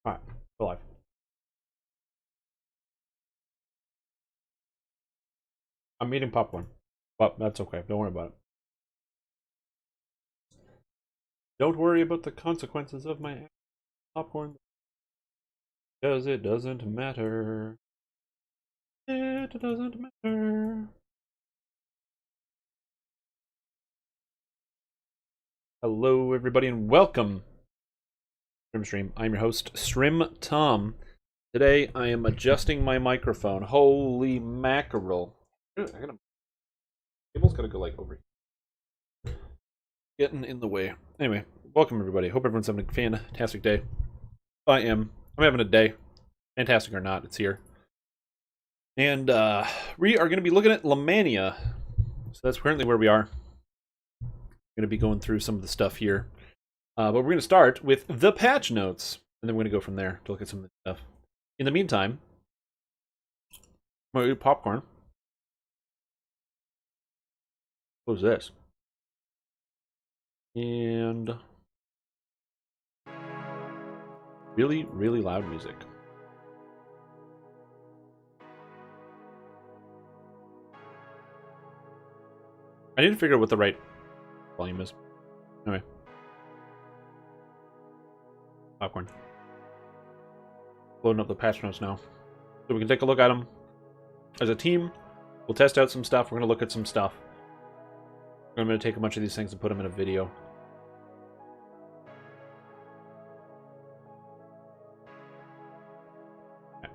Alright, we're live. I'm eating popcorn, but that's okay. Don't worry about it. Don't worry about the consequences of my popcorn, because it doesn't matter. It doesn't matter. Hello, everybody, and welcome to Stream. I'm your host, Strim Tom. Today, I am adjusting my microphone. Holy mackerel! Cable's gotta go like over here. Getting in the way. Anyway, welcome everybody. Hope everyone's having a fantastic day. I am. I'm having a day. Fantastic or not, it's here. And we are going to be looking at Lamania. So that's currently where we are. Going to be going through some of the stuff here. But we're going to start with the patch notes. And then we're going to go from there to look at some of the stuff. In the meantime, I'm going to eat popcorn. Close this. And really, really loud music. I need to figure out what the right volume is. Anyway. Popcorn. Loading up the patch notes now. So we can take a look at them. As a team, we'll test out some stuff. We're going to look at some stuff. I'm going to take a bunch of these things and put them in a video. Okay.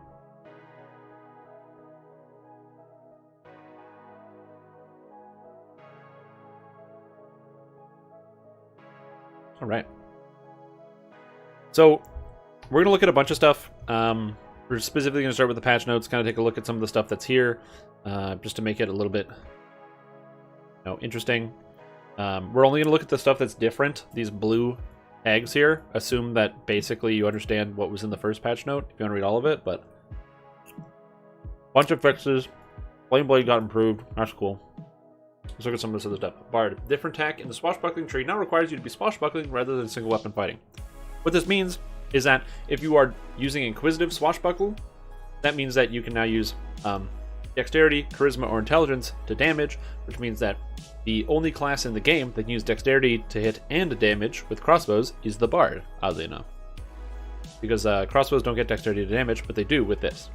All right. So we're going to look at a bunch of stuff. We're specifically going to start with the patch notes, kind of take a look at some of the stuff that's here, just to make it a little bit interesting. We're only going to look at the stuff that's different. These blue tags here assume that basically you understand what was in the first patch note, if you want to read all of it, but bunch of fixes. Flame Blade got improved. That's cool. Let's look at some of this other stuff. Bard. Different tack in the swashbuckling tree now requires you to be swashbuckling rather than single weapon fighting. What this means is that if you are using Inquisitive Swashbuckle, that means that you can now use Dexterity, Charisma, or Intelligence to damage, which means that the only class in the game that can use Dexterity to hit and damage with crossbows is the Bard, oddly enough. Because crossbows don't get Dexterity to damage, but they do with this.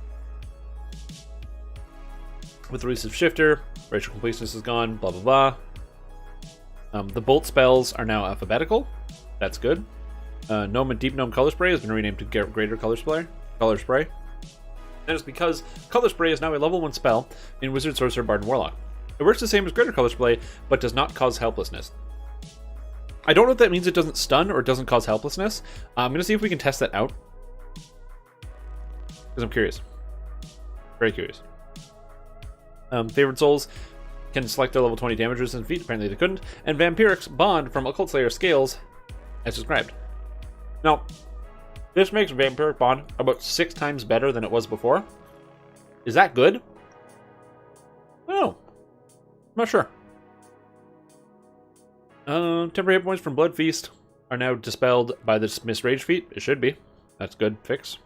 With the release of Shifter, Racial Completeness is gone, blah blah blah. The bolt spells are now alphabetical. That's good. Gnome and Deep Gnome Color Spray has been renamed to Greater Color Spray. That is because Color Spray is now a level 1 spell in Wizard, Sorcerer, Bard, and Warlock. It works the same as Greater Color Spray, but does not cause helplessness. I don't know if that means it doesn't stun or doesn't cause helplessness. I'm going to see if we can test that out. Because I'm curious. Very curious. Favorite Souls can select their level 20 damage resistance feat. Apparently they couldn't. And Vampiric's Bond from Occult Slayer scales as described. Now, this makes Vampiric Bond about 6 times better than it was before. Is that good? I don't know. I'm not sure. Temporary hit points from Blood Feast are now dispelled by the Dismiss Rage feat. It should be. That's good fix.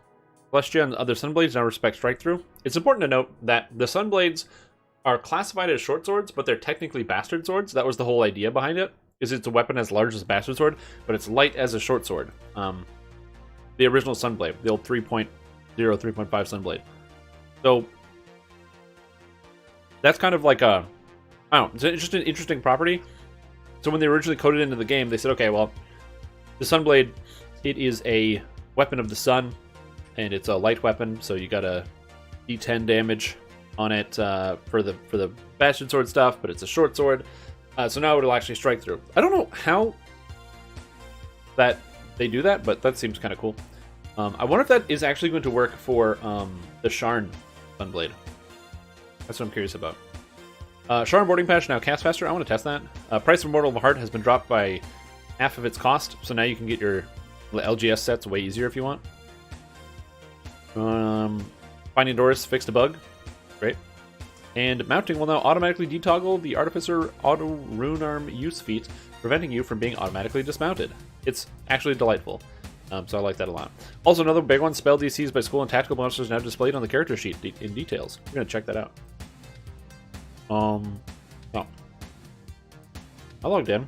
Celestia and other Sunblades now respect Strike Through. It's important to note that the Sunblades are classified as short swords, but they're technically bastard swords. That was the whole idea behind it. Is it's a weapon as large as a bastard sword, but it's light as a short sword. The original Sunblade, the old 3.0, 3.5 Sunblade. So that's kind of like a, I don't know, it's just an interesting property. So when they originally coded into the game, they said, okay, well, the Sunblade, it is a weapon of the sun, and it's a light weapon, so you got a D10 damage on it for the bastard sword stuff, but it's a short sword. So now it'll actually strike through. I don't know how that they do that, but that seems kind of cool. I wonder if that is actually going to work for the Sharn Sunblade. That's what I'm curious about. Sharn boarding patch now cast faster. I want to test that. Price of Mortal of Heart has been dropped by half of its cost, so now you can get your LGS sets way easier if you want. Finding Doris fixed a bug. Great. And mounting will now automatically detoggle the Artificer Auto Rune Arm use feat, preventing you from being automatically dismounted. It's actually delightful. So I like that a lot. Also, another big one, spell DCs by school and tactical monsters now displayed on the character sheet in details. We're going to check that out. Oh. I logged in.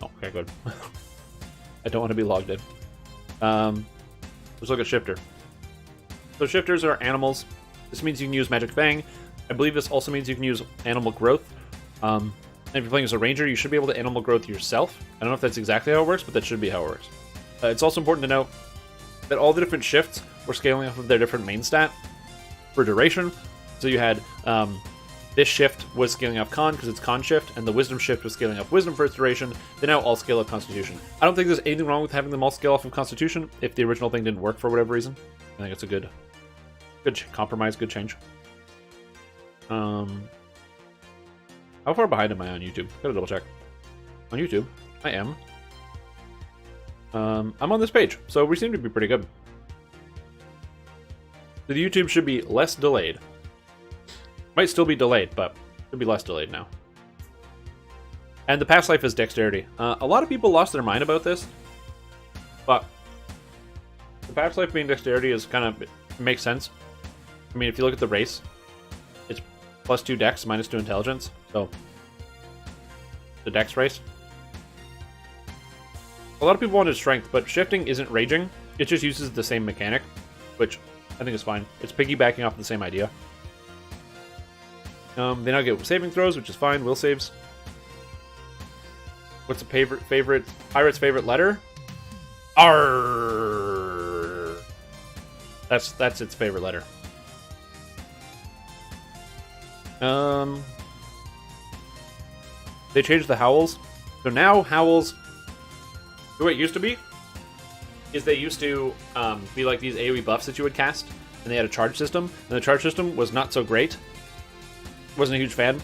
Oh, okay, good. I don't want to be logged in. Let's look at Shifter. So shifters are animals. This means you can use Magic Fang. I believe this also means you can use Animal Growth. And if you're playing as a ranger, you should be able to Animal Growth yourself. I don't know if that's exactly how it works, but that should be how it works. It's also important to note that all the different shifts were scaling off of their different main stat for duration. So you had this shift was scaling off Con because it's Con shift, and the Wisdom shift was scaling off Wisdom for its duration. They now all scale up Constitution. I don't think there's anything wrong with having them all scale off of Constitution if the original thing didn't work for whatever reason. I think it's a good compromise, good change. How far behind am I on YouTube? Gotta double check. On YouTube, I am. I'm on this page, so we seem to be pretty good. So the YouTube should be less delayed. Might still be delayed, but should be less delayed now. And the past life is dexterity. A lot of people lost their mind about this, but the past life being dexterity is kind of makes sense. I mean, if you look at the race, it's +2 dex, -2 intelligence, so the dex race. A lot of people wanted strength, but shifting isn't raging. It just uses the same mechanic, which I think is fine. It's piggybacking off the same idea. They now get saving throws, which is fine. Will saves. What's a favorite pirate's favorite letter? R. That's its favorite letter. They changed the howls, so now howls. The way it used to be is they used to be like these AoE buffs that you would cast, and they had a charge system, and the charge system was not so great. Wasn't a huge fan.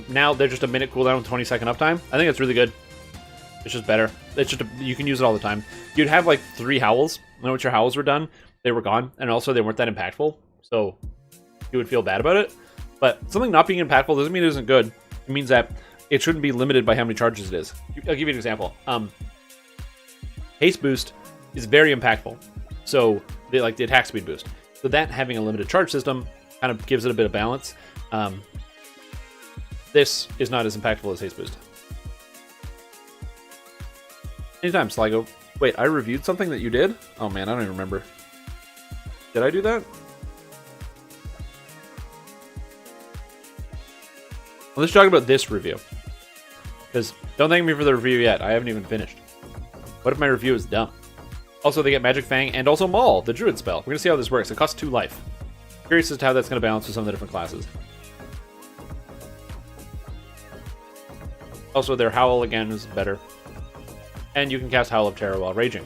Now they're just a minute cooldown with 20-second uptime. I think it's really good. It's just better. It's just you can use it all the time. You'd have like 3 howls, and once your howls were done, they were gone, and also they weren't that impactful, so you would feel bad about it. But something not being impactful doesn't mean it isn't good. It means that it shouldn't be limited by how many charges it is. I'll give you an example. Haste boost is very impactful, so they like the attack speed boost. So that having a limited charge system kind of gives it a bit of balance. This is not as impactful as haste boost. Anytime, Sligo. Wait, I reviewed something that you did? Oh man, I don't even remember. Did I do that? Well, let's talk about this review. Because don't thank me for the review yet. I haven't even finished. What if my review is dumb? Also, they get Magic Fang and also Maul, the Druid spell. We're going to see how this works. It costs 2 life. Curious as to how that's going to balance with some of the different classes. Also, their Howl, again, is better. And you can cast Howl of Terror while raging.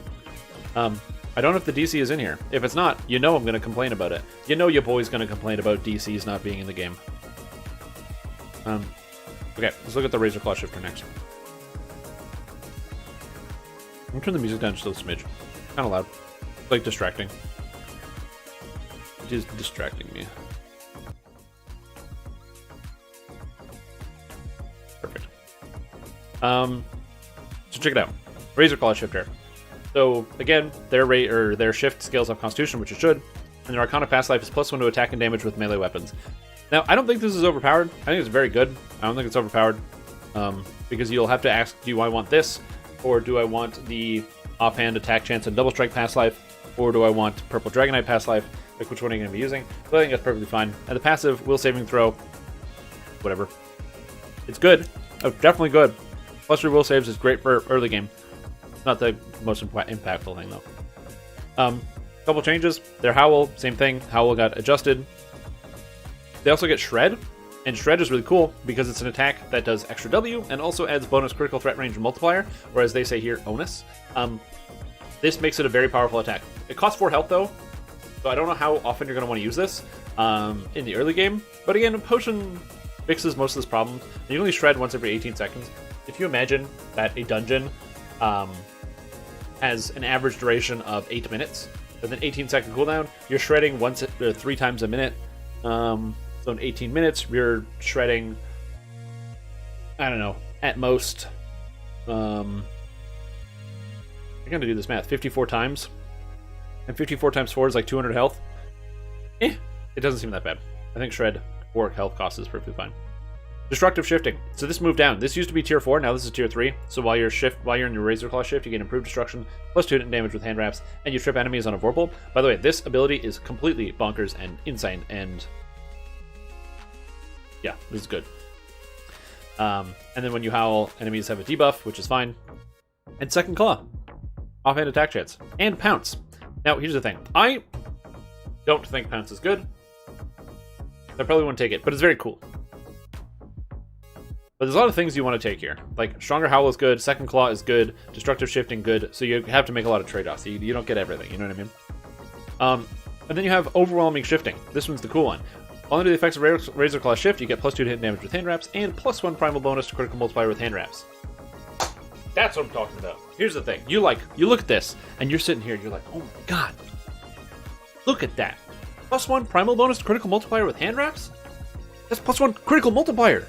I don't know if the DC is in here. If it's not, you know I'm going to complain about it. You know your boy's going to complain about DCs not being in the game. Okay, let's look at the Razor Claw Shifter next. I'm going to turn the music down just a smidge. Kind of loud. It's like distracting. It is distracting me. Perfect. So check it out. Razor Claw Shifter. So again, their shift scales up Constitution, which it should, and their Arcana Past Life is +1 to attack and damage with melee weapons. Now, I don't think this is overpowered. I think it's very good. I don't think it's overpowered, because you'll have to ask, do I want this, or do I want the offhand attack chance and double strike Past Life, or do I want Purple Dragonite Past Life? Like, which one are you going to be using? But I think that's perfectly fine. And the passive, Will Saving Throw, whatever. It's good. Oh, definitely good. Plus 3 Will Saves is great for early game. Not the most impactful thing, though. Couple changes. Their Howl, same thing. Howl got adjusted. They also get Shred, and Shred is really cool because it's an attack that does extra W and also adds bonus critical threat range multiplier, or as they say here, onus. This makes it a very powerful attack. It costs 4 health, though, so I don't know how often you're going to want to use this in the early game. But again, a potion fixes most of this problem. And you only Shred once every 18 seconds. If you imagine that a dungeon has an average duration of 8 minutes, with an 18-second cooldown, you're shredding 3 times a minute. So in 18 minutes, you're shredding, I don't know, at most, I'm going to do this math, 54 times. And 54 times 4 is like 200 health. It doesn't seem that bad. I think Shred 4 health cost is perfectly fine. Destructive shifting. So this moved down. This used to be tier 4, now this is tier 3. So while you're in your Razor Claw shift, you get improved destruction, plus 2 damage with hand wraps, and you trip enemies on a Vorpal. By the way, this ability is completely bonkers and insane, and yeah, this is good. And then when you howl, enemies have a debuff, which is fine. And Second Claw. Offhand attack chance. And Pounce. Now, here's the thing. I don't think Pounce is good. I probably wouldn't take it, but it's very cool. But there's a lot of things you want to take here. Like, Stronger Howl is good, Second Claw is good, Destructive Shifting good, so you have to make a lot of trade-offs. You don't get everything, you know what I mean? And then you have Overwhelming Shifting. This one's the cool one. While under the effects of Razor Claw Shift, you get plus 2 to hit damage with hand wraps, and plus 1 primal bonus to critical multiplier with hand wraps. That's what I'm talking about. Here's the thing. You look at this, and you're sitting here, and you're like, oh my god. Look at that. Plus 1 primal bonus to critical multiplier with hand wraps? That's plus 1 critical multiplier.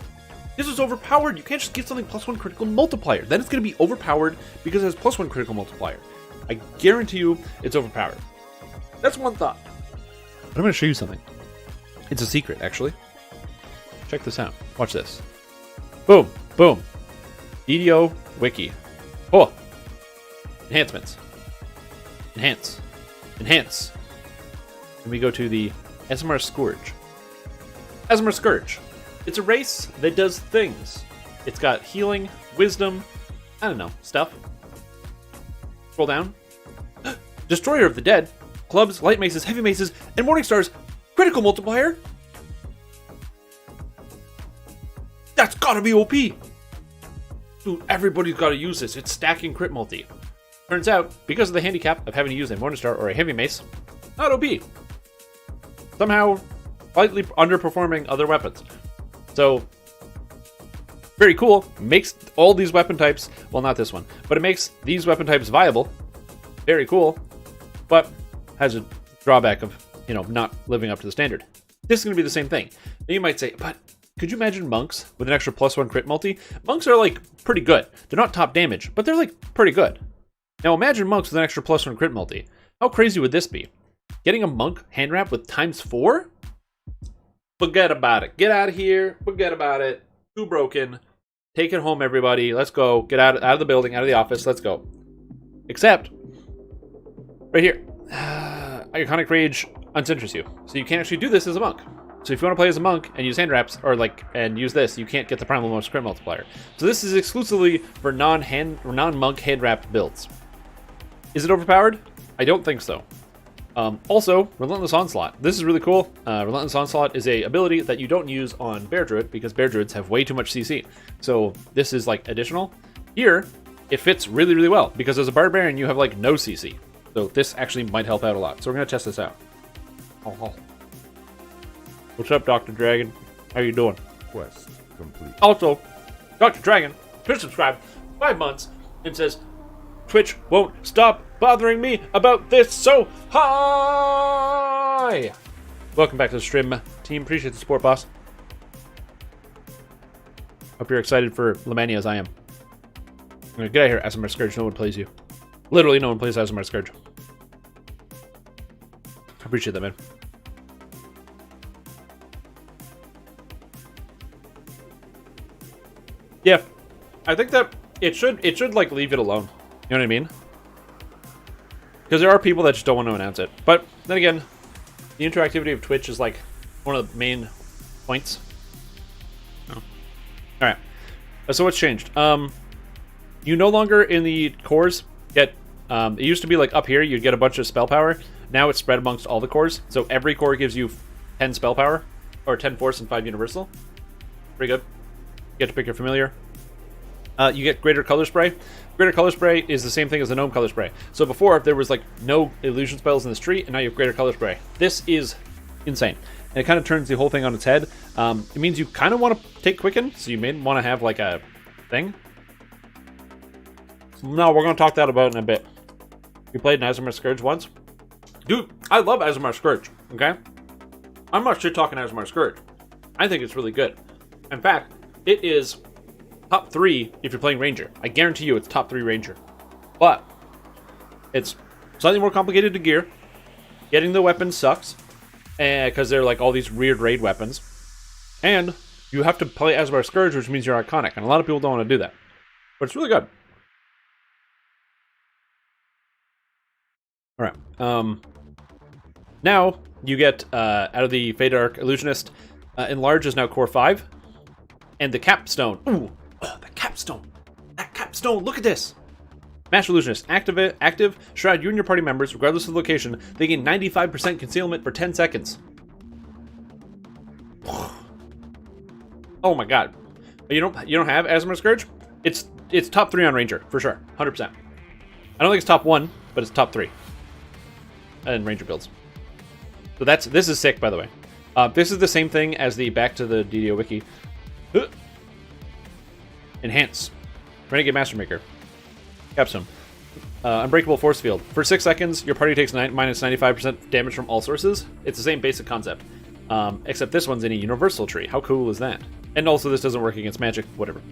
This is overpowered. You can't just give something plus 1 critical multiplier. Then it's going to be overpowered because it has plus 1 critical multiplier. I guarantee you it's overpowered. That's one thought. But I'm going to show you something. It's a secret, actually. Check this out. Watch this. Boom. Boom. DDO Wiki. Oh. Enhancements. Enhance. Enhance. And we go to the SMR Scourge. SMR Scourge. It's a race that does things. It's got healing, wisdom, I don't know, stuff. Scroll down. Destroyer of the Dead. Clubs, light maces, heavy maces, and morning stars. Critical multiplier. That's gotta be OP. Dude, everybody's gotta use this. It's stacking crit multi. Turns out, because of the handicap of having to use a morning star or a heavy mace, not OP. Somehow, slightly underperforming other weapons. So, very cool. Makes all these weapon types, well, not this one, but it makes these weapon types viable. Very cool. But has a drawback of, not living up to the standard. This is going to be the same thing. Now you might say, but could you imagine monks with an extra plus 1 crit multi? Monks are, pretty good. They're not top damage, but they're, pretty good. Now imagine monks with an extra plus 1 crit multi. How crazy would this be? Getting a monk hand wrap with times 4? Forget about it. Get out of here. Forget about it. Too broken. Take it home, everybody. Let's go. Get out of the building, out of the office. Let's go. Except, right here, Iconic Rage uncinchers you. So you can't actually do this as a monk. So if you want to play as a monk and use hand wraps, or and use this, you can't get the primal bonus crit multiplier. So this is exclusively for non-monk hand wrapped builds. Is it overpowered? I don't think so. Also, Relentless Onslaught. This is really cool. Relentless Onslaught is a ability that you don't use on Bear Druid because Bear Druids have way too much CC. So this is additional. Here, it fits really, really well because as a Barbarian, you have no CC. So this actually might help out a lot. So we're going to test this out. Oh. What's up, Dr. Dragon? How you doing? Quest complete. Also, Dr. Dragon just subscribed 5 months and says, Twitch won't stop bothering me about this, so hi! Welcome back to the stream, team. Appreciate the support, boss. Hope you're excited for Lamania as I am. Get out of here, SMR Scourge. No one plays you. Literally, no one plays SMR Scourge. I appreciate that, man. Yeah, I think that it should leave it alone. You know what I mean? Because there are people that just don't want to announce it. But then again, the interactivity of Twitch is one of the main points. Oh. Alright. So what's changed? You no longer in the cores get it used to be up here you'd get a bunch of spell power. Now it's spread amongst all the cores. So every core gives you 10 spell power, or 10 force and 5 universal. Pretty good. You get to pick your familiar. You get Greater Color Spray. Greater Color Spray is the same thing as the Gnome Color Spray. So before, there was no illusion spells in the street, and now you have Greater Color Spray. This is insane. And it kind of turns the whole thing on its head. It means you kind of want to take Quicken, so you may want to have a thing. No, we're going to talk that about in a bit. You played an Aasimar Scourge once? Dude, I love Aasimar Scourge, okay? I'm not shit-talking Aasimar Scourge. I think it's really good. In fact, it is top 3 if you're playing Ranger. I guarantee you it's top 3 Ranger. But it's slightly more complicated to gear. Getting the weapon sucks, because they're like all these weird raid weapons. And you have to play Asmar Scourge, which means you're iconic, and a lot of people don't want to do that. But it's really good. Alright. Now, you get, out of the Fade Arc Illusionist, Enlarge is now Core 5. And the Capstone. Ooh! Oh, the Capstone! That Capstone! Look at this! Master Illusionist. Active. Shroud you and your party members, regardless of the location. They gain 95% concealment for 10 seconds. Oh my god. You don't have Asmar Scourge? It's top 3 on Ranger, for sure. 100%. I don't think it's top 1, but it's top 3. And Ranger builds. So this is sick, by the way. This is the same thing as the back to the DDO wiki. Enhance. Renegade Master Maker. Capstone. Unbreakable Force Field. For 6 seconds, your party takes minus 95% damage from all sources. It's the same basic concept. Except this one's in a universal tree. How cool is that? And also this doesn't work against magic, whatever.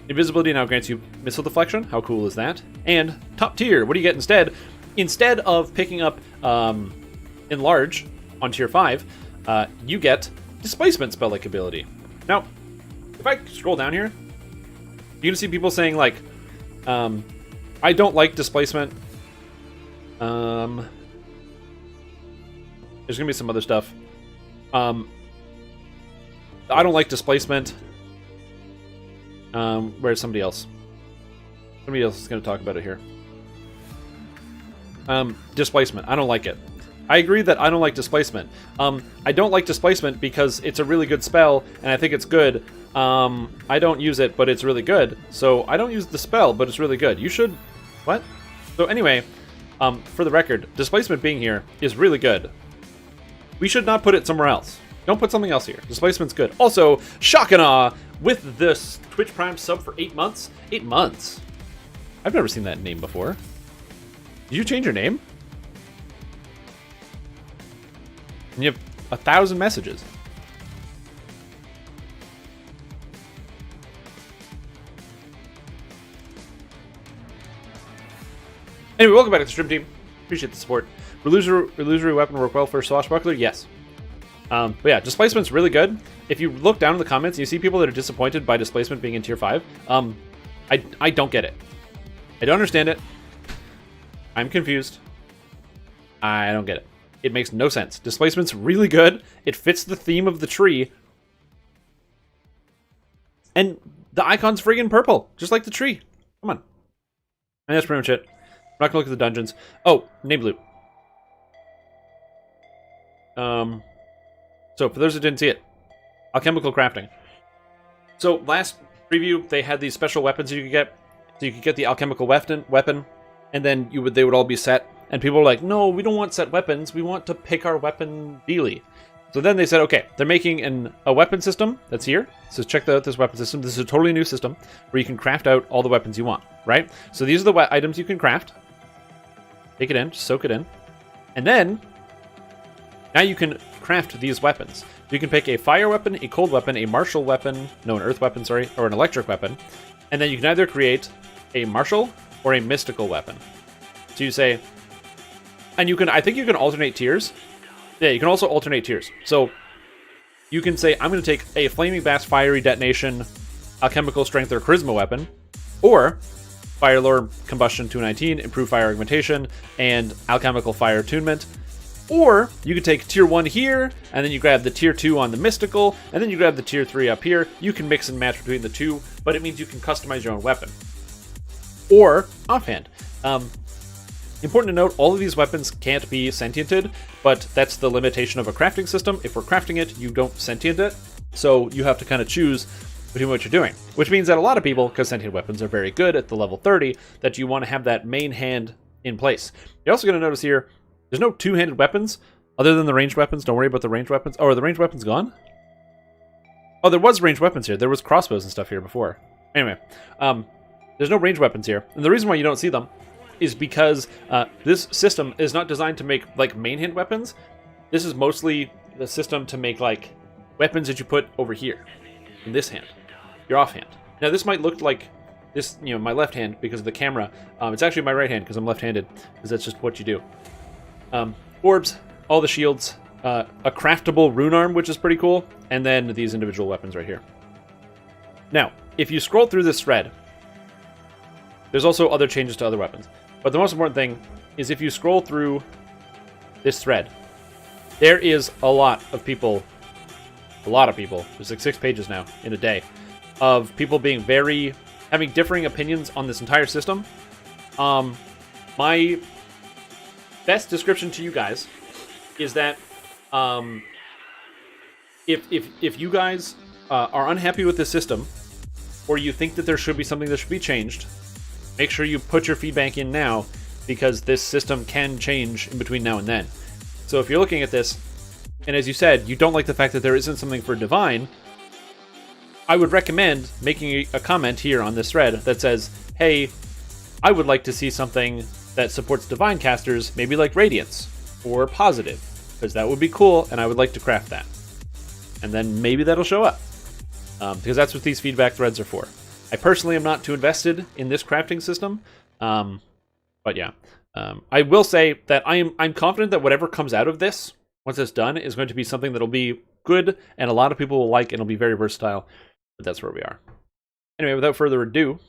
Invisibility now grants you missile deflection. How cool is that? And top tier, what do you get instead? Instead of picking up Enlarge on tier 5, you get Displacement spell-like ability. Now, if I scroll down here, you're gonna see people saying like, I don't like Displacement. There's gonna be some other stuff. I don't like Displacement. Where's somebody else? Somebody else is gonna talk about it here. Displacement. I don't like it. I agree that I don't like Displacement. I don't like Displacement because it's a really good spell, and I think it's good. I don't use it, but it's really good. So I don't use the spell, but it's really good. You should... What? So anyway, for the record, Displacement being here is really good. We should not put it somewhere else. Don't put something else here. Displacement's good. Also, Shock and Awe with this Twitch Prime sub for 8 months. 8 months? I've never seen that name before. Did you change your name? And you have 1,000 messages. Anyway, welcome back to the stream team. Appreciate the support. Illusory weapon work well for Swashbuckler? Yes. But yeah, Displacement's really good. If you look down in the comments and you see people that are disappointed by Displacement being in tier 5, I don't get it. I don't understand it. I'm confused. I don't get it. It makes no sense. Displacement's really good. It fits the theme of the tree. And the icon's friggin' purple, just like the tree. Come on. And that's pretty much it. I'm not gonna look at the dungeons. Oh, name loot. So for those who didn't see it, alchemical crafting. So last preview, they had these special weapons you could get. So you could get the alchemical weapon, and then they would all be set. And people were like, no, we don't want set weapons. We want to pick our weapon daily. So then they said, okay, they're making a weapon system that's here. So check out this weapon system. This is a totally new system where you can craft out all the weapons you want, right? So these are the items you can craft. Take it in, soak it in. And then, now you can craft these weapons. So you can pick a fire weapon, a cold weapon, an earth weapon, sorry, or an electric weapon. And then you can either create a martial or a mystical weapon. So you say, and I think you can alternate tiers. Yeah, you can also alternate tiers. So you can say, I'm going to take a Flaming Blast, Fiery Detonation, Alchemical Strength, or Charisma weapon, or Fire Lore Combustion 219, Improved Fire Augmentation, and Alchemical Fire Attunement. Or you could take tier 1 here, and then you grab the tier 2 on the mystical, and then you grab the tier 3 up here. You can mix and match between the two, but it means you can customize your own weapon. Or offhand. Important to note, all of these weapons can't be sentiented, but that's the limitation of a crafting system. If we're crafting it, you don't sentient it, so you have to kind of choose between what you're doing. Which means that a lot of people, because sentient weapons are very good at the level 30, that you want to have that main hand in place. You're also going to notice here, there's no two-handed weapons, other than the ranged weapons. Don't worry about the ranged weapons. Oh, are the ranged weapons gone? Oh, there was ranged weapons here. There was crossbows and stuff here before. Anyway, there's no ranged weapons here. And the reason why you don't see them is because this system is not designed to make, like, main hand weapons. This is mostly the system to make, like, weapons that you put over here, in this hand, your offhand. Now, this might look like this, you know, my left hand because of the camera. It's actually my right hand because I'm left-handed, because that's just what you do. orbs, all the shields, a craftable rune arm, which is pretty cool, and then these individual weapons right here. Now, if you scroll through this thread, there's also other changes to other weapons. But the most important thing is if you scroll through this thread, there is a lot of people, there's like 6 pages now in a day, of people being having differing opinions on this entire system. My best description to you guys is that if you guys are unhappy with this system, or you think that there should be something that should be changed, make sure you put your feedback in now, because this system can change in between now and then. So if you're looking at this, and as you said, you don't like the fact that there isn't something for Divine, I would recommend making a comment here on this thread that says, hey, I would like to see something that supports Divine casters, maybe like Radiance, or Positive, because that would be cool, and I would like to craft that. And then maybe that'll show up, because that's what these feedback threads are for. I personally am not too invested in this crafting system, but yeah. I will say that I'm confident that whatever comes out of this, once it's done, is going to be something that'll be good, and a lot of people will like, and it'll be very versatile. But that's where we are. Anyway, without further ado,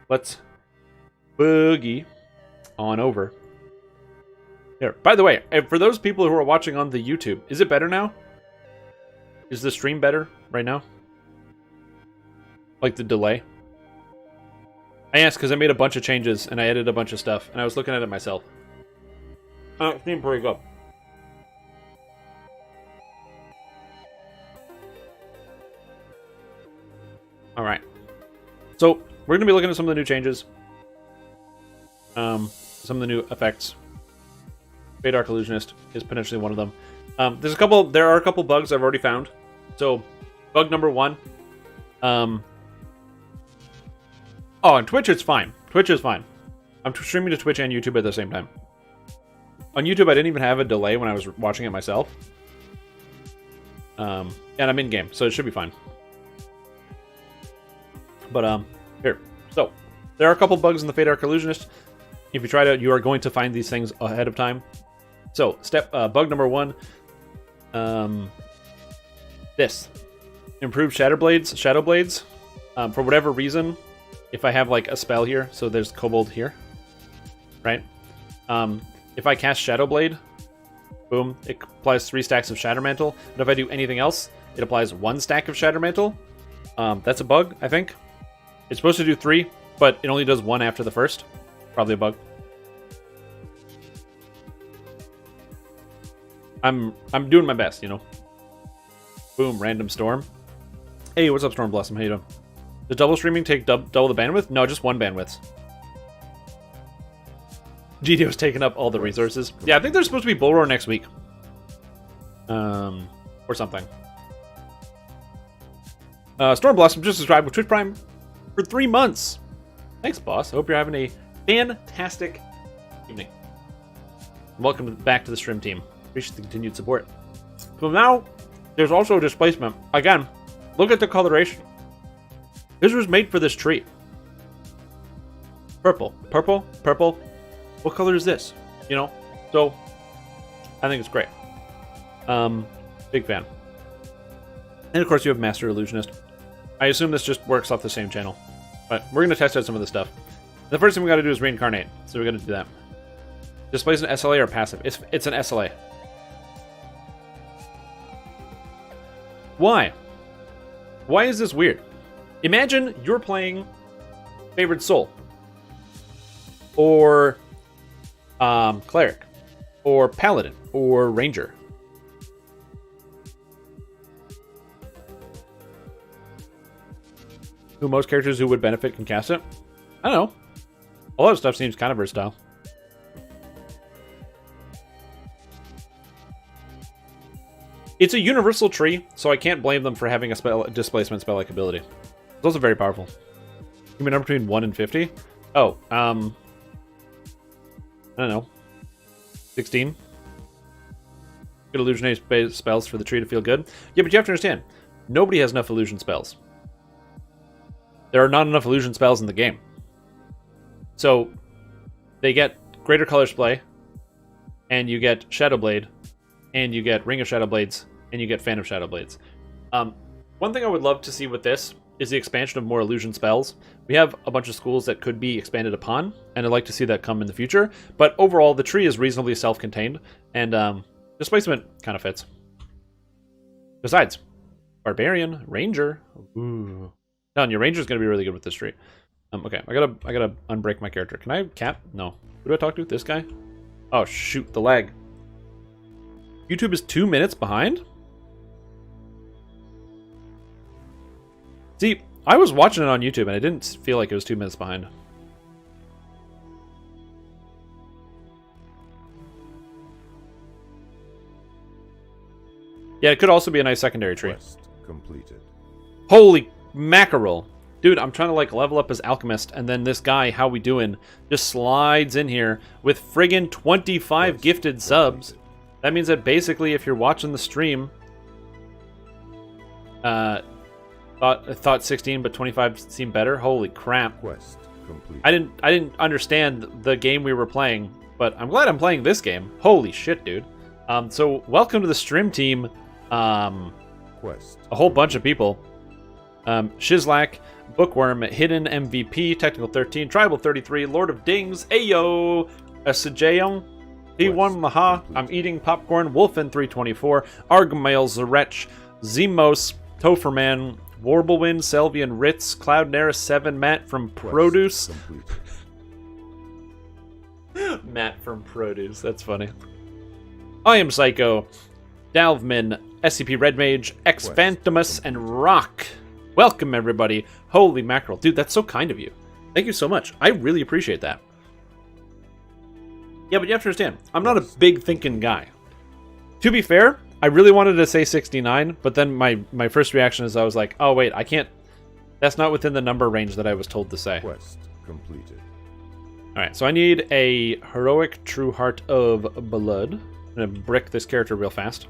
let's boogie on over. Here, by the way, for those people who are watching on the YouTube, is it better now? Is the stream better right now? Like the delay? I asked because I made a bunch of changes and I edited a bunch of stuff, and I was looking at it myself. Oh, it seemed pretty good. Alright. So, we're going to be looking at some of the new changes. Some of the new effects. Fade Arc Illusionist is potentially one of them. There are a couple bugs I've already found. So, bug number 1. Oh, on Twitch it's fine. Twitch is fine. I'm streaming to Twitch and YouTube at the same time. On YouTube I didn't even have a delay when I was watching it myself. And I'm in-game, so it should be fine. But, here. So, there are a couple bugs in the Fade Arc Illusionist. If you try it out, you are going to find these things ahead of time. So, bug number 1. This. Improved Shadow Blades. For whatever reason, if I have, like, a spell here, so there's Kobold here, right? If I cast Shadow Blade, boom, it applies 3 stacks of Shatter Mantle. But if I do anything else, it applies 1 stack of Shatter Mantle. That's a bug, I think. It's supposed to do 3, but it only does 1 after the first. Probably a bug. I'm doing my best, you know. Boom, Random Storm. Hey, what's up, Storm Blossom? How you doing? Does double streaming take double the bandwidth? No, just 1 bandwidth. GDO's taking up all the resources. Yeah, I think there's supposed to be Bull Roar next week. Or something. Storm Blossom just subscribed with Twitch Prime for 3 months. Thanks, boss. I hope you're having a fantastic evening. Welcome back to the stream team. Appreciate the continued support. So now, there's also displacement. Again, look at the coloration. This was made for this tree. Purple. Purple? Purple? What color is this? You know? So, I think it's great. Big fan. And of course you have Master Illusionist. I assume this just works off the same channel. But we're going to test out some of this stuff. The first thing we got to do is reincarnate. So we're going to do that. Displays an SLA or passive? It's an SLA. Why? Why is this weird? Imagine you're playing Favored Soul. Or Cleric. Or Paladin. Or Ranger. Who most characters who would benefit can cast it? I don't know. A lot of stuff seems kind of versatile. It's a universal tree, so I can't blame them for having a displacement spell-like ability. It's also very powerful. You mean number between 1 and 50? Oh, I don't know. 16? Good illusionate spells for the tree to feel good. Yeah, but you have to understand, nobody has enough illusion spells. There are not enough illusion spells in the game. So, they get greater color splay, and you get Shadowblade, and you get Ring of Shadowblades, and you get Fan of Shadowblades. One thing I would love to see with this is the expansion of more illusion spells. We have a bunch of schools that could be expanded upon, and I'd like to see that come in the future. But overall, the tree is reasonably self-contained, and displacement kind of fits. Besides, Barbarian, Ranger. Ooh. Done. Your Ranger's going to be really good with this tree. Okay, I gotta unbreak my character. Can I cap? No. Who do I talk to? This guy? Oh, shoot, the lag. YouTube is 2 minutes behind? See, I was watching it on YouTube, and I didn't feel like it was 2 minutes behind. Yeah, it could also be a nice secondary tree. Quest completed. Holy mackerel. Dude, I'm trying to, like, level up as Alchemist, and then this guy, How We Doing, just slides in here with friggin' 25 Quest gifted subs. That means that basically, if you're watching the stream, thought 16, but 25 seemed better. Holy crap! Quest complete. I didn't understand the game we were playing, but I'm glad I'm playing this game. Holy shit, dude! So welcome to the stream team. Quest. A whole bunch of people. Shizlak, Bookworm, Hidden MVP, Technical 13, Tribal 33, Lord of Dings, Ayo, Sajayon, P1 Maha, I'm Eating Popcorn, Wolfen 324, Argmail, Zarech, Zemos, Topherman, Warblewind, Selvian Ritz, Cloudnera 7, Matt from Produce. Matt from Produce, that's funny. I Am Psycho, Dalvman, SCP Red Mage, X Phantomus, and Rock. Welcome, everybody. Holy mackerel. Dude, that's so kind of you. Thank you so much. I really appreciate that. Yeah, but you have to understand, I'm not a big thinking guy. To be fair, I really wanted to say 69, but then my first reaction is I was like, oh, wait, I can't. That's not within the number range that I was told to say. Quest completed. All right, so I need a Heroic True Heart of Blood. I'm going to brick this character real fast.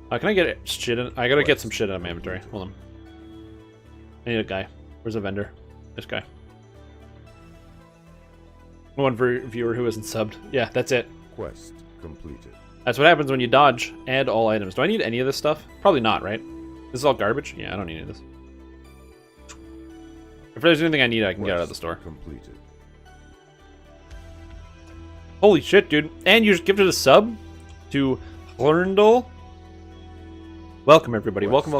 Can I get shit in? I got to get some shit out of my inventory. Hold on. I need a guy. Where's a vendor? This guy. One viewer who isn't subbed. Yeah, that's it. Quest completed. That's what happens when you dodge. Add all items. Do I need any of this stuff? Probably not, right? This is all garbage? Yeah, I don't need any of this. If there's anything I need, I can get out of the store. Completed. Holy shit, dude. And you just gifted a sub to Hlurndal. Welcome, everybody. Welcome.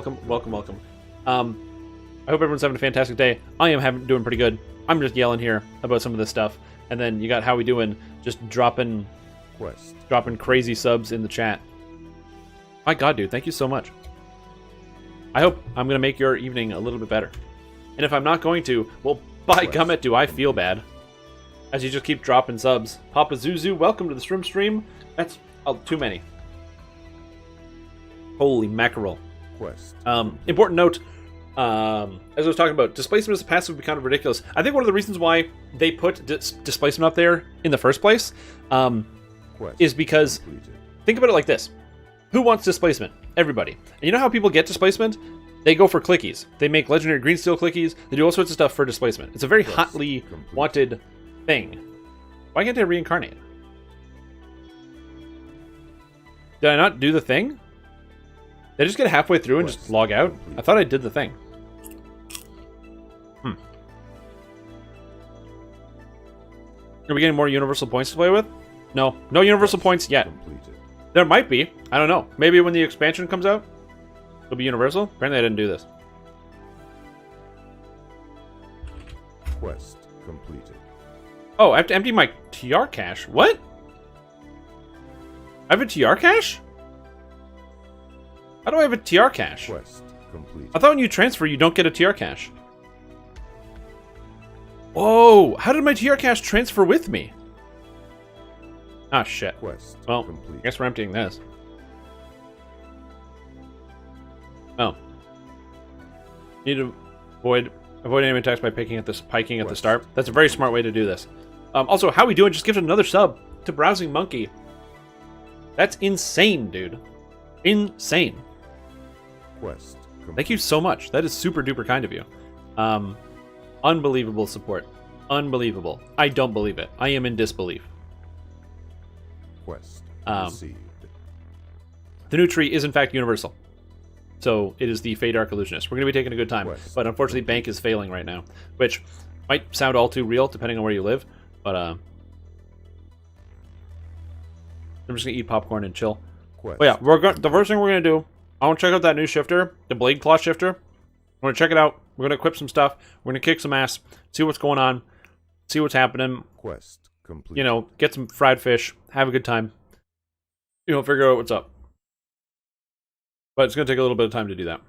I hope everyone's having a fantastic day. I am doing pretty good. I'm just yelling here about some of this stuff. And then you got How We Doing just dropping crazy subs in the chat. My god, dude, thank you so much. I hope I'm going to make your evening a little bit better. And if I'm not going to, well, by gummit, do I feel bad. As you just keep dropping subs. Papa Zuzu, welcome to the stream. That's too many. Holy mackerel. Quest. Important note, as I was talking about, displacement as a passive would be kind of ridiculous. I think one of the reasons why they put displacement up there in the first place is because, think about it like this. Who wants displacement? Everybody. And you know how people get displacement? They go for clickies. They make legendary green steel clickies. They do all sorts of stuff for displacement. It's a very hotly wanted thing. Why can't I reincarnate? Did I not do the thing? Did I just get halfway through and just log out? I thought I did the thing. Are we getting more universal points to play with? No. No universal points yet. There might be. I don't know. Maybe when the expansion comes out, it'll be universal. Apparently I didn't do this. Quest completed. Oh, I have to empty my TR cache. What? I have a TR cache? How do I have a TR cache? Quest completed. I thought when you transfer, you don't get a TR cache. Whoa! How did my TR cache transfer with me? Ah, shit. Quest well, complete. I guess we're emptying this. Oh. Need to avoid enemy attacks by piking at the start. That's a very smart way to do this. Also, How We Doing just gifted another sub to Browsing Monkey. That's insane, dude. Insane. Quest complete. Thank you so much. That is super duper kind of you. Unbelievable support. Unbelievable. I don't believe it. I am in disbelief. Quest Um, received. The new tree is in fact universal. So it is the Fey Dark Illusionist. We're going to be taking a good time. Quest But unfortunately, Bank is failing right now. Which might sound all too real, depending on where you live. But I'm just going to eat popcorn and chill. Quest. But yeah, the first thing we're going to do, I want to check out that new shifter, the Blade Claw shifter. We're going to check it out. We're going to equip some stuff. We're going to kick some ass, see what's going on, see what's happening. Quest complete. You know, get some fried fish, have a good time. You know, figure out what's up. But it's going to take a little bit of time to do that.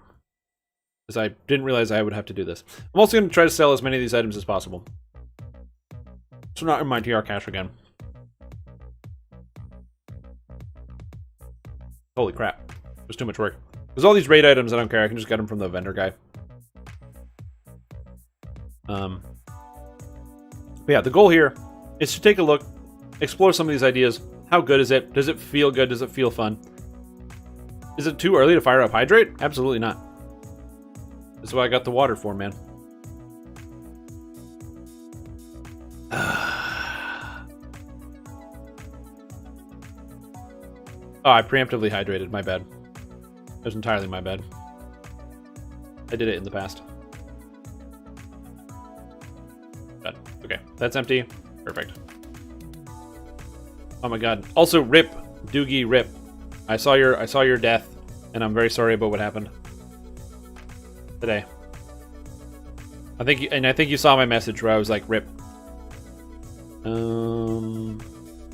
Because I didn't realize I would have to do this. I'm also going to try to sell as many of these items as possible. So not in my TR cash again. Holy crap. It was too much work. There's all these raid items, I don't care. I can just get them from the vendor guy. But yeah, the goal here is to take a look, explore some of these ideas. How good is it? Does it feel good? Does it feel fun? Is it too early to fire up Hydrate? Absolutely not. That's what I got the water for, man. Oh, I preemptively hydrated. My bad. It was entirely my bad. I did it in the past. Good. Okay, that's empty. Perfect. Oh my god. Also, rip, Doogie, rip. I saw your death, and I'm very sorry about what happened today. I think you saw my message where I was like, rip. Do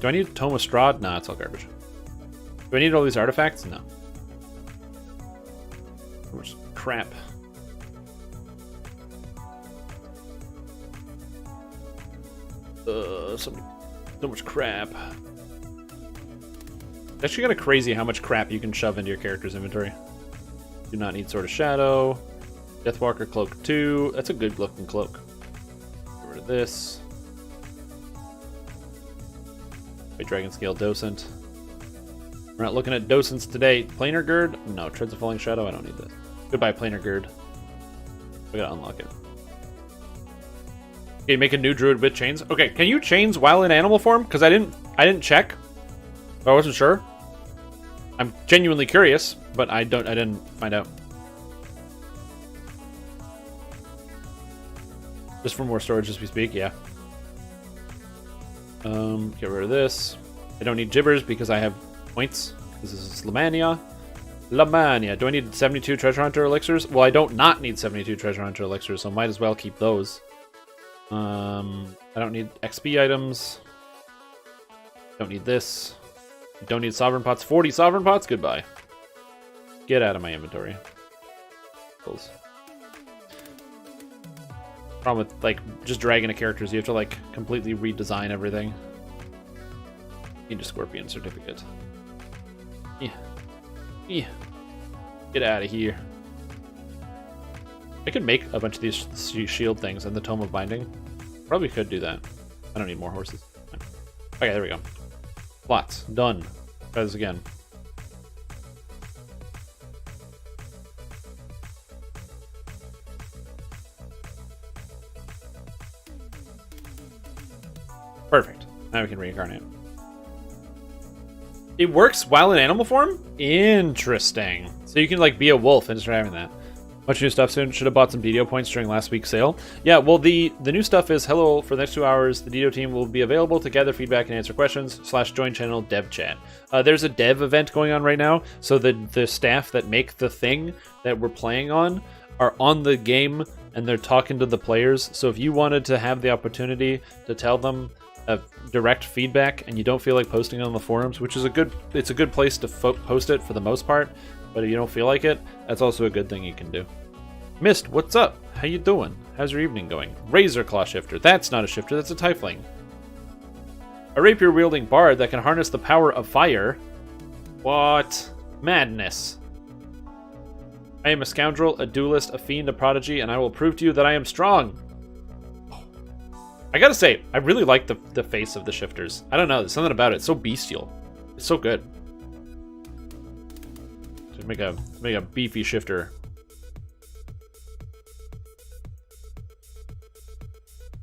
I need a Tome of Straw? Nah, it's all garbage. Do I need all these artifacts? No. So much crap. So much crap. It's actually kind of crazy how much crap you can shove into your character's inventory. Do not need Sword of Shadow. Deathwalker Cloak 2. That's a good looking cloak. Get rid of this. White Dragon Scale Docent. We're not looking at docents today. Planar Gird? No. Treads of Falling Shadow? I don't need this. Goodbye, Planar Gird. We gotta unlock it. Okay, make a new druid with chains. Okay, can you chains while in animal form? Because I didn't check. I wasn't sure. I'm genuinely curious, but I didn't find out. Just for more storage as we speak, yeah. Get rid of this. I don't need gibbers because I have points. This is Lamania. Lamania. Do I need 72 treasure hunter elixirs? Well, I don't not need 72 treasure hunter elixirs, so might as well keep those. I don't need XP items. Don't need this. Don't need sovereign pots. 40 sovereign pots? Goodbye. Get out of my inventory. Close. Problem with, like, just dragging a character is you have to, like, completely redesign everything. Need a Scorpion certificate. Yeah. Yeah. Get out of here. I could make a bunch of these shield things and the Tome of Binding. Probably could do that. I don't need more horses. Okay, there we go. Plots. Done. Try this again. Perfect. Now we can reincarnate. It works while in animal form? Interesting. So you can, like, be a wolf and start having that. Much new stuff soon. Should have bought some DDO points during last week's sale. Yeah, well, the new stuff is, hello, for the next 2 hours, the DDO team will be available to gather feedback and answer questions / join channel dev chat. There's a dev event going on right now, so the staff that make the thing that we're playing on are on the game, and they're talking to the players. So if you wanted to have the opportunity to tell them direct feedback and you don't feel like posting it on the forums, which is a good place to post it for the most part, but if you don't feel like it, that's also a good thing you can do. Mist, what's up? How you doing? How's your evening going? Razor Claw Shifter. That's not a shifter, that's a tiefling. A rapier-wielding bard that can harness the power of fire. What? Madness. I am a scoundrel, a duelist, a fiend, a prodigy, and I will prove to you that I am strong. I gotta say, I really like the face of the shifters. I don't know, there's something about it. It's so bestial. It's so good. Just make a beefy shifter.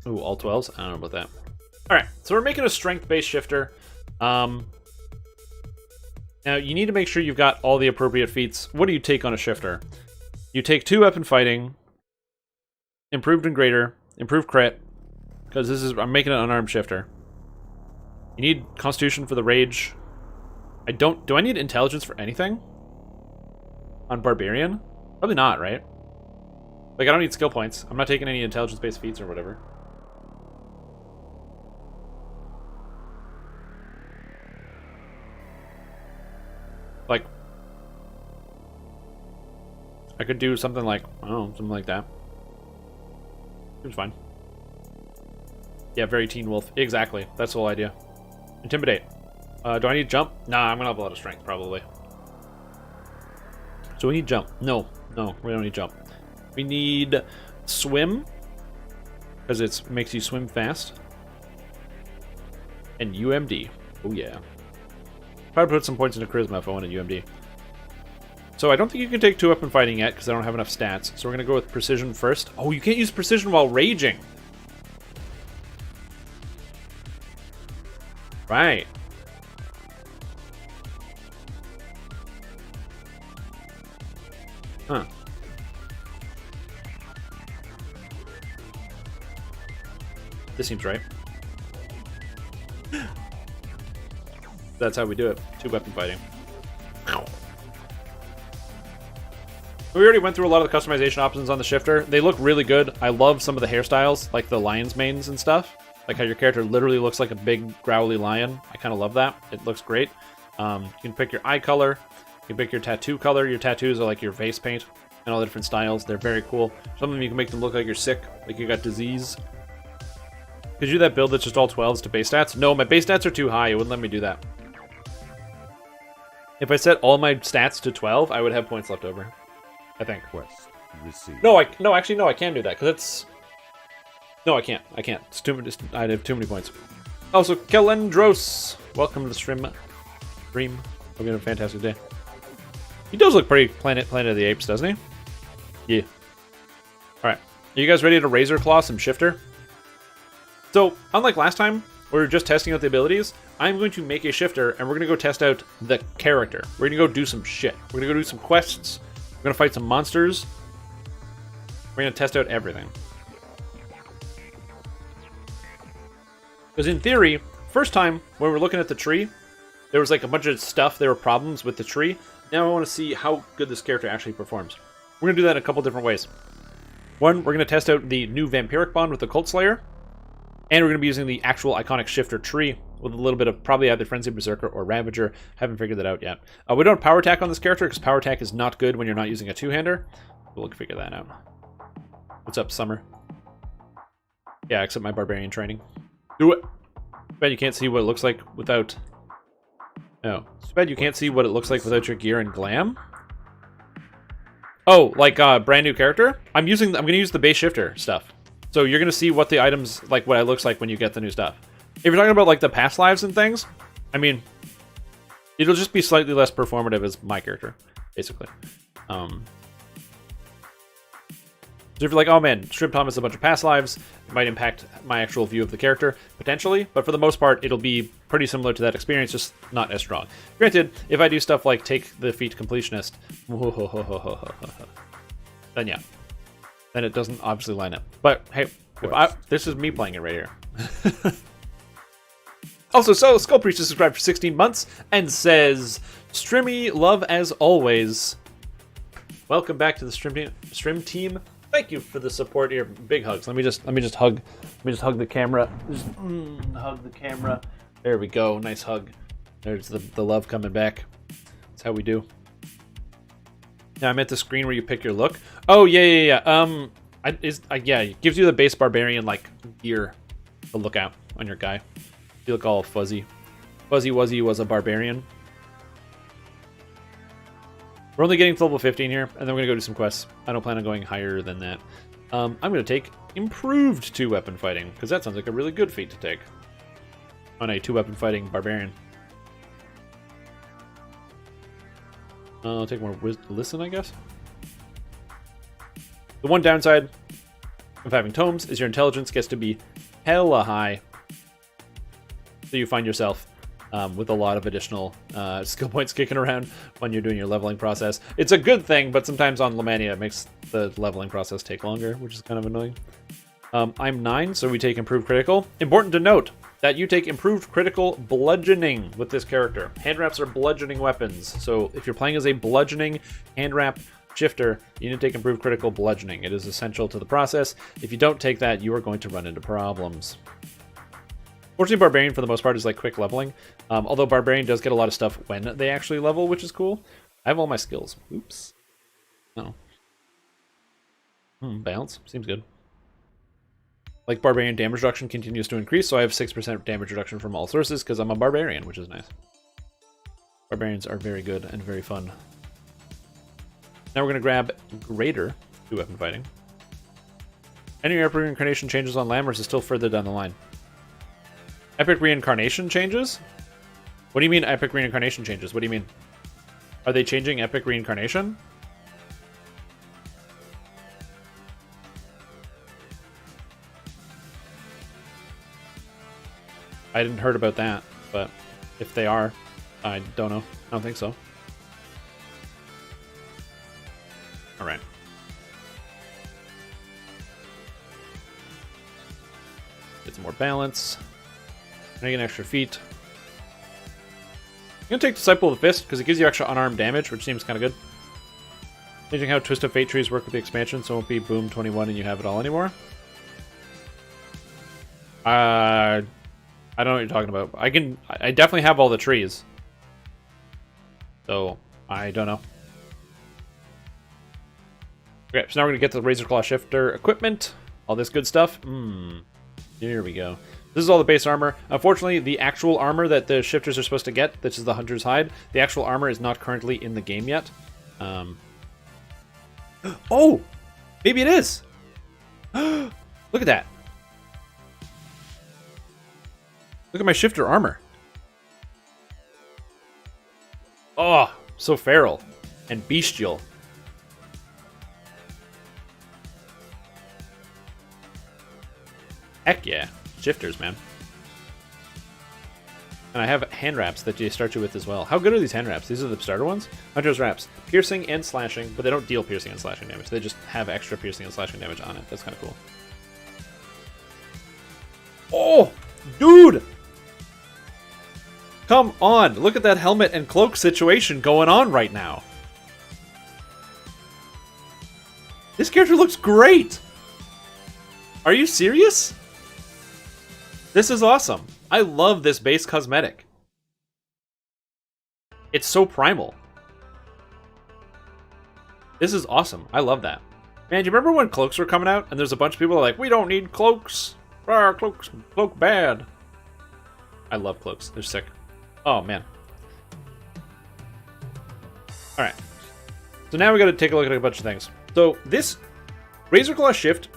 Ooh, all 12s? I don't know about that. Alright, so we're making a strength-based shifter. Now, you need to make sure you've got all the appropriate feats. What do you take on a shifter? You take 2 weapon fighting, improved and greater, improved crit, because I'm making an unarmed shifter. You need constitution for the rage. Do I need intelligence for anything? On barbarian? Probably not, right? Like, I don't need skill points. I'm not taking any intelligence-based feats or whatever. Like, I could do something like, oh, something like that. Seems fine. Yeah, very teen wolf. Exactly. That's the whole idea. Intimidate. Do I need jump? Nah, I'm gonna have a lot of strength, probably. So we need jump. No, we don't need jump. We need swim, because it makes you swim fast. And UMD. Oh yeah. Probably put some points into charisma if I want a UMD. So I don't think you can take 2 weapon fighting yet, because I don't have enough stats. So we're gonna go with precision first. Oh, you can't use precision while raging. Right. Huh. This seems right. That's how we do it. 2 weapon fighting. We already went through a lot of the customization options on the shifter. They look really good. I love some of the hairstyles, like the lion's manes and stuff. Like how your character literally looks like a big growly lion. I kind of love that. It looks great. You can pick your eye color. You can pick your tattoo color. Your tattoos are like your face paint and all the different styles. They're very cool. Some of them you can make them look like you're sick, like you got disease. Could you do that build that's just all 12s to base stats? No, my base stats are too high. It wouldn't let me do that. If I set all my stats to 12, I would have points left over. I think. Quest received. No, actually, no, I can do that, because it's... No, I can't. I can't. It's too, I have too many points. Also, Kelendros, welcome to the stream. Hope you're having a fantastic day. He does look pretty Planet of the Apes, doesn't he? Yeah. Alright. Are you guys ready to Razor Claw some Shifter? So, unlike last time, where we were just testing out the abilities, I'm going to make a Shifter, and we're going to go test out the character. We're going to go do some shit. We're going to go do some quests. We're going to fight some monsters. We're going to test out everything. Because in theory, first time, when we were looking at the tree, there was like a bunch of stuff, there were problems with the tree. Now I want to see how good this character actually performs. We're going to do that in a couple different ways. One, we're going to test out the new Vampiric Bond with the Cult Slayer. And we're going to be using the actual iconic Shifter tree with a little bit of probably either Frenzy Berserker or Ravager. Haven't figured that out yet. We don't have Power Attack on this character because Power Attack is not good when you're not using a two-hander. We'll figure that out. What's up, Summer? Yeah, except my Barbarian training. Do it! Bet you can't see what it looks like without... Oh. It's bad you can't see what it looks like without your gear and glam? Oh, like brand new character? I'm gonna use the base shifter stuff. So you're gonna see what the items, like what it looks like when you get the new stuff. If you're talking about like the past lives and things, I mean, it'll just be slightly less performative as my character, basically. So if you're like, oh man, Shrimp Tom has a bunch of past lives, it might impact my actual view of the character, potentially, but for the most part, it'll be pretty similar to that experience, just not as strong. Granted, if I do stuff like take the feat completionist, then yeah. Then it doesn't obviously line up. But hey, this is me playing it right here. Also, so Skull Priest is subscribed for 16 months and says, Strimmy, love as always. Welcome back to the Strim team. Thank you for the support here. Big hugs. Let me just hug the camera. Just hug the camera. There we go. Nice hug. There's the love coming back. That's how we do. Now I'm at the screen where you pick your look. Oh yeah. Yeah, it gives you the base barbarian like gear to look at on your guy. You look all fuzzy. Fuzzy Wuzzy was a barbarian. We're only getting to level 15 here, and then we're gonna go do some quests. I don't plan on going higher than that. I'm gonna take improved 2-weapon fighting, because that sounds like a really good feat to take on a 2-weapon fighting barbarian. I'll take more listen, I guess. The one downside of having tomes is your intelligence gets to be hella high. So you find yourself with a lot of additional skill points kicking around when you're doing your leveling process. It's a good thing, but sometimes on Lamania it makes the leveling process take longer, which is kind of annoying. I'm 9, so we take improved critical. Important to note that you take improved critical bludgeoning with this character. Hand wraps are bludgeoning weapons, so if you're playing as a bludgeoning hand wrap shifter, you need to take improved critical bludgeoning. It is essential to the process. If you don't take that, you are going to run into problems. Fortunately, Barbarian, for the most part, is like quick leveling. Although Barbarian does get a lot of stuff when they actually level, which is cool. I have all my skills. Oops. No. Balance. Seems good. Like Barbarian damage reduction continues to increase, so I have 6% damage reduction from all sources because I'm a Barbarian, which is nice. Barbarians are very good and very fun. Now we're going to grab Greater 2-weapon fighting. Any Epic Reincarnation changes on Lam, or is it still further down the line? Epic Reincarnation changes? What do you mean Epic Reincarnation changes? What do you mean? Are they changing Epic Reincarnation? I didn't heard about that, but if they are, I don't know. I don't think so. Alright. Get some more balance. I get an extra feat. I'm going to take Disciple of the Fist, because it gives you extra unarmed damage, which seems kind of good. Changing how Twist of Fate trees work with the expansion, so it won't be boom 21 and you have it all anymore. I don't know what you're talking about. I definitely have all the trees. So, I don't know. Okay, so now we're going to get the Razor Claw Shifter equipment. All this good stuff. Here we go. This is all the base armor. Unfortunately, the actual armor that the shifters are supposed to get, this is the Hunter's Hide, the actual armor is not currently in the game yet. Oh! Maybe it is! Look at that. Look at my shifter armor. Oh, so feral and bestial. Heck yeah. Shifters, man. And I have hand wraps that you start you with as well. How good are these hand wraps? These are the starter ones? Hunter's wraps. Piercing and slashing, but they don't deal piercing and slashing damage. They just have extra piercing and slashing damage on it. That's kind of cool. Oh! Dude! Come on! Look at that helmet and cloak situation going on right now. This character looks great! Are you serious? This is awesome. I love this base cosmetic. It's so primal. This is awesome. I love that. Man, do you remember when cloaks were coming out? And there's a bunch of people like, we don't need cloaks. Cloak bad. I love cloaks. They're sick. Oh, man. Alright. So now we gotta take a look at a bunch of things. So this Razor Claw Shift...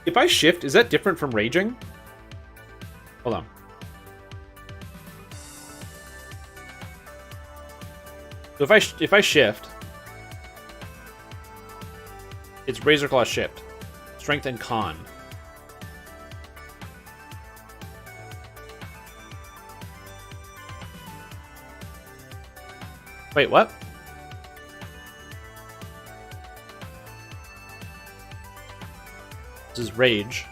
If I shift, is that different from raging? Hold on. So if I shift, it's Razor Claw Shift, Strength and Con. Wait, what? This is Rage.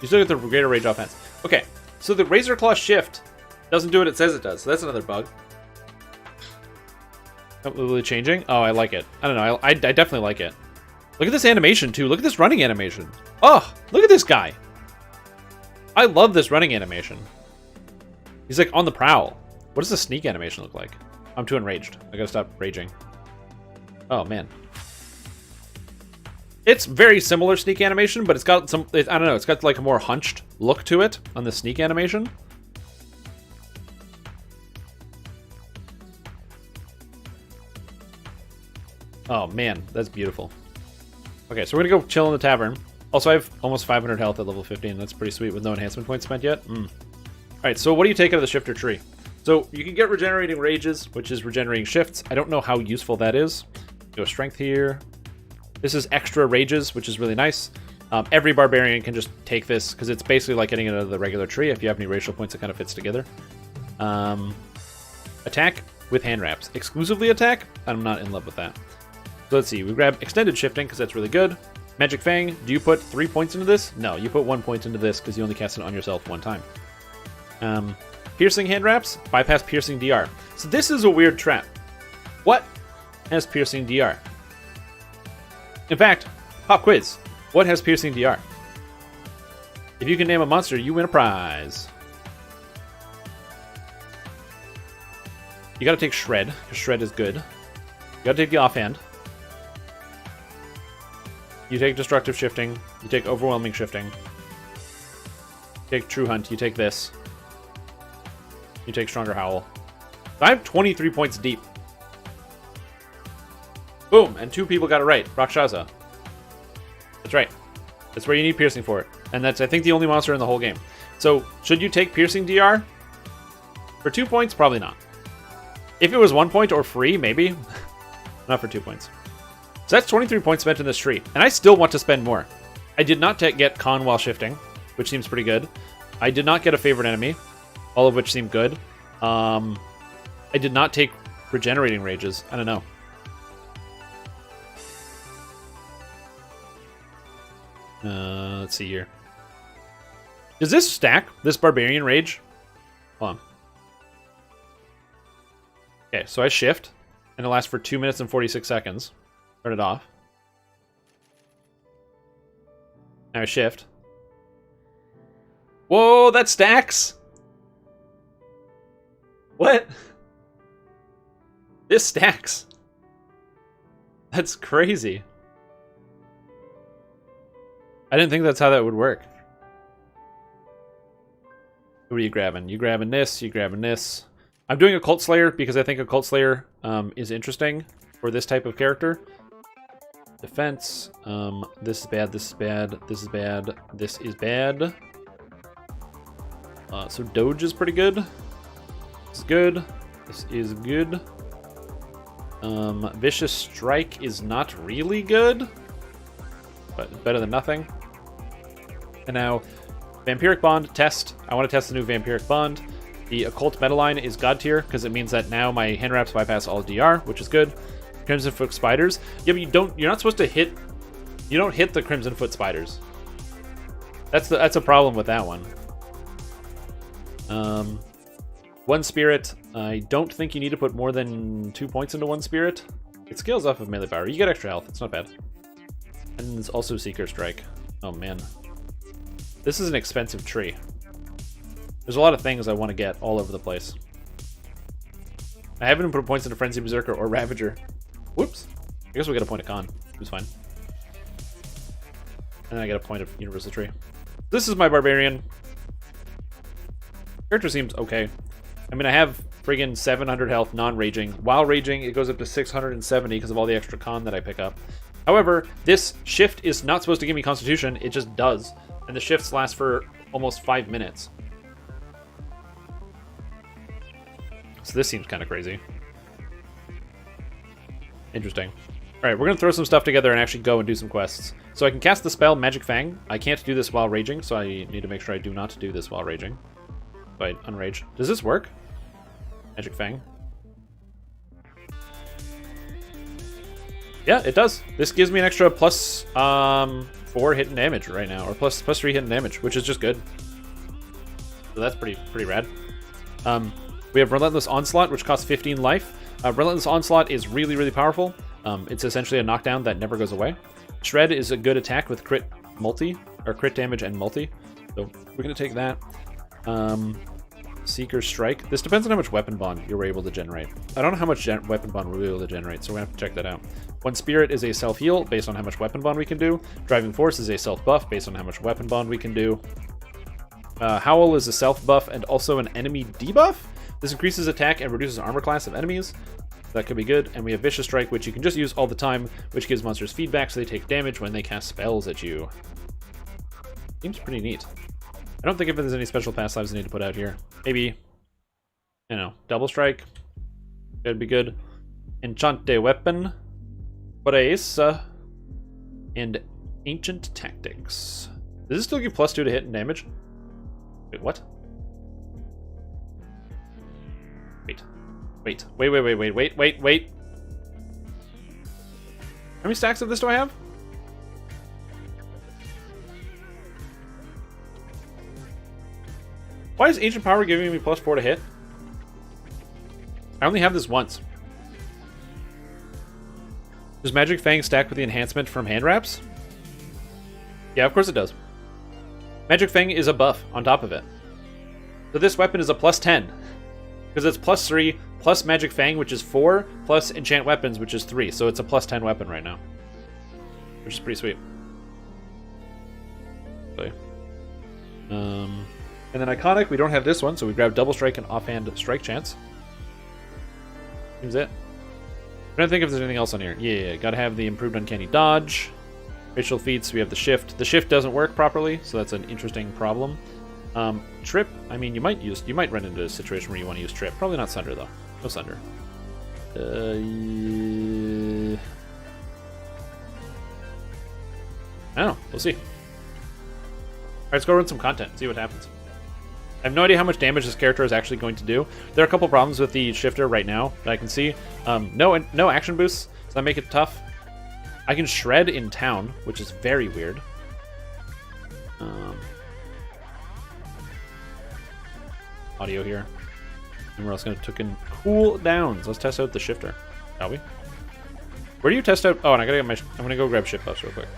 You still get the greater Rage offense. Okay, so the Razor Claw Shift doesn't do what it says it does, so that's another bug. Completely changing? Oh, I like it. I don't know, I definitely like it. Look at this animation, too. Look at this running animation. Oh, look at this guy. I love this running animation. He's like on the prowl. What does the sneak animation look like? I'm too enraged. I gotta stop raging. Oh, man. It's very similar sneak animation, but it's got some... I don't know, it's got like a more hunched look to it on the sneak animation. Oh, man, that's beautiful. Okay, so we're gonna go chill in the tavern. Also, I have almost 500 health at level 15. That's pretty sweet with no enhancement points spent yet. Alright, so what do you take out of the shifter tree? So you can get regenerating rages, which is regenerating shifts. I don't know how useful that is. Do a strength here. This is extra rages, which is really nice. Every barbarian can just take this because it's basically like getting it out of the regular tree. If you have any racial points, it kind of fits together. Attack with hand wraps. Exclusively attack? I'm not in love with that. So let's see. We grab extended shifting because that's really good. Magic Fang. Do you put 3 points into this? No, you put 1 point into this because you only cast it on yourself 1 time. Piercing hand wraps. Bypass piercing DR. So this is a weird trap. What has piercing DR? In fact, pop quiz. What has piercing DR? If you can name a monster, you win a prize. You gotta take Shred, because Shred is good. You gotta take the offhand. You take Destructive Shifting. You take Overwhelming Shifting. You take True Hunt. You take this. You take Stronger Howl. I'm 23 points deep. Boom! And 2 people got it right. Rakshasa. That's right. That's where you need Piercing for it. And that's, I think, the only monster in the whole game. So, should you take Piercing DR? For 2 points? Probably not. If it was 1 point or free, maybe. Not for 2 points. So that's 23 points spent in this tree. And I still want to spend more. I did not get Con while shifting, which seems pretty good. I did not get a favorite enemy, all of which seem good. I did not take Regenerating Rages. I don't know. Let's see here. Does this stack, this Barbarian Rage? Hold on. Okay, so I shift, and it lasts for 2 minutes and 46 seconds. Turn it off. Now I shift. Whoa, that stacks! What? This stacks. That's crazy. I didn't think that's how that would work. What are you grabbing? You grabbing this, you grabbing this. I'm doing a Cult Slayer because I think a Cult Slayer is interesting for this type of character. Defense. This is bad, this is bad, this is bad, this is bad. So Doge is pretty good. This is good. This is good. Vicious Strike is not really good, but better than nothing. And now, Vampiric Bond test. I want to test the new Vampiric Bond. The Occult Meta line is God tier because it means that now my hand wraps bypass all DR, which is good. Crimson Foot Spiders. Yeah, but you're not supposed to hit. You don't hit the Crimson Foot Spiders. That's a problem with that one. One Spirit. I don't think you need to put more than 2 points into one Spirit. It scales off of melee power. You get extra health. It's not bad. And there's also Seeker Strike. Oh man. This is an expensive tree. There's a lot of things I want to get all over the place. I haven't even put points into Frenzy Berserker or Ravager. Whoops. I guess we'll get a point of Con. It was fine. And then I get a point of Universal Tree. This is my Barbarian. Character seems okay. I mean, I have friggin' 700 health non-raging. While raging, it goes up to 670 because of all the extra Con that I pick up. However, this shift is not supposed to give me Constitution. It just does. And the shifts last for almost 5 minutes. So this seems kind of crazy. Interesting. Alright, we're going to throw some stuff together and actually go and do some quests. So I can cast the spell Magic Fang. I can't do this while raging, so I need to make sure I do not do this while raging. So I unrage. Does this work? Magic Fang. Yeah, it does. This gives me an extra plus 4 hidden damage right now, or plus 3 hidden damage, which is just good. So that's pretty rad. We have Relentless Onslaught, which costs 15 life. Relentless Onslaught is really powerful. It's essentially a knockdown that never goes away. Shred is a good attack with crit multi, or crit damage and multi. So we're gonna take that. Seeker Strike. This depends on how much weapon bond you were able to generate. I don't know how much weapon bond we'll be able to generate, so we're gonna have to check that out. One Spirit is a self-heal based on how much weapon bond we can do. Driving Force is a self-buff based on how much weapon bond we can do. Howl is a self-buff and also an enemy debuff. This increases attack and reduces armor class of enemies. That could be good. And we have Vicious Strike, which you can just use all the time, which gives monsters feedback so they take damage when they cast spells at you. Seems pretty neat. I don't think if there's any special pass lives I need to put out here. Maybe, you know, Double Strike. That'd be good. Enchante Weapon. Brace and Ancient Tactics. Does this still give +2 to hit and damage? Wait, what? Wait. How many stacks of this do I have? Why is Ancient Power giving me +4 to hit? I only have this once. Does Magic Fang stack with the enhancement from hand wraps? Yeah, of course it does. Magic Fang is a buff on top of it. So this weapon is a +10. Because it's +3, plus Magic Fang, which is 4, plus Enchant Weapons, which is 3. So it's a +10 weapon right now. Which is pretty sweet. Okay. And then Iconic, we don't have this one, so we grab Double Strike and Offhand Strike Chance. Seems it. I'm trying to think if there's anything else on here. Yeah, gotta have the Improved Uncanny Dodge. Facial Feats, we have the Shift. The Shift doesn't work properly, so that's an interesting problem. Trip, I mean, you might run into a situation where you want to use Trip. Probably not Sunder, though. No Sunder. Yeah. I don't know. We'll see. Alright, let's go run some content, see what happens. I have no idea how much damage this character is actually going to do. There are a couple problems with the shifter right now that I can see. No action boosts, so that make it tough. I can shred in town, which is very weird. Audio here. And we're also going to took in cool downs. Let's test out the shifter, shall we? Where do you test out? Oh, and I'm gonna go grab ship buffs real quick,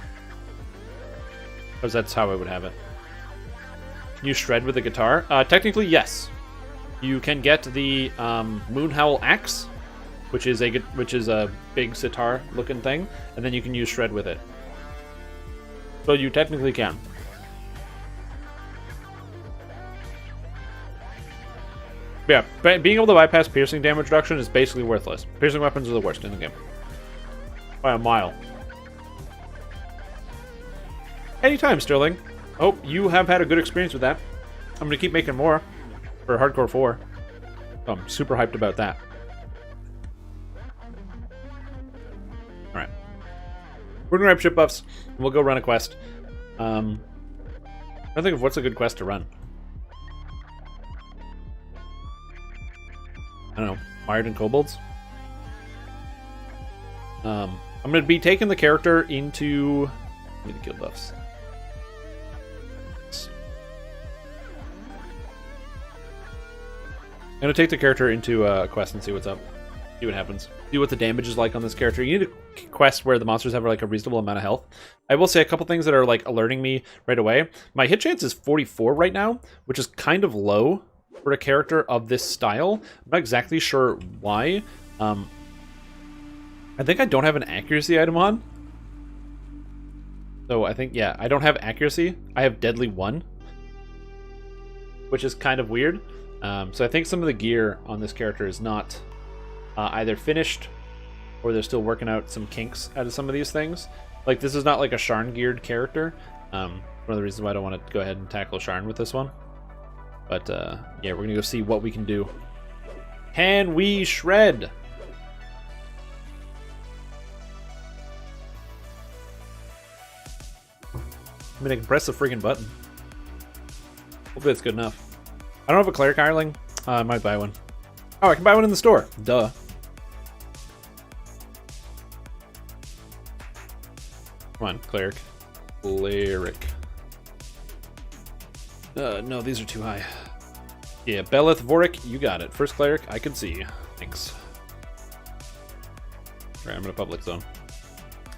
because that's how I would have it. Can you shred with the guitar? Technically, yes. You can get the Moonhowl Axe, which is a big sitar-looking thing, and then you can use shred with it. So you technically can. Yeah, being able to bypass piercing damage reduction is basically worthless. Piercing weapons are the worst in the game. By a mile. Anytime, Sterling. Hope you have had a good experience with that. I'm going to keep making more for Hardcore 4. I'm super hyped about that. Alright. We're going to grab ship buffs, and we'll go run a quest. I think of what's a good quest to run. I don't know. Mired and Kobolds? I'm going to be taking the character into... Give me the guild buffs. I'm going to take the character into a quest and see what's up. See what happens. See what the damage is like on this character. You need a quest where the monsters have like a reasonable amount of health. I will say a couple things that are like alerting me right away. My hit chance is 44 right now, which is kind of low for a character of this style. I'm not exactly sure why. I think I don't have an accuracy item on. So I think, yeah, I don't have accuracy. I have Deadly 1, which is kind of weird. So I think some of the gear on this character is not either finished, or they're still working out some kinks out of some of these things. Like, this is not like a Sharn geared character. One of the reasons why I don't want to go ahead and tackle Sharn with this one. But yeah, we're gonna go see what we can do. Can we shred? I mean, I can press the friggin' button. Hopefully that's good enough. I don't have a Cleric Hireling. I might buy one. Oh, I can buy one in the store. Duh. Come on, Cleric. Cleric. No, these are too high. Yeah, Belith, Vorik, you got it. First Cleric, I can see. Thanks. Alright, I'm in a public zone.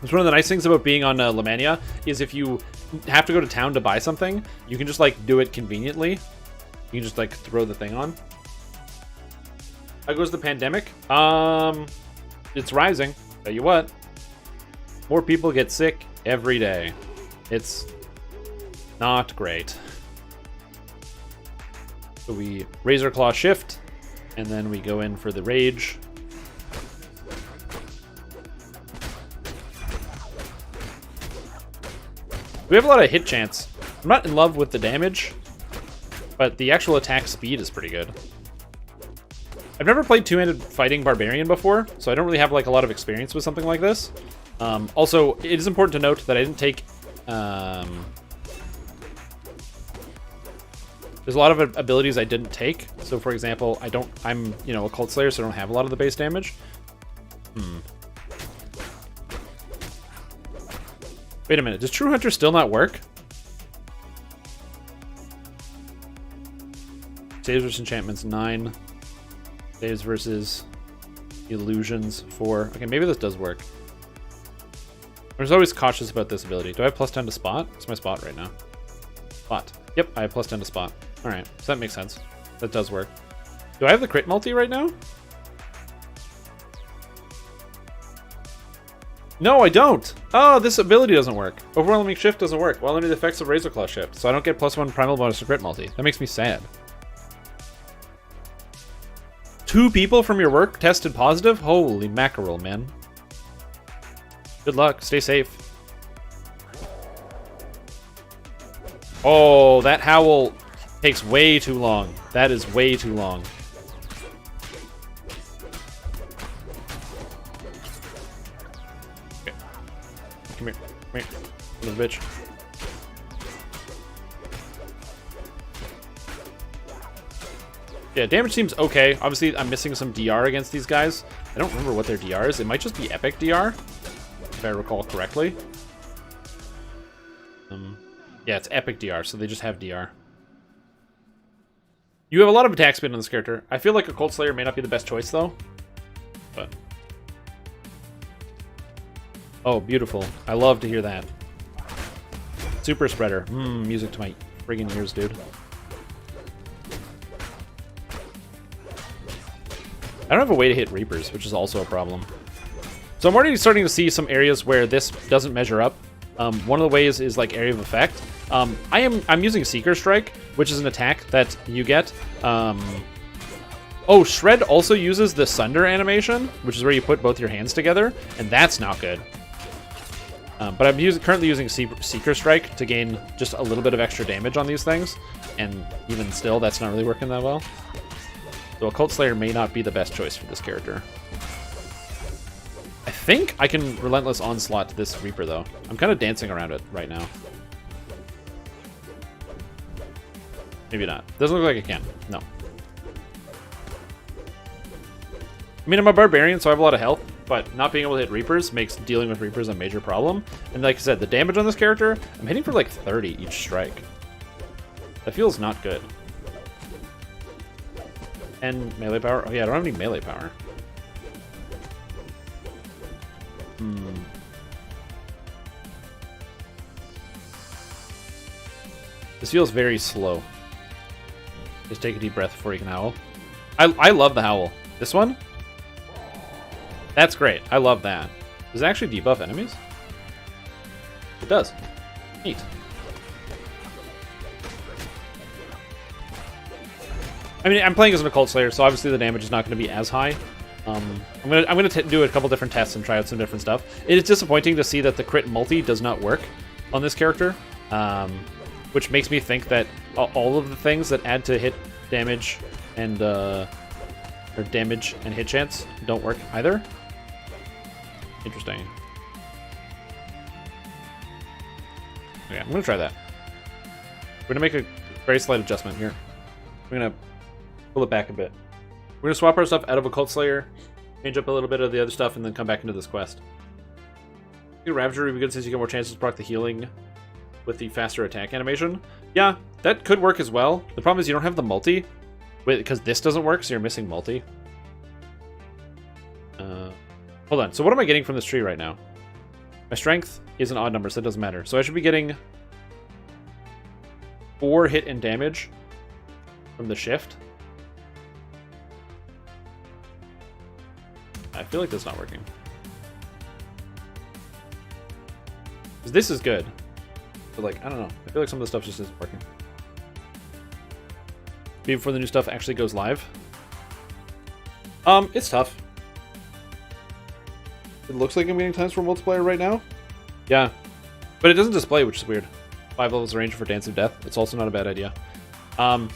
It's one of the nice things about being on Lamania is if you have to go to town to buy something, you can just like do it conveniently. You can just like throw the thing on. How goes the pandemic? It's rising. Tell you what. More people get sick every day. It's not great. So we Razor Claw shift, and then we go in for the rage. We have a lot of hit chance. I'm not in love with the damage, but the actual attack speed is pretty good. I've never played two-handed fighting Barbarian before, so I don't really have like a lot of experience with something like this. Also, it is important to note that I didn't take... there's a lot of abilities I didn't take. So, for example, I'm, you know, a Cult Slayer, so I don't have a lot of the base damage. Wait a minute. Does True Hunter still not work? Saves versus enchantments 9. Saves versus illusions 4. Okay, maybe this does work. I was always cautious about this ability. Do I have plus 10 to spot? What's my spot right now? Spot. Yep, I have plus 10 to spot. Alright, so that makes sense. That does work. Do I have the crit multi right now? No, I don't! Oh, this ability doesn't work. Overwhelming Shift doesn't work. While under the effects of Razor Claw Shift. So I don't get plus 1 primal bonus to crit multi. That makes me sad. 2 people from your work tested positive? Holy mackerel, man. Good luck. Stay safe. Oh, that howl takes way too long. That is way too long. Okay. Come here. Come here. Little bitch. Yeah, damage seems okay. Obviously, I'm missing some DR against these guys. I don't remember what their DR is. It might just be epic DR, if I recall correctly. Yeah, it's epic DR, so they just have DR. You have a lot of attack speed on this character. I feel like a Cult Slayer may not be the best choice, though. But... oh, beautiful. I love to hear that. Super Spreader. Music to my friggin' ears, dude. I don't have a way to hit Reapers, which is also a problem. So I'm already starting to see some areas where this doesn't measure up. One of the ways is like area of effect. I'm using Seeker Strike, which is an attack that you get. Oh, Shred also uses the Sunder animation, which is where you put both your hands together, and that's not good. But I'm currently using Seeker Strike to gain just a little bit of extra damage on these things, and even still, that's not really working that well. So a Cult Slayer may not be the best choice for this character. I think I can Relentless Onslaught this Reaper, though. I'm kind of dancing around it right now. Maybe not. Doesn't look like I can. No. I mean, I'm a Barbarian, so I have a lot of health, but not being able to hit Reapers makes dealing with Reapers a major problem. And like I said, the damage on this character, I'm hitting for like 30 each strike. That feels not good. And melee power? Oh yeah, I don't have any melee power. This feels very slow. Just take a deep breath before you can howl. I love the howl. This one? That's great. I love that. Does it actually debuff enemies? It does. Neat. I mean, I'm playing as an Occult Slayer, so obviously the damage is not going to be as high. I'm gonna do a couple different tests and try out some different stuff. It is disappointing to see that the crit multi does not work on this character, which makes me think that all of the things that add to hit damage and or damage and hit chance don't work either. Interesting. Okay, I'm gonna try that. We're gonna make a very slight adjustment here. We're gonna pull it back a bit. We're gonna swap our stuff out of a Cult Slayer, change up a little bit of the other stuff, and then come back into this quest. I think Ravager would be good since you get more chances to proc the healing with the faster attack animation. Yeah, that could work as well. The problem is you don't have the multi, because this doesn't work, so you're missing multi. Hold on, so what am I getting from this tree right now? My strength is an odd number, so it doesn't matter. So I should be getting 4 hit and damage from the shift. I feel like that's not working. Because this is good. But like, I don't know. I feel like some of the stuff just isn't working. Maybe before the new stuff actually goes live. It's tough. It looks like I'm getting times for multiplayer right now. Yeah. But it doesn't display, which is weird. 5 levels of range for Dance of Death. It's also not a bad idea. I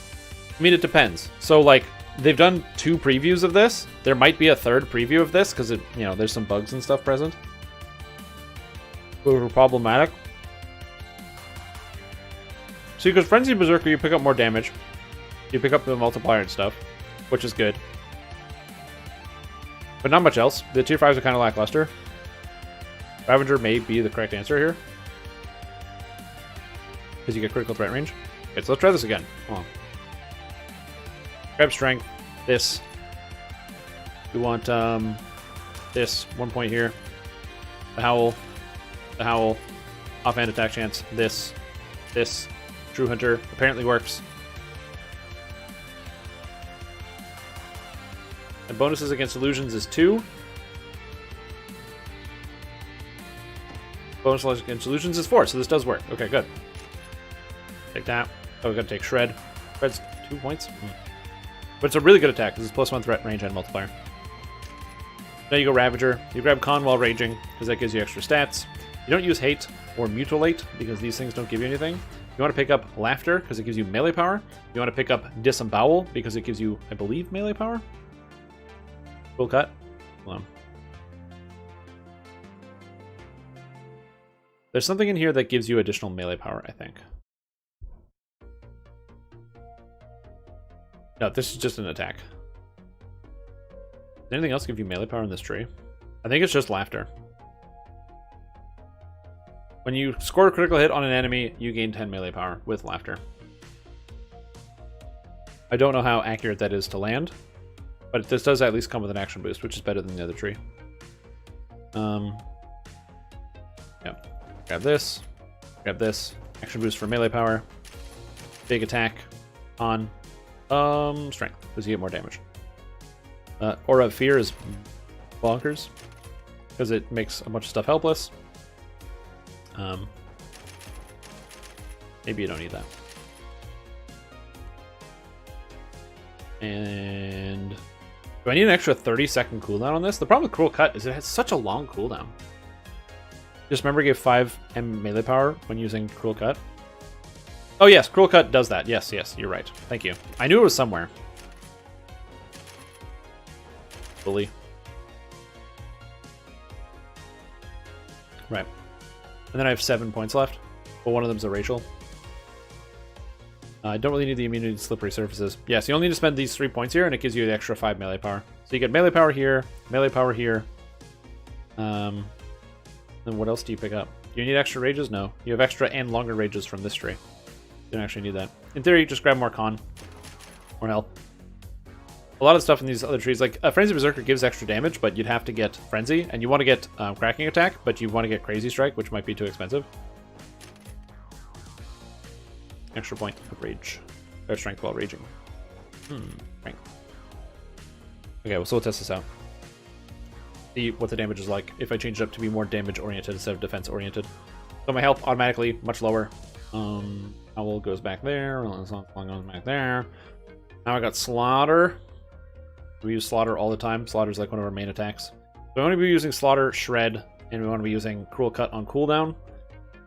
mean, it depends. So, like, they've done 2 previews of this. There might be a 3rd preview of this, because, you know, there's some bugs and stuff present. problematic. See, because Frenzy Berserker, you pick up more damage. You pick up the multiplier and stuff, which is good. But not much else. The tier 5s are kind of lackluster. Ravager may be the correct answer here. Because you get critical threat range. Okay, so let's try this again. Hold on. Grab strength. This. We want this. 1 point here. The Howl. The Howl. Offhand attack chance. This. This. True Hunter. Apparently works. And bonuses against illusions is 2. Bonus against illusions is 4, so this does work. Okay, good. Take that. Oh, we gotta take Shred. Shred's 2 points. But it's a really good attack. This is +1 threat range and multiplier. Now you go Ravager. You grab Con while raging, because that gives you extra stats. You don't use Hate or Mutilate, because these things don't give you anything. You want to pick up Laughter, because it gives you melee power. You want to pick up Disembowel, because it gives you, I believe, melee power? Full cut. Hold on. There's something in here that gives you additional melee power, I think. No, this is just an attack. Does anything else give you melee power in this tree? I think it's just Laughter. When you score a critical hit on an enemy, you gain 10 melee power with Laughter. I don't know how accurate that is to land, but this does at least come with an action boost, which is better than the other tree. Yeah. Grab this. Grab this. Action boost for melee power. Big attack. On. Strength, because you get more damage. Aura of Fear is bonkers, because it makes a bunch of stuff helpless. Maybe you don't need that. And do I need an extra 30-second cooldown on this? The problem with Cruel Cut is it has such a long cooldown. Just remember, give 5 melee power when using Cruel Cut. Oh yes, Cruel Cut does that. Yes, yes, you're right. Thank you. I knew it was somewhere. Bully. Right. And then I have 7 points left. But one of them's a Rachel. I don't really need the immunity to slippery surfaces. Yes, yeah, so you only need to spend these 3 points here, and it gives you the extra 5 melee power. So you get melee power here, melee power here. Then what else do you pick up? Do you need extra rages? No. You have extra and longer rages from this tree. You don't actually need that. In theory, just grab more con. More health. A lot of stuff in these other trees, like Frenzy Berserker gives extra damage, but you'd have to get Frenzy, and you want to get Cracking Attack, but you want to get Crazy Strike, which might be too expensive. Extra point of Rage. Or Strength while raging. Strength. Okay, well, so we'll test this out. See what the damage is like if I change it up to be more damage-oriented instead of defense-oriented. So my health automatically much lower. Owl goes back there. Long goes back there. Now I got Slaughter. We use Slaughter all the time. Slaughter's like one of our main attacks. So we want to be using Slaughter, Shred, and we want to be using Cruel Cut on cooldown.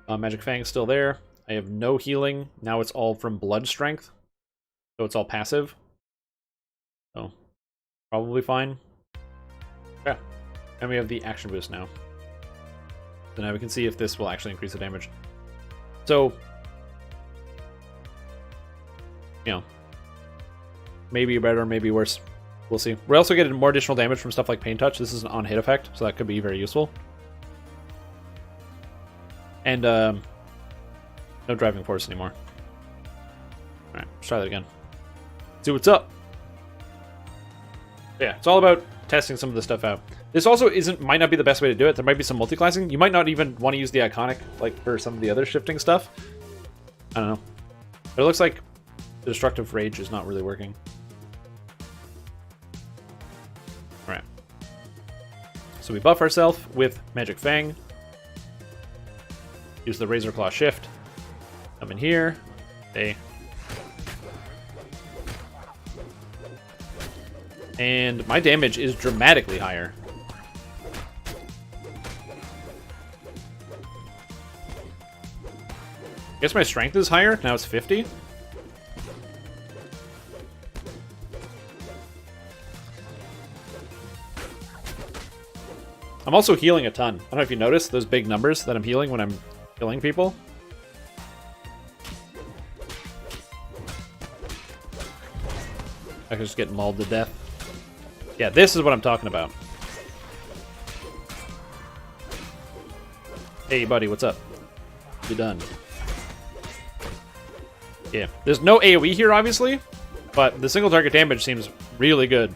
Magic Fang's still there. I have no healing. Now it's all from Blood Strength. So it's all passive. So, probably fine. Yeah. And we have the action boost now. So now we can see if this will actually increase the damage. So, you know, maybe better, maybe worse. We'll see. We're also getting more additional damage from stuff like Pain Touch. This is an on-hit effect, so that could be very useful. And, no driving force anymore. Alright, let's try that again. See what's up. Yeah, it's all about testing some of this stuff out. This also might not be the best way to do it. There might be some multi-classing. You might not even want to use the iconic, like for some of the other shifting stuff. I don't know. But it looks like the Destructive Rage is not really working. Alright. So we buff ourselves with Magic Fang. Use the Razor Claw Shift. Come in here. Okay. And my damage is dramatically higher. I guess my strength is higher. Now it's 50. I'm also healing a ton. I don't know if you noticed those big numbers that I'm healing when I'm killing people. I could just get mauled to death. Yeah, this is what I'm talking about. Hey, buddy, what's up? You done? Yeah, there's no AoE here, obviously, but the single target damage seems really good.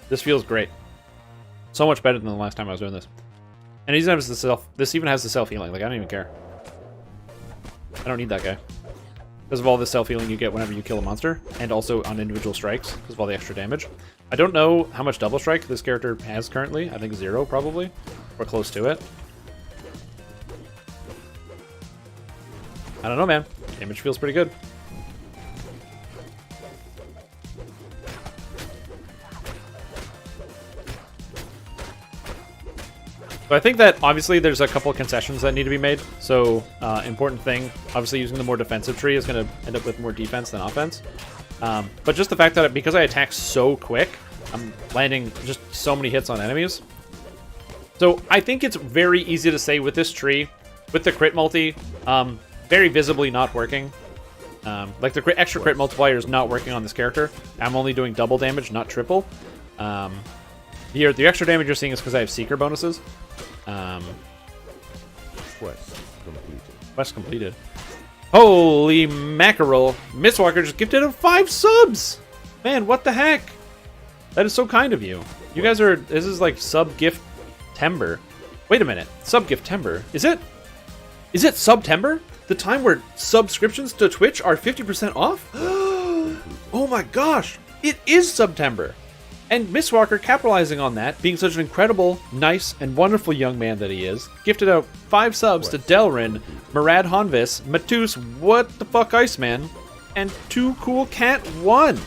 This feels great. So much better than the last time I was doing this. And it even has the self healing. Like, I don't even care. I don't need that guy. Because of all the self healing you get whenever you kill a monster, and also on individual strikes because of all the extra damage. I don't know how much double strike this character has currently. I think 0 probably, or close to it. I don't know, man. Damage feels pretty good. So I think that obviously there's a couple of concessions that need to be made. So important thing, obviously using the more defensive tree is going to end up with more defense than offense. But just the fact that because I attack so quick, I'm landing just so many hits on enemies. So I think it's very easy to say with this tree, with the crit multi, very visibly not working. Like the extra crit multiplier is not working on this character. I'm only doing double damage, not triple. Here, the extra damage you're seeing is because I have Seeker bonuses. Quest completed. Quest completed. Holy mackerel. Mistwalker just gifted him 5 subs! Man, what the heck? That is so kind of you. You guys are... This is like sub-gift Tember. Wait a minute. Sub-gift Tember. Is it September? The time where subscriptions to Twitch are 50% off? Oh my gosh! It is September! And Mistwalker, capitalizing on that, being such an incredible, nice, and wonderful young man that he is, gifted out 5 subs to Delrin, Murad Honvis, Matus, What the Fuck Iceman, and Too Cool Cat 1.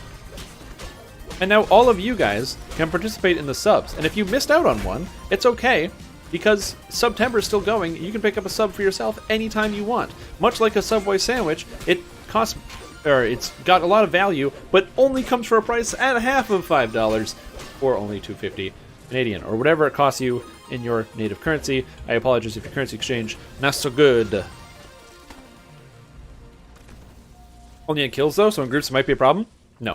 And now all of you guys can participate in the subs. And if you missed out on one, it's okay, because September is still going. You can pick up a sub for yourself anytime you want. Much like a Subway sandwich, it costs... or it's got a lot of value, but only comes for a price at half of $5, or only $2.50 Canadian, or whatever it costs you in your native currency. I apologize if your currency exchange not so good. Only in kills though, so in groups it might be a problem. No,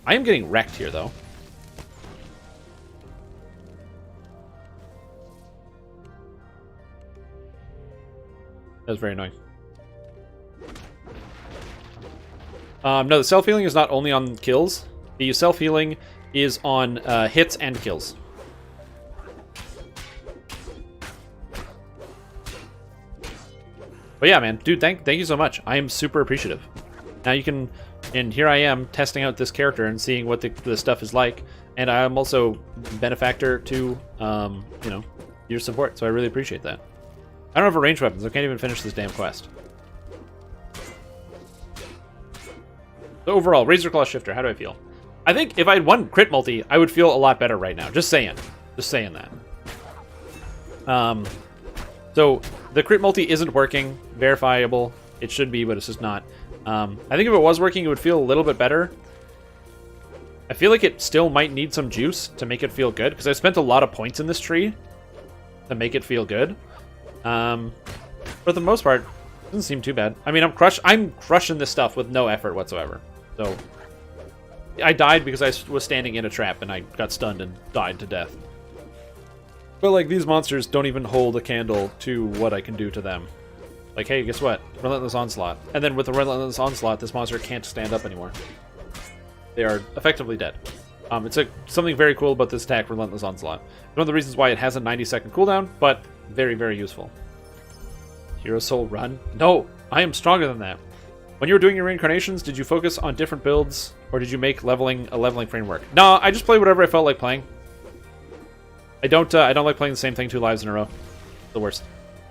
I am getting wrecked here though. That was very annoying. No, the self-healing is not only on kills. The self-healing is on hits and kills. But yeah, man, dude, thank you so much. I am super appreciative. Now you can, and here I am testing out this character and seeing what the stuff is like. And I am also benefactor to, you know, your support. So I really appreciate that. I don't have a ranged weapons. I can't even finish this damn quest. So overall, Razor Claw Shifter, how do I feel? I think if I had one crit multi, I would feel a lot better right now. Just saying. Just saying that. So the crit multi isn't working. Verifiable. It should be, but it's just not. I think if it was working, it would feel a little bit better. I feel like it still might need some juice to make it feel good, because I spent a lot of points in this tree to make it feel good. But for the most part, it doesn't seem too bad. I mean, I'm crushing this stuff with no effort whatsoever. So I died because I was standing in a trap and I got stunned and died to death. But like, these monsters don't even hold a candle to what I can do to them. Like, hey, guess what? Relentless Onslaught. And then with the Relentless Onslaught, this monster can't stand up anymore. They are effectively dead. It's something very cool about this attack, Relentless Onslaught. One of the reasons why it has a 90-second cooldown, but very, very useful. Hero Soul Run? No, I am stronger than that. When you were doing your reincarnations, did you focus on different builds, or did you make leveling a leveling framework? No, I just play whatever I felt like playing. I don't like playing the same thing 2 lives in a row. The worst.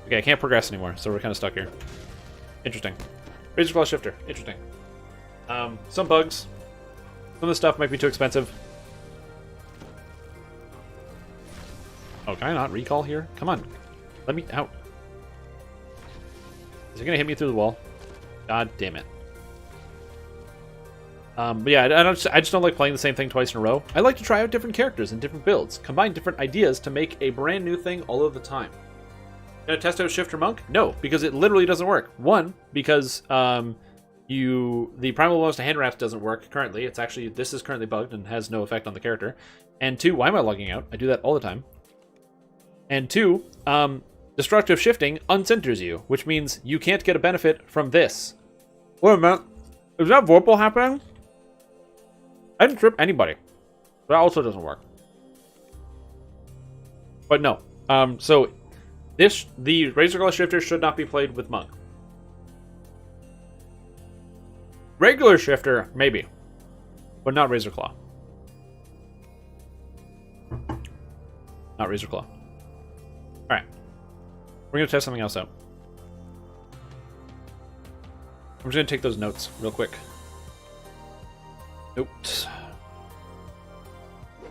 Okay, I can't progress anymore, so we're kind of stuck here. Interesting. Razor Claw Shifter. Interesting. Some bugs. Some of the stuff might be too expensive. Oh, can I not recall here? Come on. Let me out. Is it going to hit me through the wall? God damn it. But yeah, I just don't like playing the same thing twice in a row. I like to try out different characters and different builds, combine different ideas to make a brand new thing all of the time. Gonna test out Shifter Monk? No, because it literally doesn't work. One, because the primal bonus to hand wraps doesn't work currently. This is currently bugged and has no effect on the character. And two, why am I logging out? I do that all the time. And two, destructive shifting uncenters you, which means you can't get a benefit from this. Wait a minute, is that Vorpal happening? I didn't trip anybody. That also doesn't work. But no. So the Razor Claw Shifter should not be played with Monk. Regular Shifter, maybe. But not Razor Claw. Not Razor Claw. Alright. We're going to test something else out. I'm just going to take those notes real quick. Notes.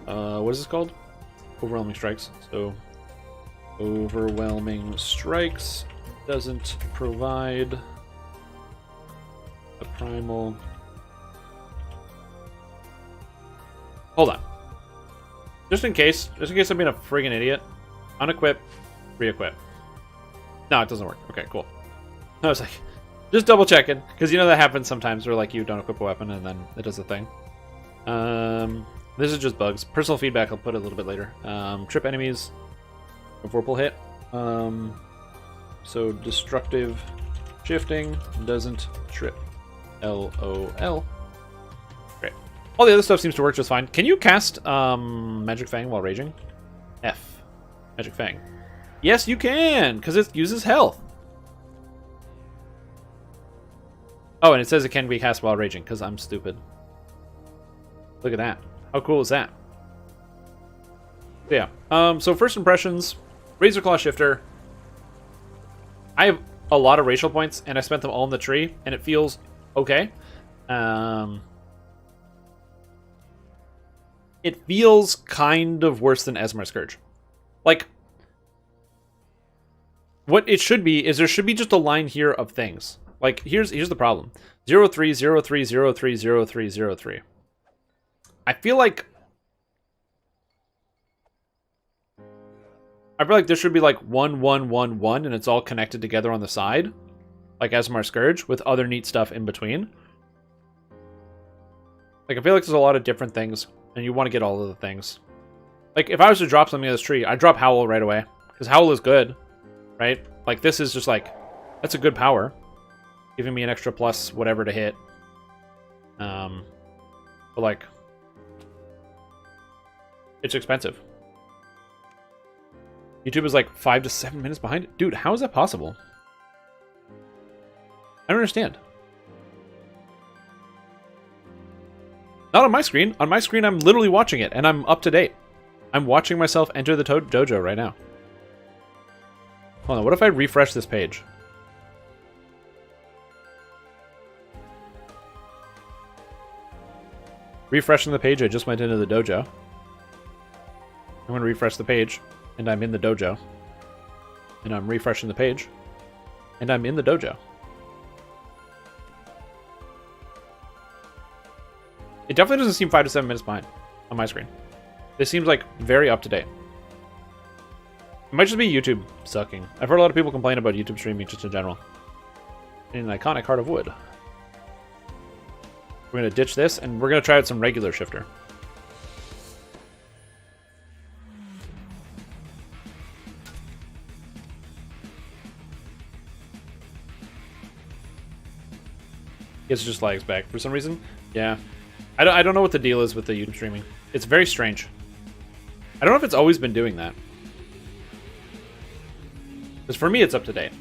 What is this called? Overwhelming Strikes. So, Overwhelming Strikes doesn't provide a primal. Hold on. Just in case I'm being a friggin' idiot. Unequip, re-equip. No, it doesn't work. Okay, cool. I was like, just double checking, because you know that happens sometimes where like you don't equip a weapon and then it does a thing. This is just bugs. Personal feedback I'll put a little bit later. Trip enemies. A Vorpal hit. So destructive shifting doesn't trip. LOL. Great. All the other stuff seems to work just fine. Can you cast Magic Fang while raging? F. Magic Fang. Yes, you can, because it uses health. Oh, and it says it can be cast while raging, because I'm stupid. Look at that. How cool is that? Yeah. So first impressions, Razor Claw Shifter. I have a lot of racial points, and I spent them all in the tree, and it feels okay. It feels kind of worse than Esmar Scourge. Like, what it should be is there should be just a line here of things. Like, here's the problem. 0303030303. I feel like there should be like 1111 and it's all connected together on the side. Like Esmar Scourge with other neat stuff in between. Like, I feel like there's a lot of different things and you want to get all of the things. Like, if I was to drop something in this tree, I'd drop Howl right away. Because Howl is good, right? Like, this is just like, that's a good power. Giving me an extra plus whatever to hit. But like, it's expensive. YouTube is like 5 to 7 minutes behind it. Dude, how is that possible? I don't understand. Not on my screen. On my screen, I'm literally watching it, and I'm up to date. I'm watching myself enter the dojo right now. Hold on, what if I refresh this page? Refreshing the page, I just went into the dojo. I'm going to refresh the page, and I'm in the dojo. And I'm refreshing the page, and I'm in the dojo. It definitely doesn't seem 5 to 7 minutes behind on my screen. This seems like very up to date. It might just be YouTube sucking. I've heard a lot of people complain about YouTube streaming just in general. In an iconic Heart of Wood. We're going to ditch this, and we're going to try out some regular shifter. It just lags back for some reason. Yeah. I don't know what the deal is with the YouTube streaming. It's very strange. I don't know if it's always been doing that. Because for me, it's up to date.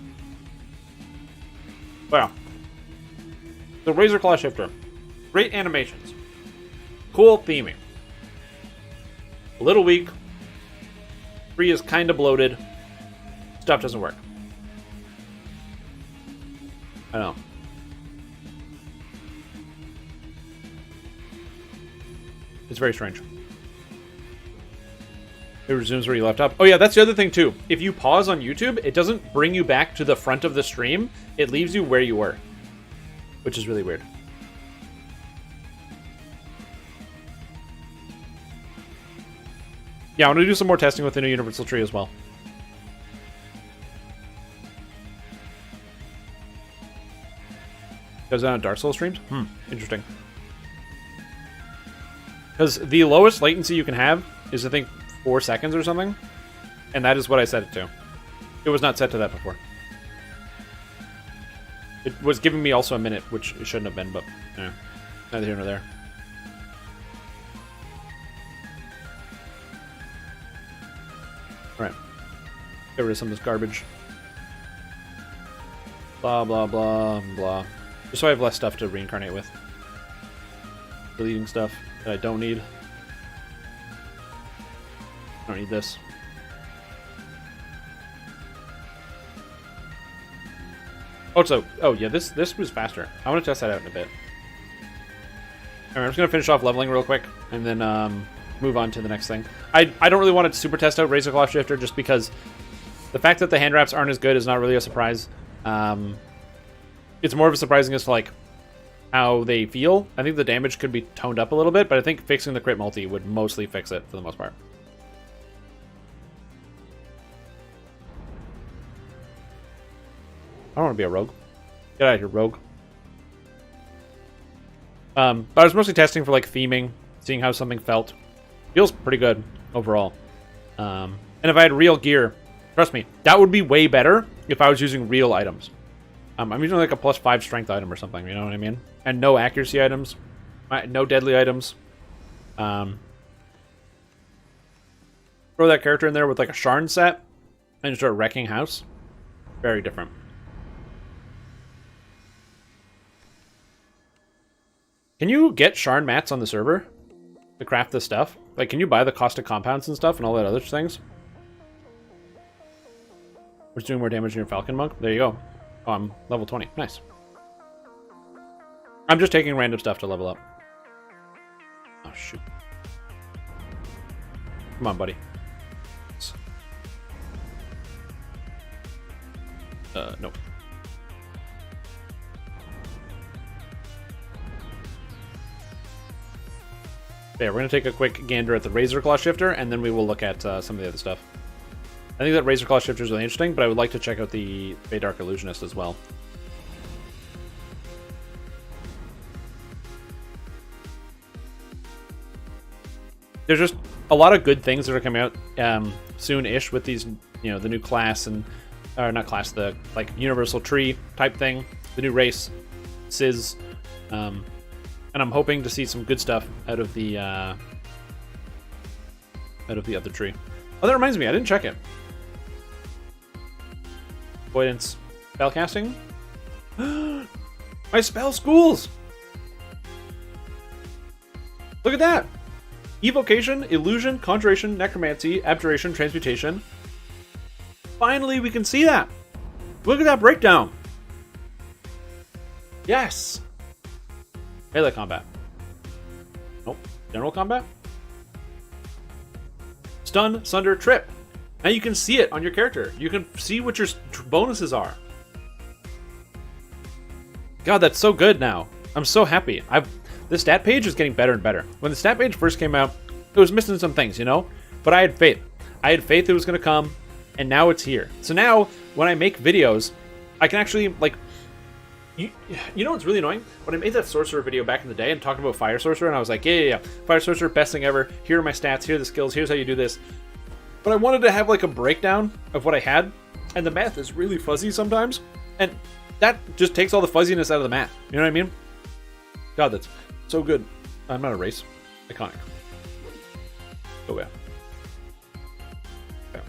Well. The Razor Claw Shifter. Great animations. Cool theming. A little weak. 3 is kind of bloated. Stuff doesn't work. I know. It's very strange. It resumes where you left off. Oh yeah, that's the other thing too. If you pause on YouTube, it doesn't bring you back to the front of the stream. It leaves you where you were. Which is really weird. Yeah, I want to do some more testing with the new Universal Tree as well. Goes on Dark Souls streams? Interesting. Because the lowest latency you can have is, I think, 4 seconds or something. And that is what I set it to. It was not set to that before. It was giving me also a minute, which it shouldn't have been, but yeah, neither here nor there. Alright. Get rid of some of this garbage. Blah, blah, blah, blah. Just so I have less stuff to reincarnate with. Deleting stuff that I don't need. I don't need this. Oh yeah, this was faster. I want to test that out in a bit. Alright, I'm just gonna finish off leveling real quick, and then move on to the next thing. I don't really want to super test out Razor Claw Shifter, just because the fact that the hand wraps aren't as good is not really a surprise. It's more of a surprising as to like how they feel. I think the damage could be toned up a little bit, but I think fixing the crit multi would mostly fix it for the most part. I don't want to be a rogue. Get out of here, rogue. But I was mostly testing for like theming, seeing how something felt. Feels pretty good overall. And if I had real gear, trust me, that would be way better if I was using real items. I'm using like a +5 strength item or something, you know what I mean? And no accuracy items, no deadly items. Throw that character in there with like a Sharn set and start wrecking house. Very different. Can you get Sharn mats on the server to craft this stuff? Like, can you buy the caustic compounds and stuff and all that other things? Which is doing more damage than your Falcon Monk? There you go. Oh, I'm level 20. Nice. I'm just taking random stuff to level up. Oh, shoot. Come on, buddy. Nope. Yeah, we're going to take a quick gander at the Razor Claw Shifter, and then we will look at some of the other stuff. I think that Razor Claw Shifter is really interesting, but I would like to check out the Bay Dark Illusionist as well. There's just a lot of good things that are coming out soon-ish with these, you know, the new class and, or not class, the like Universal Tree type thing, the new race, Sizz, and I'm hoping to see some good stuff out of the other tree. Oh, that reminds me, I didn't check it. Avoidance. Spellcasting? My spell schools! Look at that! Evocation, Illusion, Conjuration, Necromancy, Abjuration, Transmutation. Finally, we can see that! Look at that breakdown! Yes! Melee combat. Nope. General combat? Stun, Sunder, Trip. Now you can see it on your character. You can see what your bonuses are. God, that's so good now. I'm so happy. The stat page is getting better and better. When the stat page first came out, it was missing some things, you know? But I had faith. I had faith it was going to come, and now it's here. So now, when I make videos, I can actually, like... You know what's really annoying? When I made that Sorcerer video back in the day and talking about Fire Sorcerer, and I was like, yeah. Fire Sorcerer, best thing ever. Here are my stats, here are the skills, here's how you do this. But I wanted to have like a breakdown of what I had, and the math is really fuzzy sometimes, and that just takes all the fuzziness out of the math. You know what I mean? God, that's so good. I'm not a race. Iconic. Oh, yeah. Okay.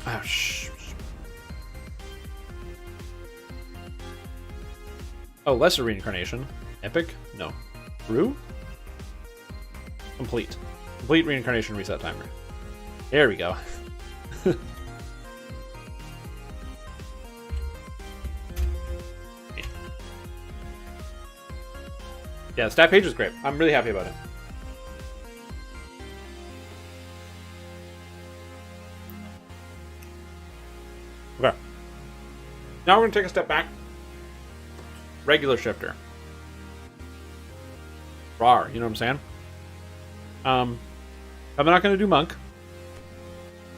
Ah, shh. Oh, lesser reincarnation. Epic? No. Brew? Complete. Complete reincarnation reset timer. There we go. Yeah, the stat page is great. I'm really happy about it. Okay. Now we're going to take a step back. Regular shifter. Rar, you know what I'm saying? I'm not going to do Monk.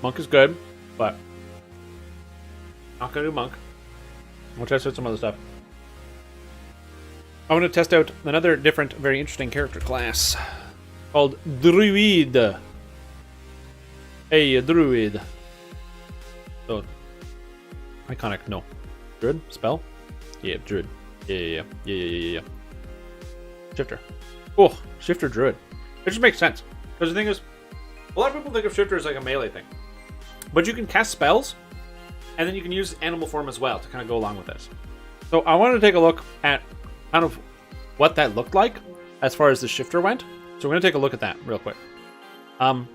Monk is good, but not going to do Monk. We'll test out some other stuff. I want to test out another different, very interesting character class called Druid. Hey, Druid. So, iconic, no. Druid? Spell? Yeah, Druid. Yeah. Shifter. Oh, Shifter Druid. It just makes sense. Because the thing is, a lot of people think of Shifter as like a melee thing. But you can cast spells, and then you can use animal form as well to kind of go along with this. So I wanted to take a look at kind of what that looked like as far as the Shifter went. So we're going to take a look at that real quick. Now,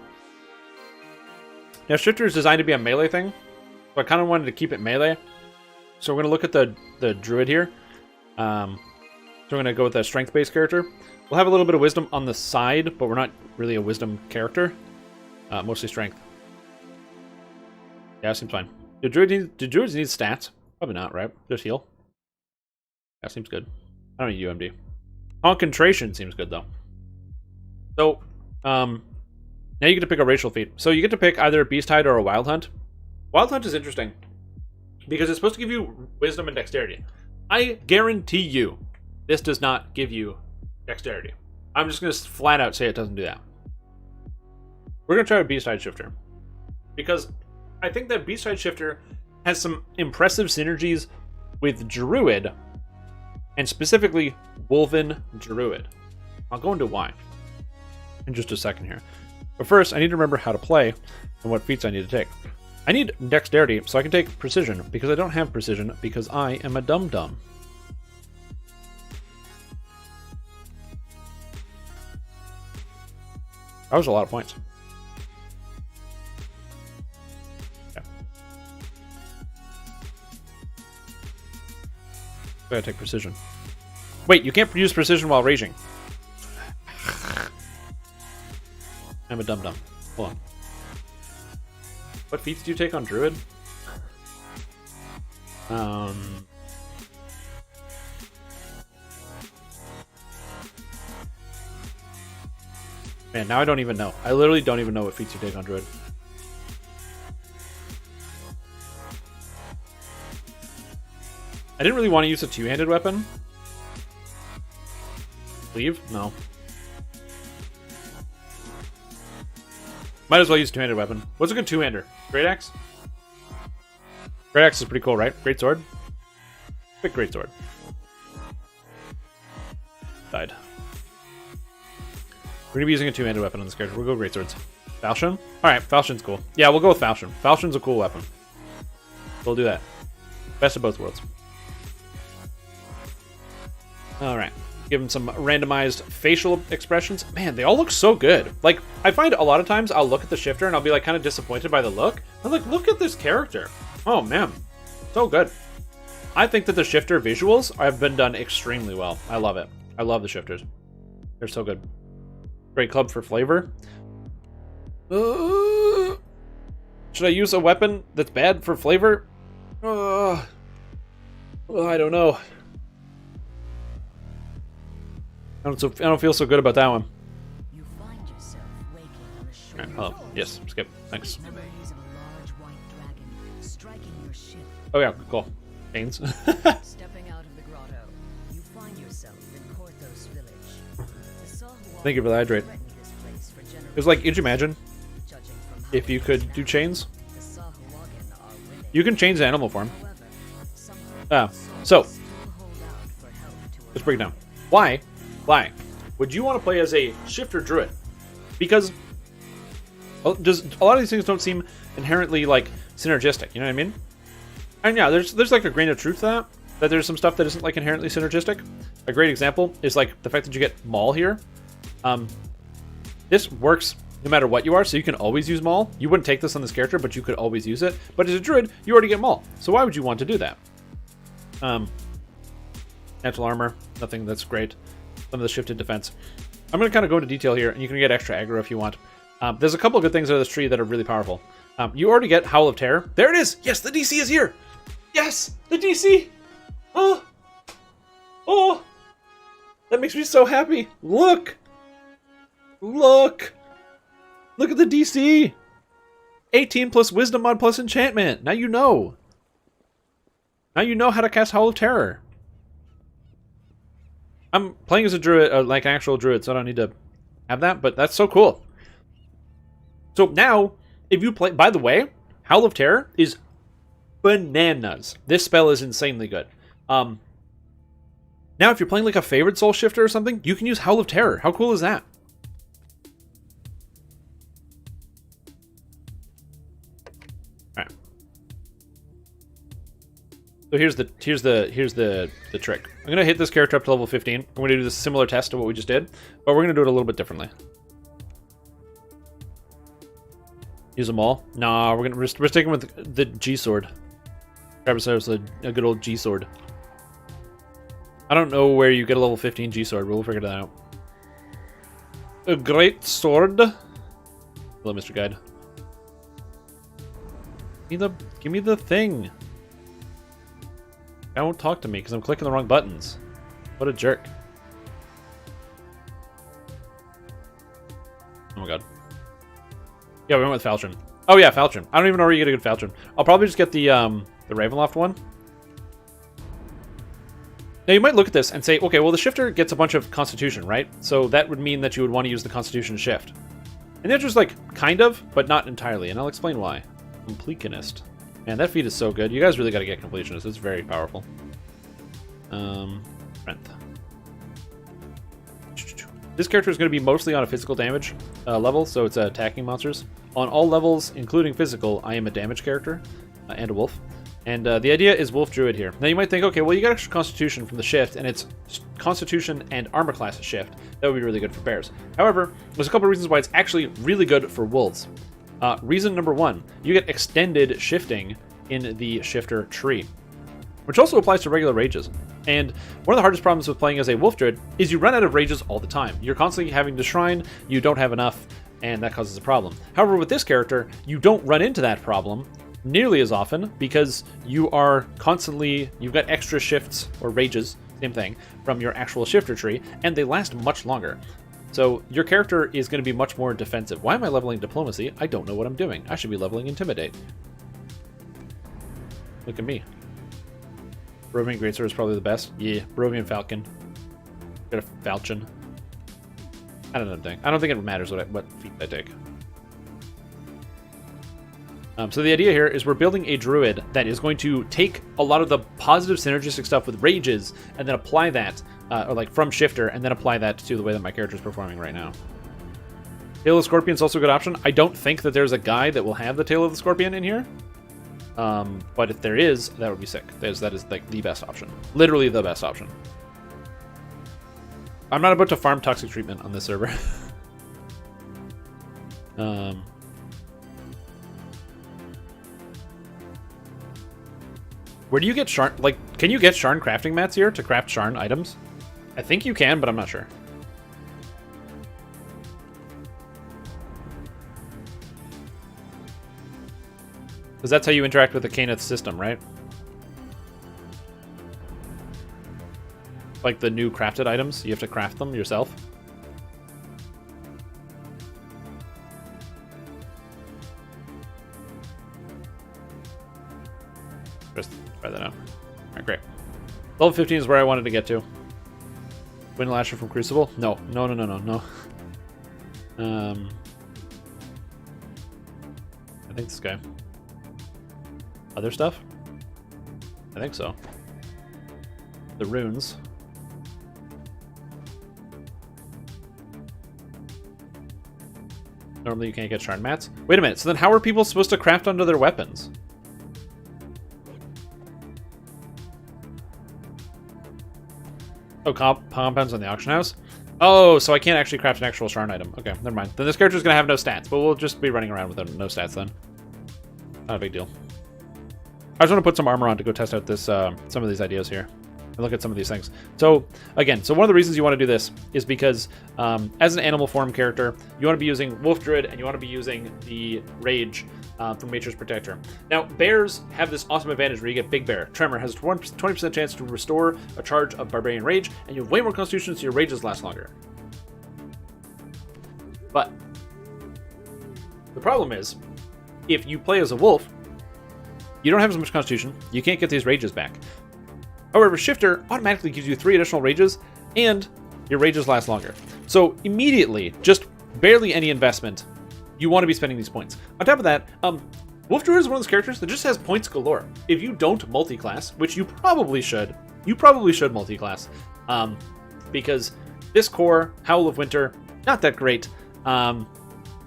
Shifter is designed to be a melee thing, so I kind of wanted to keep it melee. So we're going to look at the Druid here. So we're going to go with a strength-based character. We'll have a little bit of wisdom on the side, but we're not really a wisdom character. Mostly strength. Yeah, seems fine. Do druids need stats? Probably not, right? Just heal. Yeah, seems good. I don't need UMD. Concentration seems good, though. So, now you get to pick a racial feat. So you get to pick either a Beast Hide or a Wild Hunt. Wild Hunt is interesting because it's supposed to give you wisdom and dexterity. I guarantee you this does not give you dexterity. I'm just going to flat out say it doesn't do that. We're going to try a Beast Hide Shifter because I think that Beast Hide Shifter has some impressive synergies with Druid and specifically Wolven Druid. I'll go into why in just a second here. But first, I need to remember how to play and what feats I need to take. I need dexterity so I can take precision, because I don't have precision because I am a dum-dum. That was a lot of points. Okay. Gotta take precision. Wait, you can't use precision while raging. I'm a dum-dum. Hold on. What feats do you take on Druid? Man, now I don't even know. I literally don't even know what feats you take on Druid. I didn't really want to use a two-handed weapon. Leave? No. Might as well use a two-handed weapon. What's a good two-hander? Great Axe? Great Axe is pretty cool, right? Great Sword? Pick Great Sword. Died. We're going to be using a two-handed weapon on this character. We'll go Great Swords. Falchion? Alright, Falchion's cool. Yeah, we'll go with Falchion. Falchion's a cool weapon. We'll do that. Best of both worlds. Alright. Give him some randomized facial expressions. Man, they all look so good. Like, I find a lot of times I'll look at the Shifter and I'll be like kind of disappointed by the look. I'm like, look at this character. Oh man, so good. I think that the Shifter visuals have been done extremely well. I love it. I love the Shifters. They're so good. Great club for flavor. Should I use a weapon that's bad for flavor? I don't know. I don't feel so good about that one. You find yourself waking on a shore. Right, yes, skip. Thanks. Memories of a large white dragon striking your ship. Oh yeah, cool. Chains. Stepping out of the grotto, you find yourself in Korthos village. Thank you for the hydrate. It was like, could you imagine if you could do chains? You can change the animal form. So let's break it down. Why would you want to play as a Shifter Druid? Because just a lot of these things don't seem inherently like synergistic. You know what I mean? And yeah, there's like a grain of truth to that there's some stuff that isn't like inherently synergistic. A great example is like the fact that you get Maul here. This works no matter what you are, so you can always use Maul. You wouldn't take this on this character, but you could always use it. But as a Druid, you already get Maul, so why would you want to do that? Natural armor, nothing that's great. Some of the shifted defense. I'm going to kind of go into detail here, and you can get extra aggro if you want. There's a couple of good things out of this tree that are really powerful. You already get Howl of Terror. There it is! Yes, the DC is here! Yes! The DC! Oh! Oh! That makes me so happy! Look! Look! Look at the DC! 18 plus Wisdom mod plus Enchantment! Now you know! Now you know how to cast Howl of Terror. I'm playing as a druid, like an actual druid, so I don't need to have that, but that's so cool. So now, if you play... By the way, Howl of Terror is bananas. This spell is insanely good. Now, if you're playing like a favorite Soul Shifter or something, you can use Howl of Terror. How cool is that? Alright. So here's the trick. I'm gonna hit this character up to level 15. I'm gonna do this similar test to what we just did, but we're gonna do it a little bit differently. Use them all? Nah, we're sticking with the G sword. Grab ourselves a good old G sword. I don't know where you get a level 15 G sword, but we'll figure that out. A great sword. Hello, Mr. Guide. Give me the thing. Don't talk to me because I'm clicking the wrong buttons. What a jerk. Oh my god. Yeah, we went with Falchion. Oh yeah, Falchion. I don't even know where you get a good Falchion. I'll probably just get the Ravenloft one. Now you might look at this and say, okay, well the Shifter gets a bunch of Constitution, right? So that would mean that you would want to use the Constitution Shift. And they're just like, kind of, but not entirely, and I'll explain why. Completionist. Man, that feat is so good. You guys really got to get Completionist. It's very powerful. Strength. This character is going to be mostly on a physical damage level, so it's attacking monsters. On all levels, including physical, I am a damage character and a wolf. And the idea is Wolf Druid here. Now you might think, okay, well you got extra Constitution from the shift, and it's Constitution and Armor class shift. That would be really good for bears. However, there's a couple of reasons why it's actually really good for wolves. Reason number one, you get extended shifting in the shifter tree, which also applies to regular rages. And one of the hardest problems with playing as a Wolf Druid is you run out of rages all the time. You're constantly having to shrine, you don't have enough, and that causes a problem. However, with this character, you don't run into that problem nearly as often because you've got extra shifts or rages, same thing, from your actual shifter tree, and they last much longer. So your character is going to be much more defensive. Why am I leveling Diplomacy? I don't know what I'm doing. I should be leveling Intimidate. Look at me. Barovian Greatsword is probably the best. Yeah, Barovian Falcon. Got a Falchion. I don't think it matters what feat I take. So the idea here is we're building a druid that is going to take a lot of the positive synergistic stuff with rages and then apply that, or like from shifter, and then apply that to the way that my character is performing right now. Tail of the Scorpion is also a good option. I don't think that there's a guy that will have the Tail of the Scorpion in here. But if there is, that would be sick. That is like the best option. Literally the best option. I'm not about to farm toxic treatment on this server. Where do you get Sharn? Like, can you get Sharn crafting mats here to craft Sharn items? I think you can, but I'm not sure. Because that's how you interact with the Caneth system, right? Like the new crafted items, you have to craft them yourself. Just try that out. Alright, great. Level 15 is where I wanted to get to. Wind Lasher from Crucible? No. No. I think this guy. Other stuff? I think so. The runes. Normally you can't get Sharn mats. Wait a minute, so then how are people supposed to craft under their weapons? Oh, compounds on the auction house? Oh, so I can't actually craft an actual Sharn item. Okay, never mind. Then this character's gonna have no stats, but we'll just be running around with no stats then. Not a big deal. I just want to put some armor on to go test out this some of these ideas here and look at some of these things. So again, one of the reasons you want to do this is because as an animal form character, you want to be using Wolf Druid and you want to be using the Rage from Nature's Protector. Now, bears have this awesome advantage where you get Big Bear. Tremor has a 20% chance to restore a charge of Barbarian Rage, and you have way more Constitution, so your rages last longer. But The problem is, if you play as a wolf, you don't have as much constitution, you can't get these rages back. However, Shifter automatically gives you 3 additional rages, and your rages last longer. So immediately, just barely any investment, you want to be spending these points. On top of that, Wolf Druid is one of those characters that just has points galore. If you don't multi-class, which you probably should multi-class, because this core, Howl of Winter, not that great.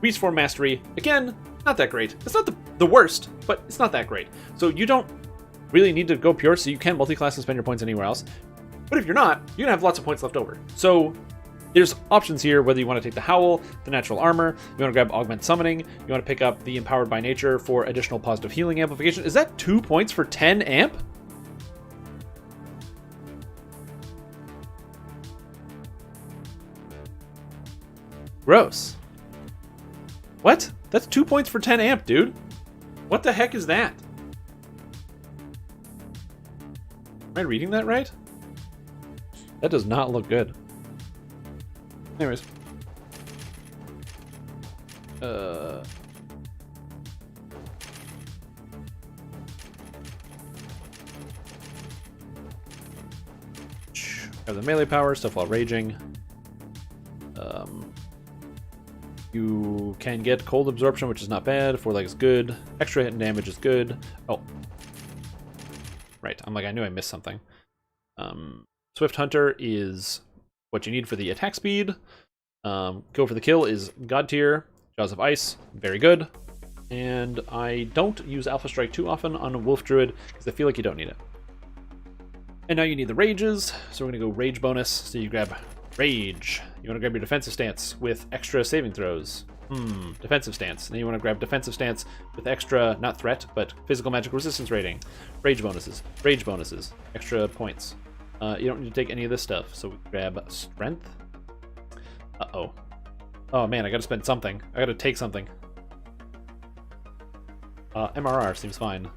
Beast Form Mastery, again, not that great. It's not the worst, but it's not that great. So you don't really need to go pure, so you can multi-class and spend your points anywhere else. But if you're not, you're going to have lots of points left over. So there's options here, whether you want to take the Howl, the Natural Armor, you want to grab Augment Summoning, you want to pick up the Empowered by Nature for additional positive healing amplification. Is that 2 points for 10 amp? Gross. What? That's 2 points for 10 amp, dude. What the heck is that? Am I reading that right? That does not look good. Anyways. Have the melee power, stuff while raging. You can get cold absorption, which is not bad. 4 leg is good. Extra hit and damage is good. Oh. Right, I'm like, I knew I missed something. Swift Hunter is what you need for the attack speed. Go for the kill is God tier. Jaws of Ice, very good. And I don't use Alpha Strike too often on a Wolf Druid, because I feel like you don't need it. And now you need the rages, so we're going to go rage bonus. So you grab rage. You want to grab your defensive stance with extra saving throws. Defensive stance. Then you want to grab defensive stance with extra, not threat, but physical magic resistance rating. Rage bonuses. Extra points. You don't need to take any of this stuff, so we grab strength. Uh-oh. Oh man, I gotta spend something. I gotta take something. MRR seems fine.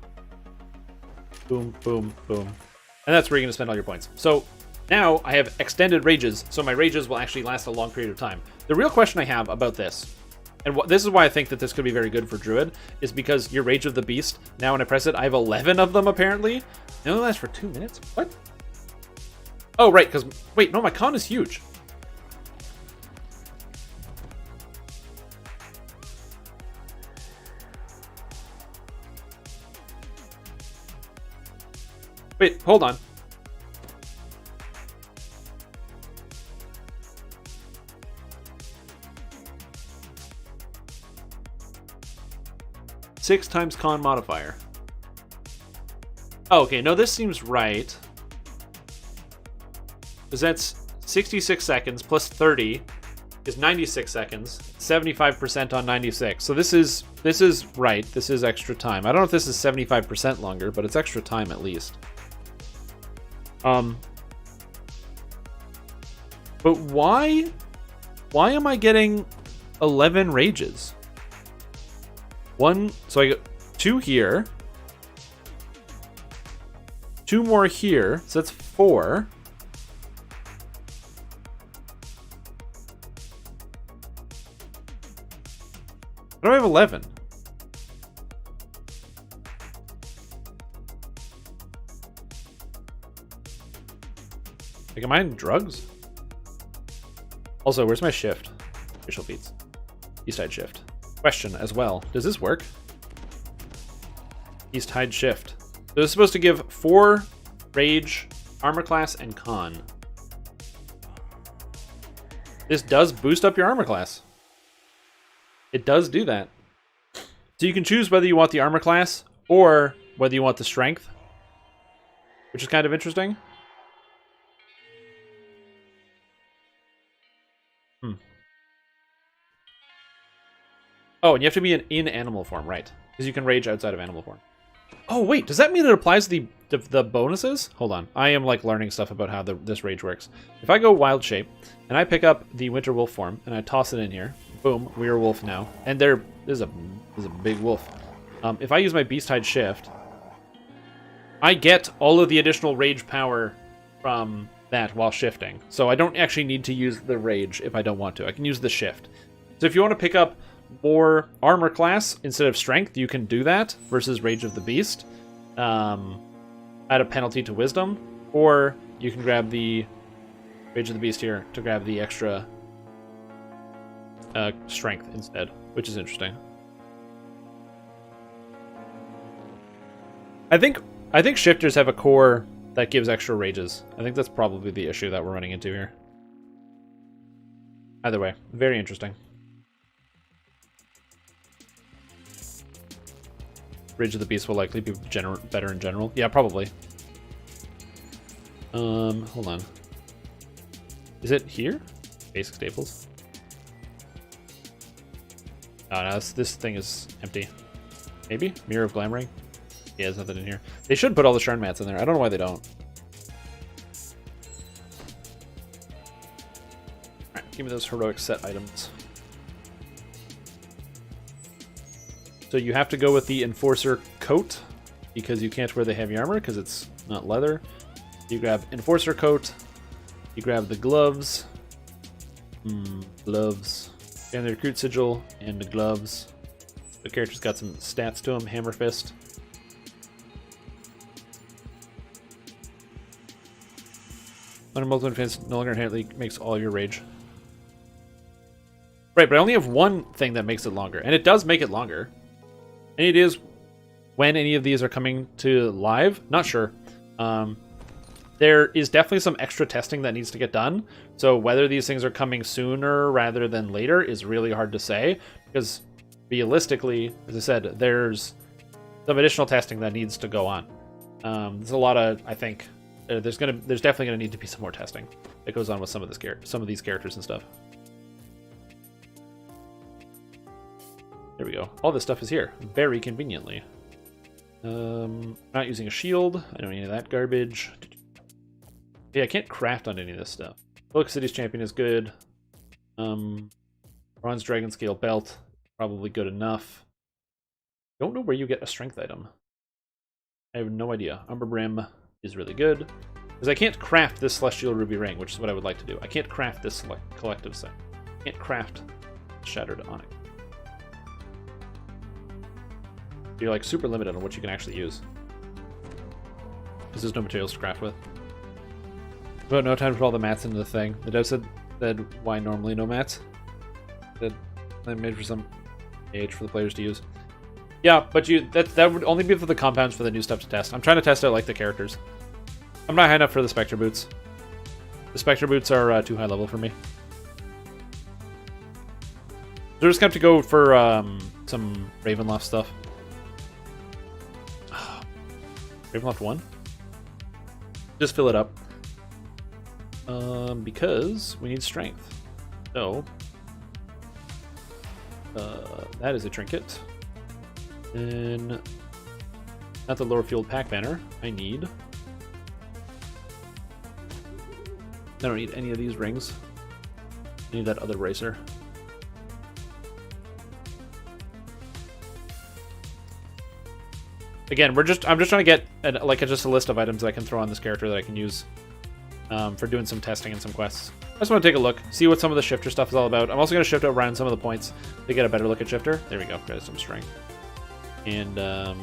Boom, boom, boom. And that's where you're gonna spend all your points. So now I have extended rages, so my rages will actually last a long period of time. The real question I have about this, and this is why I think that this could be very good for Druid, is because your Rage of the Beast, now when I press it, I have 11 of them apparently. They only last for 2 minutes? What? Oh, right, because, wait, no, my con is huge. Wait, hold on. Six times con modifier. Oh, okay, no, this seems right. Because that's 66 seconds plus 30 is 96 seconds. 75% on 96. So this is right. This is extra time. I don't know if this is 75% longer, but it's extra time at least. But why am I getting 11 rages? So I get 2 here. 2 more here, so that's 4. Why do I have 11? Like, am I on drugs? Also, where's my shift? Facial beats. East Tide shift. Question as well. Does this work? East Tide shift. So this is supposed to give 4 rage, armor class, and con. This does boost up your armor class. It does do that. So you can choose whether you want the armor class or whether you want the strength, which is kind of interesting. Oh, and you have to be in animal form, right? Because you can rage outside of animal form. Oh, wait, does that mean it applies the bonuses? Hold on, I am like learning stuff about how this rage works. If I go wild shape and I pick up the winter wolf form and I toss it in here, boom, we are wolf now, and this is a big wolf. If I use my beast hide shift, I get all of the additional rage power from that while shifting. So I don't actually need to use the rage if I don't want to. I can use the shift. So if you want to pick up more armor class instead of strength, you can do that versus Rage of the Beast at a penalty to wisdom, or you can grab the Rage of the Beast here to grab the extra strength instead, which is interesting. I think shifters have a core that gives extra rages. I think that's probably the issue that we're running into here. Either way, very interesting. Rage of the Beast will likely be better in general. Yeah, probably. Hold on. Is it here? Basic staples. Oh no, this thing is empty. Maybe? Mirror of Glamoring? Yeah, there's nothing in here. They should put all the Sharn mats in there. I don't know why they don't. Alright, give me those heroic set items. So you have to go with the Enforcer coat, because you can't wear the heavy armor, because it's not leather. You grab Enforcer coat. You grab the gloves. Gloves. And the Recruit Sigil and the gloves. The character's got some stats to him. Hammer Fist. Under multiple defense, no longer inherently makes all your rage. Right, but I only have one thing that makes it longer. And it does make it longer. And it is when any of these are coming to live. Not sure. There is definitely some extra testing that needs to get done. So whether these things are coming sooner rather than later is really hard to say. Because realistically, as I said, there's some additional testing that needs to go on. There's a lot of, I think, there's definitely gonna need to be some more testing that goes on with some of these characters and stuff. There we go. All this stuff is here very conveniently. Not using a shield. I don't need any of that garbage. Yeah, I can't craft on any of this stuff. Bulk City's Champion is good. Bronze Dragon Scale Belt, probably good enough. Don't know where you get a strength item. I have no idea. Umber Brim is really good. Because I can't craft this Celestial Ruby Ring, which is what I would like to do. I can't craft this collective set. I can't craft Shattered Onyx. You're like super limited on what you can actually use. Because there's no materials to craft with. But no time to put all the mats into the thing. The dev said why normally no mats? That they made for some age for the players to use. Yeah, but that would only be for the compounds for the new stuff to test. I'm trying to test out like the characters. I'm not high enough for the Spectre boots. The Spectre boots are too high level for me. So we're just going to go for some Ravenloft stuff. Ravenloft 1? Just fill it up. Because we need strength. So, that is a trinket. Then, not the lower field pack banner. I don't need any of these rings. I need that other racer. Again, I'm just trying to get just a list of items that I can throw on this character that I can use for doing some testing and some quests. I just want to take a look, see what some of the shifter stuff is all about. I'm also going to shift around some of the points to get a better look at shifter. There we go, got some strength. And I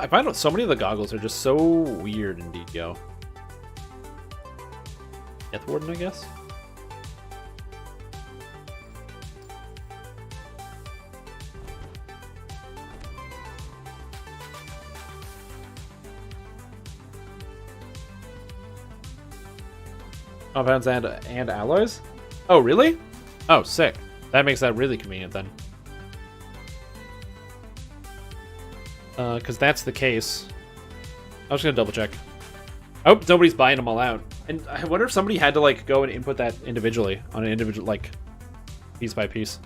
find out so many of the goggles are just so weird in DDO. Death Warden, I guess? Compounds and alloys? Oh, really? Oh, sick. That makes that really convenient then. Because that's the case. I'm just gonna double check. I hope nobody's buying them all out. And I wonder if somebody had to like go and input that individually on an individual, like piece by piece.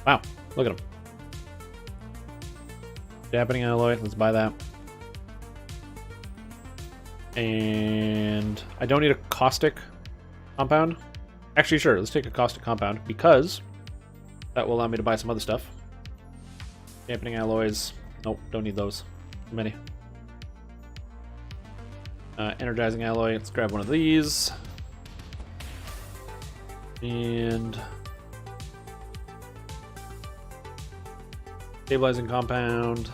Wow, look at them. Happening alloy, let's buy that. And I don't need a caustic compound. Actually, sure, let's take a caustic compound because that will allow me to buy some other stuff. Dampening alloys, Nope, don't need those. Too many. Energizing alloy. Let's grab one of these. And stabilizing compound.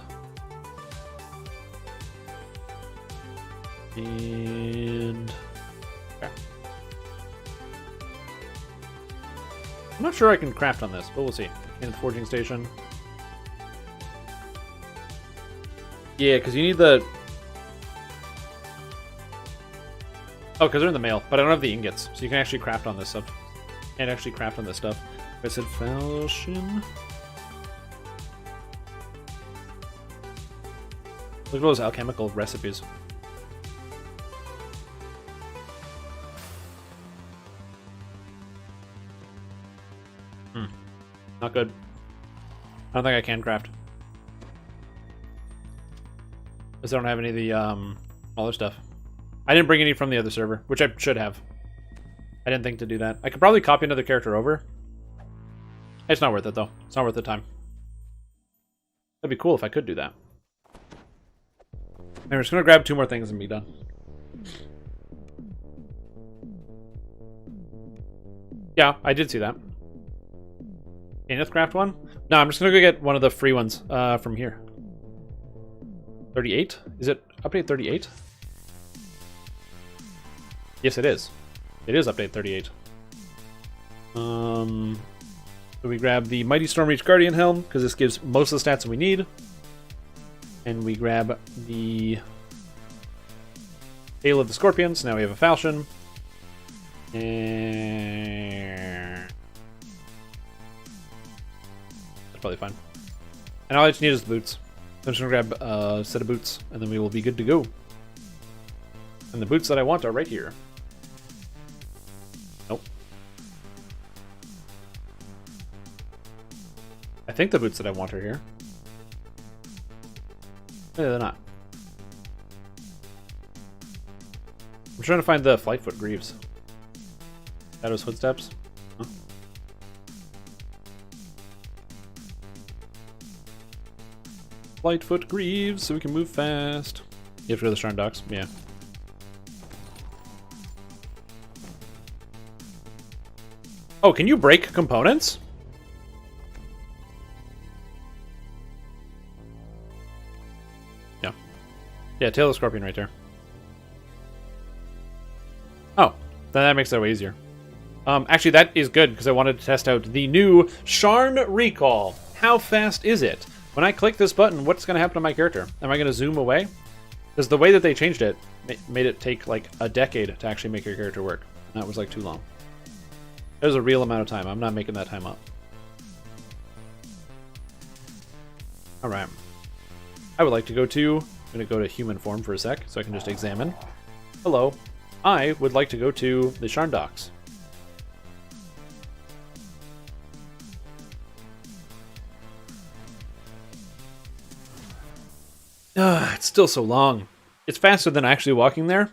And okay. I'm not sure I can craft on this, but we'll see. In the forging station. Yeah, because you need the... Oh, because they're in the mail, but I don't have the ingots, so you can actually craft on this stuff. Can't actually craft on this stuff. I said falchion. Look at those alchemical recipes. Not good. I don't think I can craft. Because I don't have any of the other stuff. I didn't bring any from the other server, which I should have. I didn't think to do that. I could probably copy another character over. It's not worth it, though. It's not worth the time. That'd be cool if I could do that. Anyway, we're just going to grab 2 more things and be done. Yeah, I did see that. Can craft one? No, I'm just going to go get one of the free ones from here. 38? Is it update 38? Yes, it is. It is update 38. So we grab the Mighty Stormreach Guardian Helm, because this gives most of the stats that we need. And we grab the Tail of the Scorpions. Now we have a falchion. And that's probably fine. And all I just need is the boots. So I'm just going to grab a set of boots, and then we will be good to go. And the boots that I want are right here. Nope. I think the boots that I want are here. No, they're not. I'm trying to find the Flightfoot Greaves. Shadow's Footsteps? Huh? Flightfoot Greaves, so we can move fast. You have to go to the Shrine Docks? Yeah. Oh, can you break components? Yeah. Yeah, Tail of the Scorpion right there. Oh, then that makes that way easier. Actually, that is good, because I wanted to test out the new Sharn Recall. How fast is it? When I click this button, what's going to happen to my character? Am I going to zoom away? Because the way that they changed it made it take like a decade to actually make your character work. And that was like too long. That was a real amount of time. I'm not making that time up. Alright. I would like to go to... I'm going to go to human form for a sec, so I can just examine. Hello. I would like to go to the Sharn Docks. It's still so long. It's faster than actually walking there,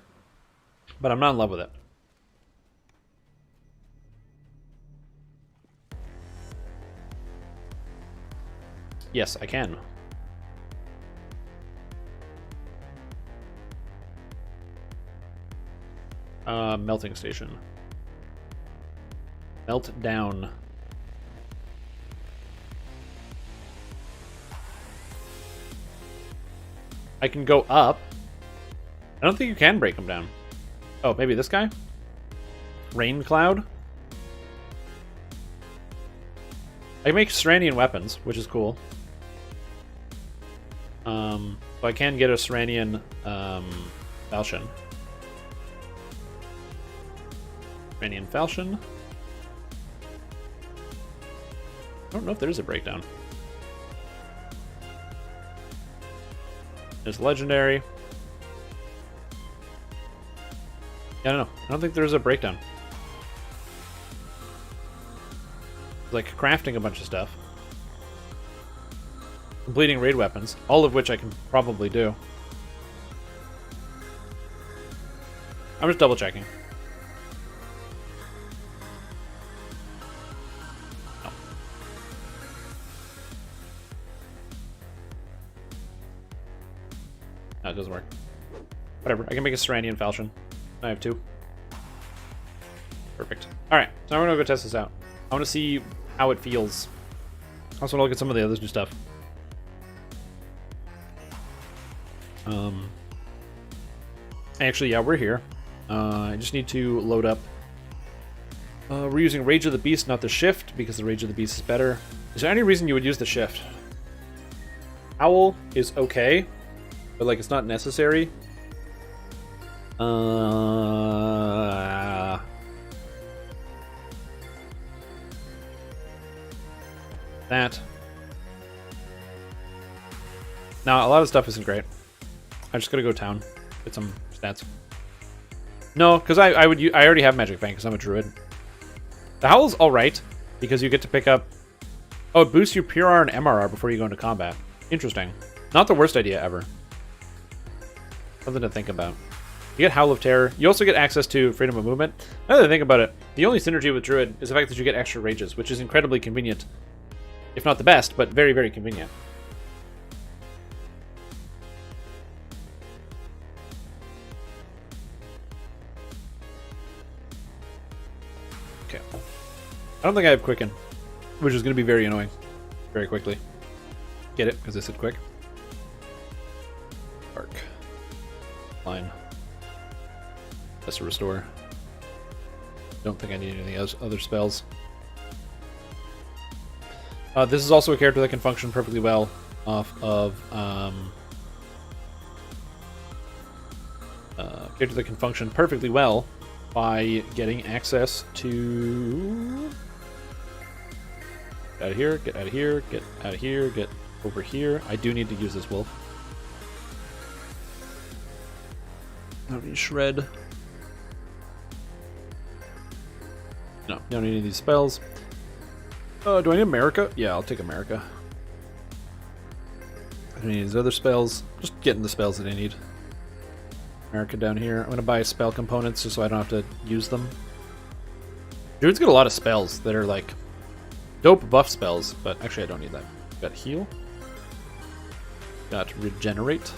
but I'm not in love with it. Yes, I can. Melting station. Melt down. I can go up. I don't think you can break them down. Oh, maybe this guy? Rain Cloud? I can make Serenian weapons, which is cool. So I can get a Serenian falchion. Serenian falchion. I don't know if there is a breakdown. There's legendary. Yeah, I don't know. I don't think there's a breakdown. It's like crafting a bunch of stuff. Completing raid weapons, all of which I can probably do. I'm just double checking. No. No, it doesn't work. Whatever. I can make a Sarandian Falchion. I have 2. Perfect. Alright, so now we're gonna go test this out. I want to see how it feels. I also want to look at some of the other new stuff. Actually, yeah, we're here. I just need to load up. We're using Rage of the Beast, not the Shift, because the Rage of the Beast is better. Is there any reason you would use the Shift? Owl is okay, but like it's not necessary. That. Now, a lot of stuff isn't great. I'm just gonna go town, get some stats. No, because I already have Magic Bank because I'm a druid. The Howl's all right because you get to pick up. Oh, it boosts your PRR and MRR before you go into combat. Interesting. Not the worst idea ever. Something to think about. You get Howl of Terror. You also get access to freedom of movement. Now that I think about it, the only synergy with druid is the fact that you get extra rages, which is incredibly convenient. If not the best, but very, very convenient. Okay. I don't think I have Quicken, which is going to be very annoying. Very quickly. Get it, because I said quick. Arc. Line. That's a restore. Don't think I need any other spells. This is also a character that can function perfectly well off of character that can function perfectly well by getting access to get out of here, get out of here, get out of here, get over here. I do need to use this wolf. I don't need shred. No, don't need any of these spells. Do I need America? Yeah, I'll take America. I don't need these other spells. Just getting the spells that I need. America down here. I'm going to buy spell components just so I don't have to use them. Druids get a lot of spells that are like dope buff spells, but actually I don't need that. Got heal. Got regenerate.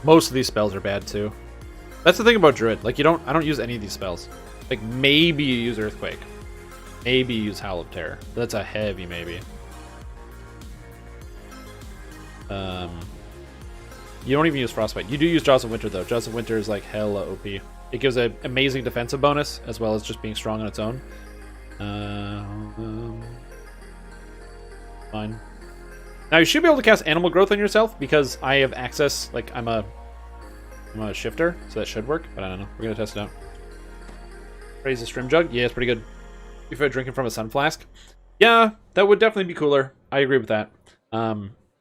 Most of these spells are bad too. That's the thing about Druid. Like I don't use any of these spells. Like maybe you use Earthquake. Maybe you use Howl of Terror. That's a heavy maybe. You don't even use Frostbite. You do use Jaws of Winter though. Jaws of Winter is like hella OP. It gives an amazing defensive bonus as well as just being strong on its own. Fine. Now you should be able to cast Animal Growth on yourself because I have access. Like I'm a shifter, so that should work. But I don't know. We're gonna test it out. Raise the Strim Jug. Yeah, it's pretty good. If you're drinking from a Sun Flask, yeah, that would definitely be cooler. I agree with that.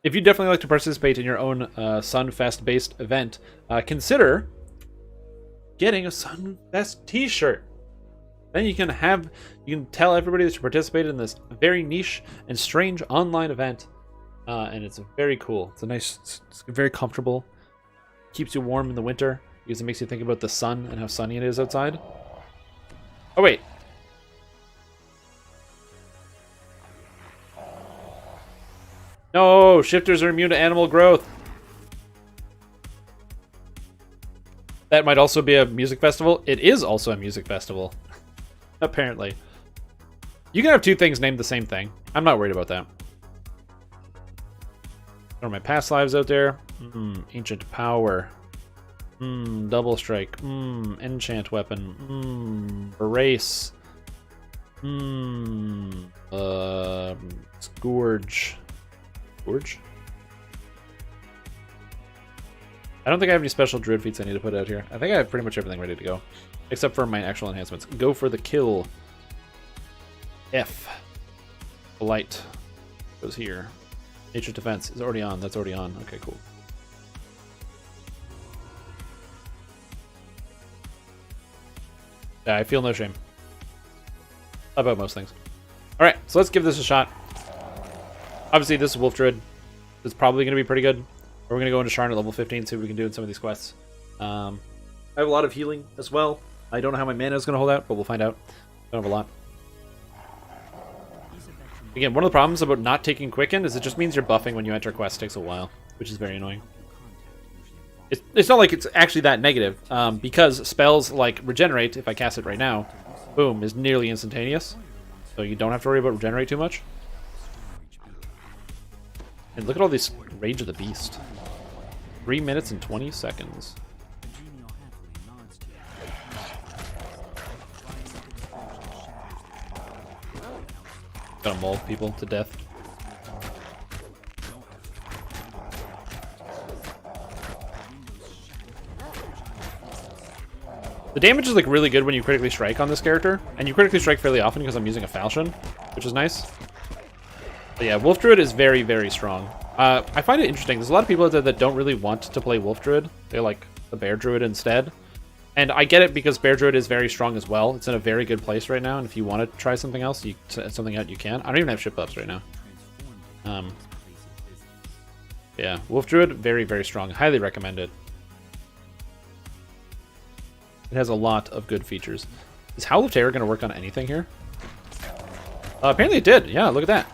If you'd definitely like to participate in your own Sunfest-based event, consider getting a Sunfest T-shirt. Then you can tell everybody that you participated in this very niche and strange online event, and it's very cool. It's a nice, it's very comfortable. Keeps you warm in the winter because it makes you think about the sun and how sunny it is outside. Oh wait. No, shifters are immune to animal growth. That might also be a music festival. It is also a music festival. Apparently. You can have two things named the same thing. I'm not worried about that. Are my past lives out there? Ancient power. Double strike. Enchant weapon. Erase. Scourge. Scourge? I don't think I have any special druid feats I need to put out here. I think I have pretty much everything ready to go. Except for my actual enhancements. Go for the kill. F. Blight. Goes here. Nature's Defense is already on. That's already on. Okay, cool. Yeah, I feel no shame about most things. Alright, so let's give this a shot. Obviously, this is Wolf Druid. It's probably going to be pretty good. We're going to go into Sharn at level 15, see what we can do in some of these quests. I have a lot of healing as well. I don't know how my mana is going to hold out, but we'll find out. I don't have a lot. Again, one of the problems about not taking Quicken is it just means you're buffing when you enter quests. It takes a while. which is very annoying. It's not like it's actually that negative, because spells like Regenerate, if I cast it right now, boom, is nearly instantaneous. So you don't have to worry about Regenerate too much. And look at all this Rage of the Beast. 3 minutes and 20 seconds. Gonna maul people to death. The damage is like really good when you critically strike on this character, and you critically strike fairly often because I'm using a falchion, which is nice. But yeah, Wolf Druid is very, very strong. I find it interesting. There's a lot of people out there that don't really want to play Wolf Druid. They like the Bear Druid instead. And I get it because Bear Druid is very strong as well. It's in a very good place right now, and if you want to try something else, something out, you can. I don't even have ship ups right now. Yeah, Wolf Druid, very, very strong. Highly recommend it. It has a lot of good features. Is Howl of Terror going to work on anything here? Apparently it did. Yeah, look at that.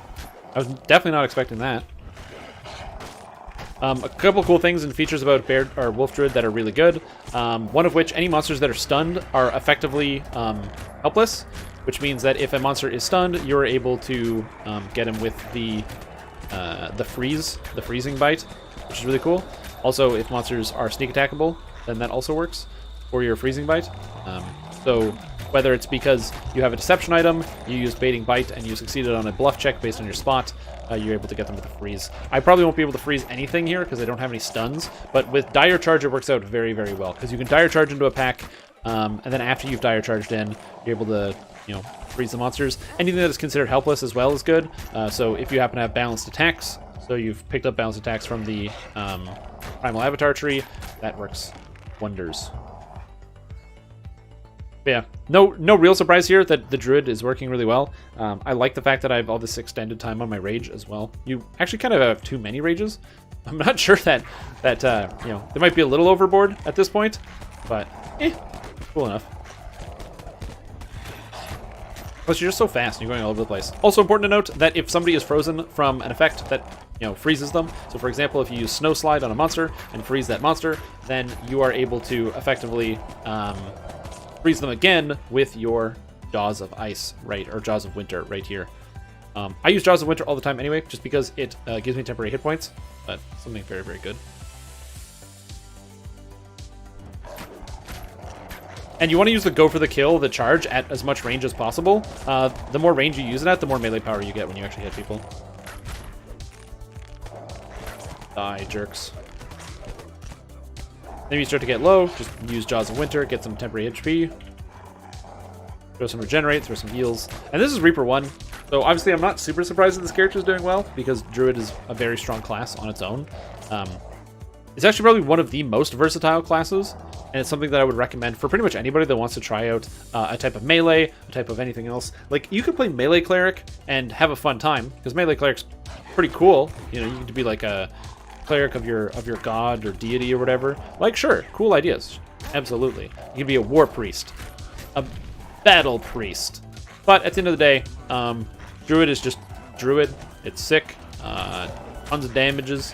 I was definitely not expecting that. A couple cool things and features about Wolf Druid that are really good. One of which, any monsters that are stunned are effectively helpless, which means that if a monster is stunned, you're able to get him with the freezing bite, which is really cool. Also, if monsters are sneak attackable, then that also works for your freezing bite. So whether it's because you have a deception item, you use baiting bite, and you succeeded on a bluff check based on your spot, you're able to get them with a freeze. I probably won't be able to freeze anything here because I don't have any stuns, but with Dire Charge it works out very, very well because you can Dire Charge into a pack, and then after you've Dire Charged in, you're able to, you know, freeze the monsters. Anything that is considered helpless as well is good. So if you happen to have balanced attacks, so you've picked up balanced attacks from the Primal Avatar tree, that works wonders. But yeah, no real surprise here that the Druid is working really well. I like the fact that I have all this extended time on my Rage as well. You actually kind of have too many Rages. I'm not sure that you know, they might be a little overboard at this point, but cool enough. Plus, you're just so fast and you're going all over the place. Also important to note that if somebody is frozen from an effect that, you know, freezes them, so for example, if you use Snow Slide on a monster and freeze that monster, then you are able to effectively freeze them again with your Jaws of Ice, right, or Jaws of Winter right here. I use Jaws of Winter all the time anyway, just because it gives me temporary hit points, but something very, very good. And you want to use the go for the kill, the charge, at as much range as possible. The more range you use it at, the more melee power you get when you actually hit people. Die, jerks. Then you start to get low, just use Jaws of Winter, get some temporary HP. Throw some Regenerate, throw some heals. And this is Reaper 1. So obviously I'm not super surprised that this character is doing well, because Druid is a very strong class on its own. It's actually probably one of the most versatile classes, and it's something that I would recommend for pretty much anybody that wants to try out a type of melee, a type of anything else. Like, you could play Melee Cleric and have a fun time, because Melee Cleric's pretty cool. You know, you could be like a cleric of your god or deity or whatever. Like, sure, cool ideas. Absolutely. You can be a war priest, a battle priest. But at the end of the day, Druid is just Druid. It's sick. Tons of damages.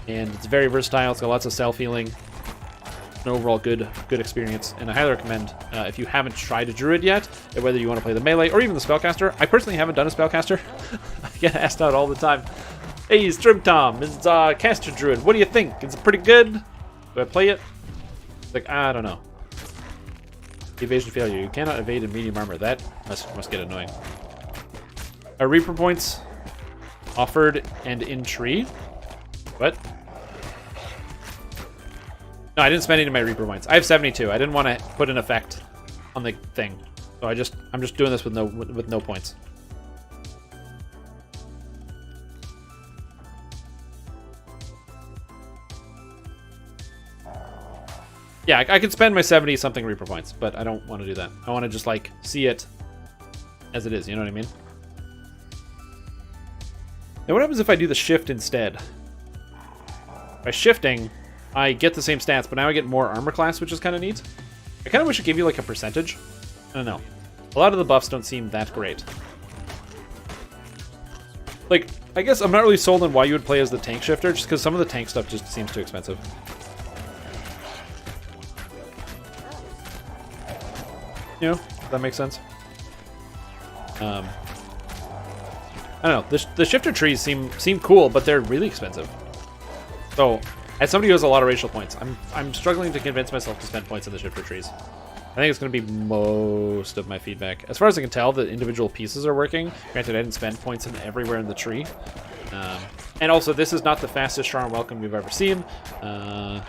And it's very versatile. It's got lots of self-healing. An overall good experience. And I highly recommend, if you haven't tried a Druid yet, whether you want to play the melee or even the spellcaster. I personally haven't done a spellcaster. I get asked out all the time. Hey, Strim Tom, it's Caster Druid. What do you think? Is it pretty good? Do I play it? It's like, I don't know. Evasion failure. You cannot evade in medium armor. That must get annoying. Reaper points offered and in tree. What? No, I didn't spend any of my Reaper points. I have 72. I didn't want to put an effect on the thing, so I'm just doing this with no points. Yeah, I could spend my 70-something Reaper points, but I don't want to do that. I want to just, like, see it as it is, you know what I mean? Now, what happens if I do the shift instead? By shifting, I get the same stats, but now I get more armor class, which is kind of neat. I kind of wish it gave you, like, a percentage. I don't know. A lot of the buffs don't seem that great. Like, I guess I'm not really sold on why you would play as the tank shifter, just because some of the tank stuff just seems too expensive. You know, if that makes sense. I don't know. The shifter trees seem cool, but they're really expensive. So, as somebody who has a lot of racial points, I'm struggling to convince myself to spend points on the shifter trees. I think it's going to be most of my feedback. As far as I can tell, the individual pieces are working. Granted, I didn't spend points in everywhere in the tree. And also, this is not the fastest Charm Welcome we've ever seen. But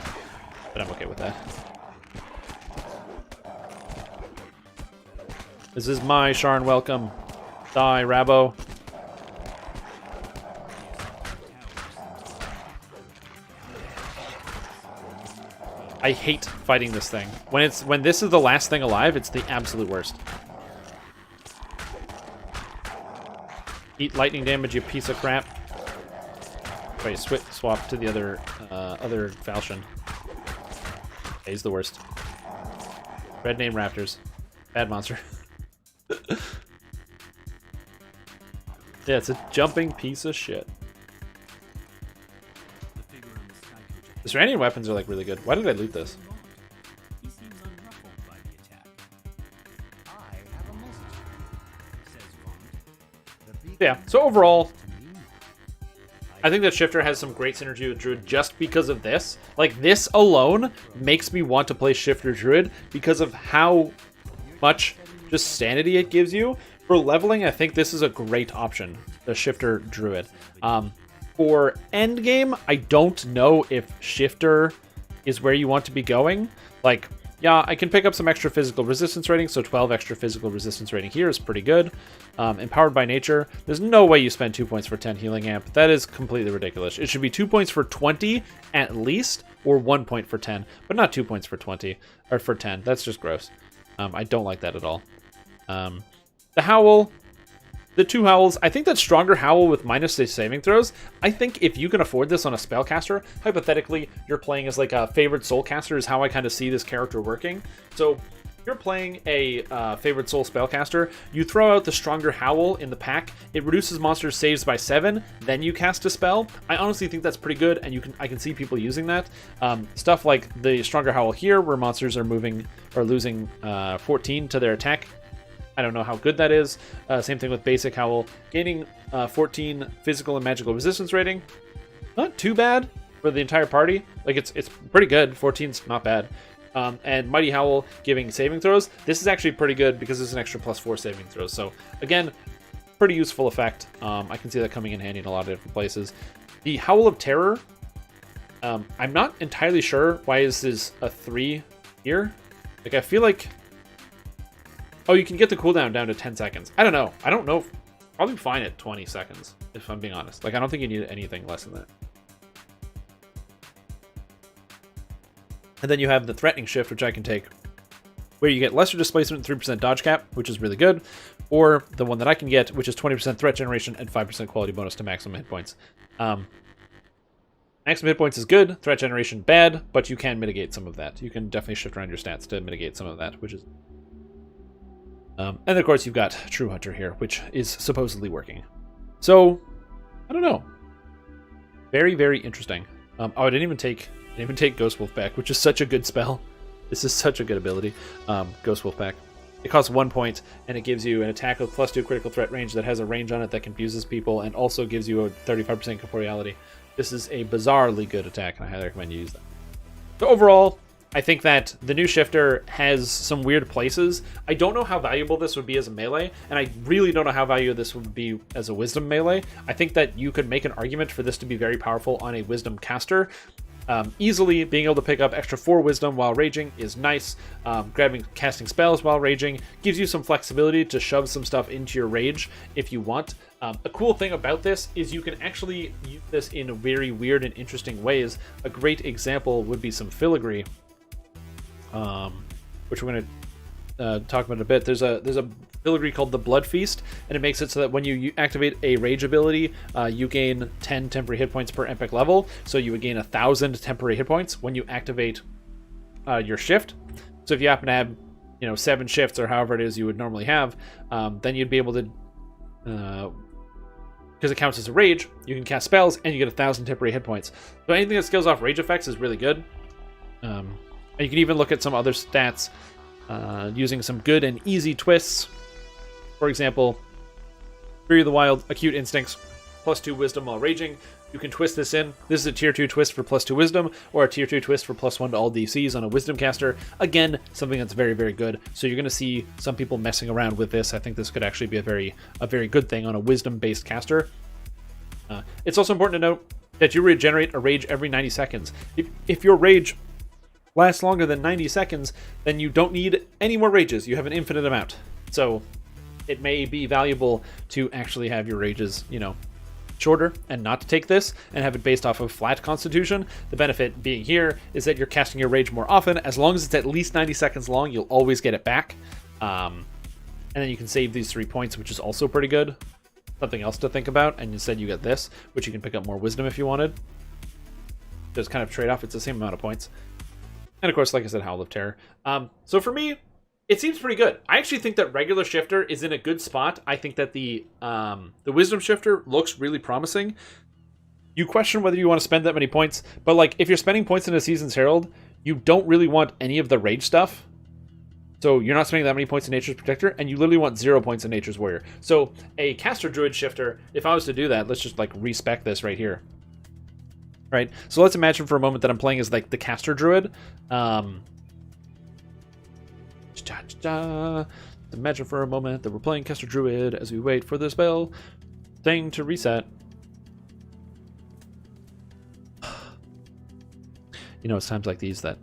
I'm okay with that. This is my Charm Welcome. Die, Rabo. I hate fighting this thing. When this is the last thing alive, it's the absolute worst. Eat lightning damage, you piece of crap. Wait, swap to the other falchion. Yeah, he's the worst. Red name raptors. Bad monster. Yeah, it's a jumping piece of shit. The Serenian weapons are like really good. Why did I loot this? Yeah, so overall, I think that Shifter has some great synergy with Druid just because of this. Like, this alone makes me want to play Shifter Druid because of how much just sanity it gives you. For leveling, I think this is a great option, the Shifter Druid. For endgame, I don't know if Shifter is where you want to be going. Like, yeah, I can pick up some extra physical resistance rating, so 12 extra physical resistance rating here is pretty good. Empowered by Nature, there's no way you spend 2 points for 10 healing amp. That is completely ridiculous. It should be 2 points for 20 at least, or 1 point for 10, but not 2 points for 20, or for 10. That's just gross. I don't like that at all. The Howl, the 2 Howls, I think that Stronger Howl with minus the saving throws, I think if you can afford this on a spellcaster, hypothetically, you're playing as like a favored soulcaster is how I kind of see this character working. So, if you're playing a favored soul spellcaster, you throw out the Stronger Howl in the pack, it reduces monsters' saves by 7, then you cast a spell. I honestly think that's pretty good, and I can see people using that. Stuff like the Stronger Howl here, where monsters are losing 14 to their attack. I don't know how good that is. Same thing with Basic Howl. Gaining 14 physical and magical resistance rating. Not too bad for the entire party. Like, it's pretty good. 14's not bad. And Mighty Howl giving saving throws. This is actually pretty good because it's an extra +4 saving throws. So, again, pretty useful effect. I can see that coming in handy in a lot of different places. The Howl of Terror. I'm not entirely sure why this is a 3 here. Like, I feel like... Oh, you can get the cooldown down to 10 seconds. I don't know. I don't know. Probably fine at 20 seconds, if I'm being honest. Like, I don't think you need anything less than that. And then you have the Threatening Shift, which I can take, where you get lesser displacement, 3% dodge cap, which is really good, or the one that I can get, which is 20% threat generation and 5% quality bonus to maximum hit points. Maximum hit points is good, threat generation bad, but you can mitigate some of that. You can definitely shift around your stats to mitigate some of that, which is... and of course you've got True Hunter here, which is supposedly working. So, I don't know. Very, very interesting. Oh, I didn't even take Ghost Wolf back, which is such a good spell. This is such a good ability. Ghost Wolf back. It costs 1 point, and it gives you an attack with +2 critical threat range that has a range on it that confuses people, and also gives you a 35% corporeality. This is a bizarrely good attack, and I highly recommend you use that. So overall, I think that the new Shifter has some weird places. I don't know how valuable this would be as a melee, and I really don't know how valuable this would be as a Wisdom melee. I think that you could make an argument for this to be very powerful on a Wisdom caster. Easily being able to pick up extra 4 Wisdom while raging is nice. Casting spells while raging gives you some flexibility to shove some stuff into your rage if you want. A cool thing about this is you can actually use this in very weird and interesting ways. A great example would be some filigree. Which we're going to talk about in a bit. There's a filigree called the Blood Feast, and it makes it so that when you activate a rage ability, you gain 10 temporary hit points per epic level. So you would gain 1,000 temporary hit points when you activate your shift. So if you happen to have 7 shifts or however it is you would normally have, then you'd be able to because it counts as a rage, you can cast spells and you get 1,000 temporary hit points. So anything that scales off rage effects is really good. And you can even look at some other stats using some good and easy twists. For example, Fury of the Wild, Acute Instincts, +2 Wisdom while raging. You can twist this in. This is a tier 2 twist for +2 Wisdom, or a tier 2 twist for +1 to all DCs on a Wisdom caster. Again, something that's very, very good. So you're going to see some people messing around with this. I think this could actually be a very good thing on a Wisdom-based caster. It's also important to note that you regenerate a rage every 90 seconds. If your rage lasts longer than 90 seconds, then you don't need any more rages. You have an infinite amount. So it may be valuable to actually have your rages, shorter and not to take this and have it based off of flat constitution. The benefit being here is that you're casting your rage more often. As long as it's at least 90 seconds long, you'll always get it back. And then you can save these 3 points, which is also pretty good. Something else to think about. And instead you get this, which you can pick up more wisdom if you wanted. There's kind of trade-off. It's the same amount of points. And of course, like I said, Howl of Terror. So for me, it seems pretty good. I actually think that regular shifter is in a good spot. I think that the wisdom shifter looks really promising. You question whether you want to spend that many points, but like if you're spending points in a Season's Herald, you don't really want any of the rage stuff. So you're not spending that many points in Nature's Protector, and you literally want 0 points in Nature's Warrior. So a caster druid shifter, if I was to do that, let's just like respec this right here. Right? So let's imagine for a moment that I'm playing as like the caster druid. Imagine for a moment that we're playing Caster Druid as we wait for the spell thing to reset. It's times like these that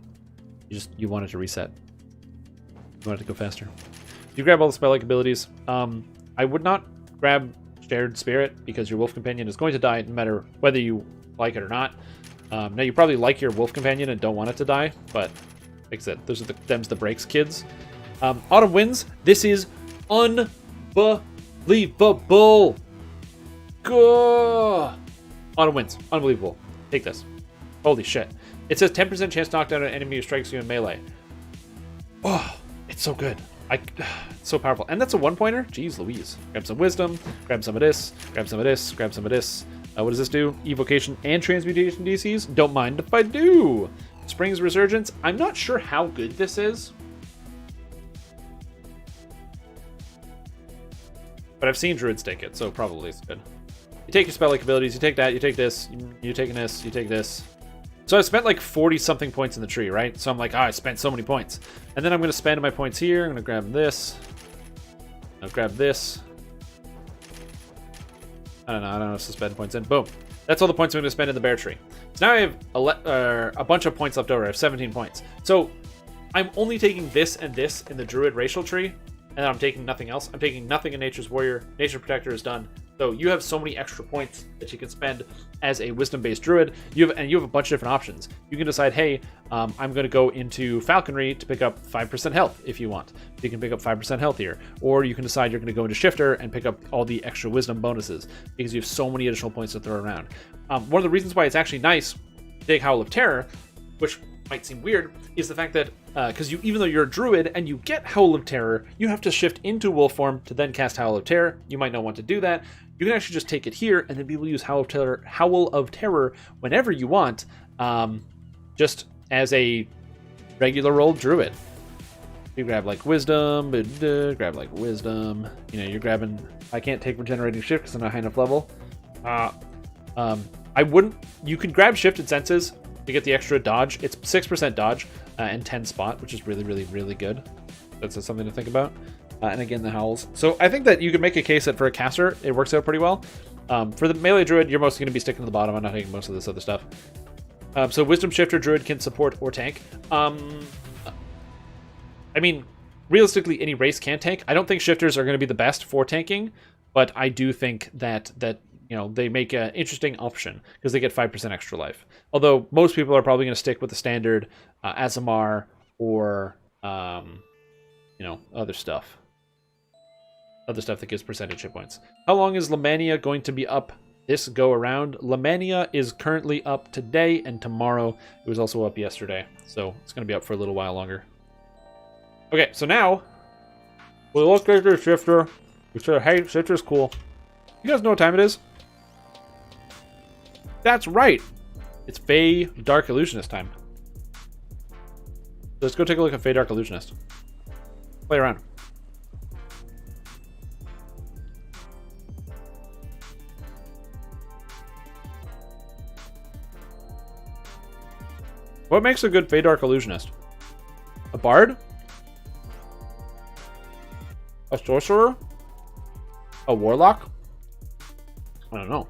you want it to reset. You want it to go faster. You grab all the spell-like abilities. I would not grab Shared Spirit because your Wolf Companion is going to die no matter whether you like it or not. Now you probably like your Wolf Companion and don't want it to die, but like I said, them's the breaks, kids. Autumn Winds, this is unbelievable. Go! Autumn Winds, unbelievable. Take this. Holy shit. It says 10% chance to knock down an enemy who strikes you in melee. Oh, it's so good. It's so powerful. And that's a 1-pointer? Jeez Louise. Grab some Wisdom, grab some of this, grab some of this, grab some of this. What does this do? Evocation and Transmutation DCs? Don't mind if I do. Spring's Resurgence. I'm not sure how good this is. But I've seen Druids take it, so probably it's good. You take your spell-like abilities, you take that, you take this, you take this, you take this. So I spent like 40-something points in the tree, right? So I'm like, I spent so many points. And then I'm going to spend my points here. I'm going to grab this. I'll grab this. I don't know if to spend points in. Boom. That's all the points I'm going to spend in the bear tree. So now I have a bunch of points left over. I have 17 points. So I'm only taking this and this in the Druid racial tree. And I'm taking nothing else. I'm taking nothing in Nature's Warrior. Nature Protector is done. So you have so many extra points that you can spend as a Wisdom-based Druid. You have a bunch of different options. You can decide, hey, I'm going to go into Falconry to pick up 5% health if you want. You can pick up 5% health here. Or you can decide you're going to go into Shifter and pick up all the extra Wisdom bonuses because you have so many additional points to throw around. One of the reasons why it's actually nice to take Howl of Terror, which might seem weird, is the fact that because even though you're a druid and you get Howl of Terror, you have to shift into wolf form to then cast Howl of Terror. You might not want to do that. You can actually just take it here and then be able to use Howl of Terror whenever you want, just as a regular old druid. You grab like Wisdom, grab like Wisdom. You're grabbing. I can't take Regenerating Shift because I'm not high enough level. I wouldn't. You could grab Shifted Senses to get the extra dodge. It's 6% dodge and 10 spot, which is really, really, really good. That's something to think about. And again, the howls. So I think that you can make a case that for a caster, it works out pretty well. For the melee druid, you're mostly going to be sticking to the bottom. I'm not taking most of this other stuff. So Wisdom Shifter druid can support or tank. I mean, realistically, any race can tank. I don't think shifters are going to be the best for tanking, but I do think that they make an interesting option because they get 5% extra life. Although most people are probably going to stick with the standard Azamar or other stuff. Other stuff that gives percentage hit points. How long is Lamania going to be up this go around? Lamania is currently up today and tomorrow. It was also up yesterday, so it's going to be up for a little while longer. Okay, so now we look at the shifter. We say, hey, shifter's cool. You guys know what time it is? That's right. It's Fey Dark Illusionist time. Let's go take a look at Fey Dark Illusionist. Play around. What makes a good Fey Dark Illusionist? A bard? A sorcerer? A warlock? I don't know.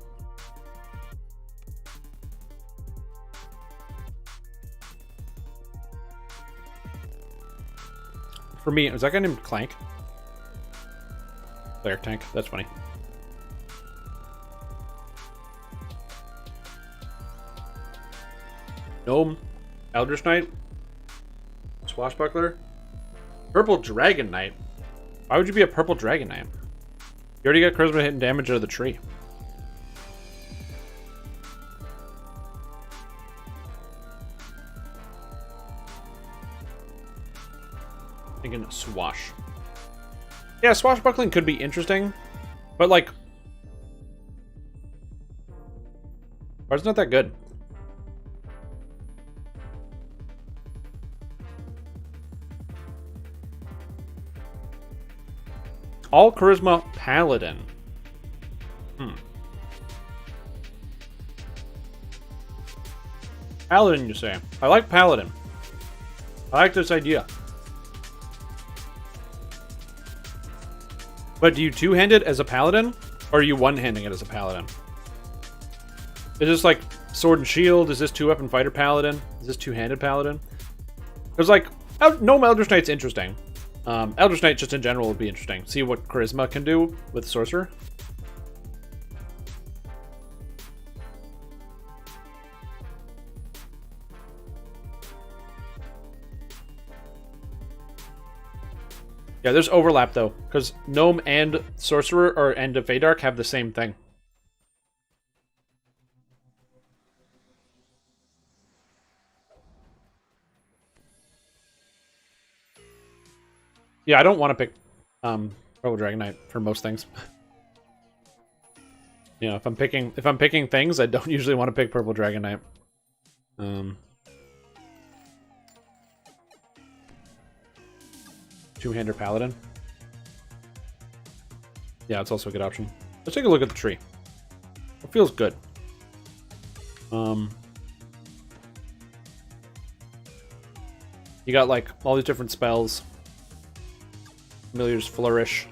For me, is that guy named Clank? Cleric tank. That's funny. Gnome. Eldritch Knight. Swashbuckler. Purple Dragon Knight. Why would you be a Purple Dragon Knight? You already got charisma, hit, and damage out of the tree. Thinking Swash. Yeah, swashbuckling could be interesting, but like, Bard's not that good. All charisma paladin. Paladin, you say? I like paladin. I like this idea. But do you two-hand it as a paladin, or are you one-handing it as a paladin? Is this like sword and shield? Is this two-weapon fighter paladin? Is this two-handed paladin? There's like no Eldritch Knight's interesting. Eldritch Knight just in general would be interesting. See what charisma can do with sorcerer. Yeah, there's overlap though, because Gnome and Sorcerer and Feydark have the same thing. Yeah, I don't want to pick Purple Dragon Knight for most things. You know, if I'm picking things, I don't usually want to pick Purple Dragon Knight. Two-hander paladin. Yeah, it's also a good option. Let's take a look at the tree. It feels good. You got like all these different spells. Familiar's Flourish.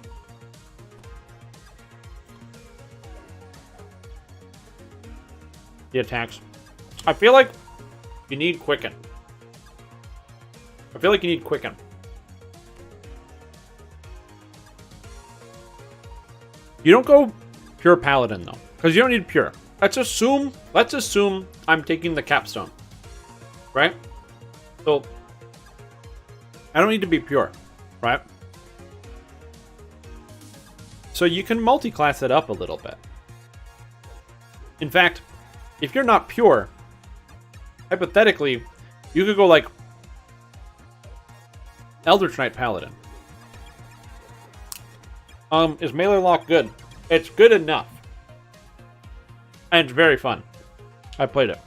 The attacks. I feel like you need Quicken. You don't go pure paladin though, because you don't need pure. Let's assume I'm taking the capstone, right? So I don't need to be pure, right? So you can multi-class it up a little bit. In fact, if you're not pure, hypothetically, you could go like Eldritch Knight Paladin. Is melee lock good? It's good enough. And it's very fun. I played it.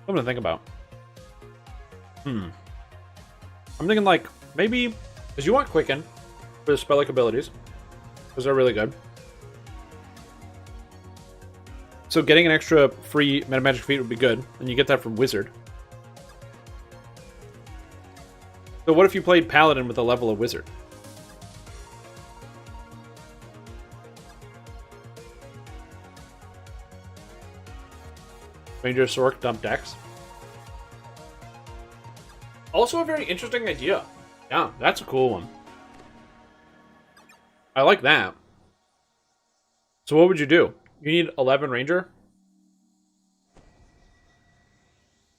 Something to think about. I'm thinking like, maybe, because you want Quicken for the spell-like abilities, because they're really good. So getting an extra free metamagic feat would be good, and you get that from Wizard. So what if you played Paladin with a level of Wizard? Ranger Sork dump decks. Also a very interesting idea. Yeah, that's a cool one. I like that. So what would you do? You need 11 Ranger?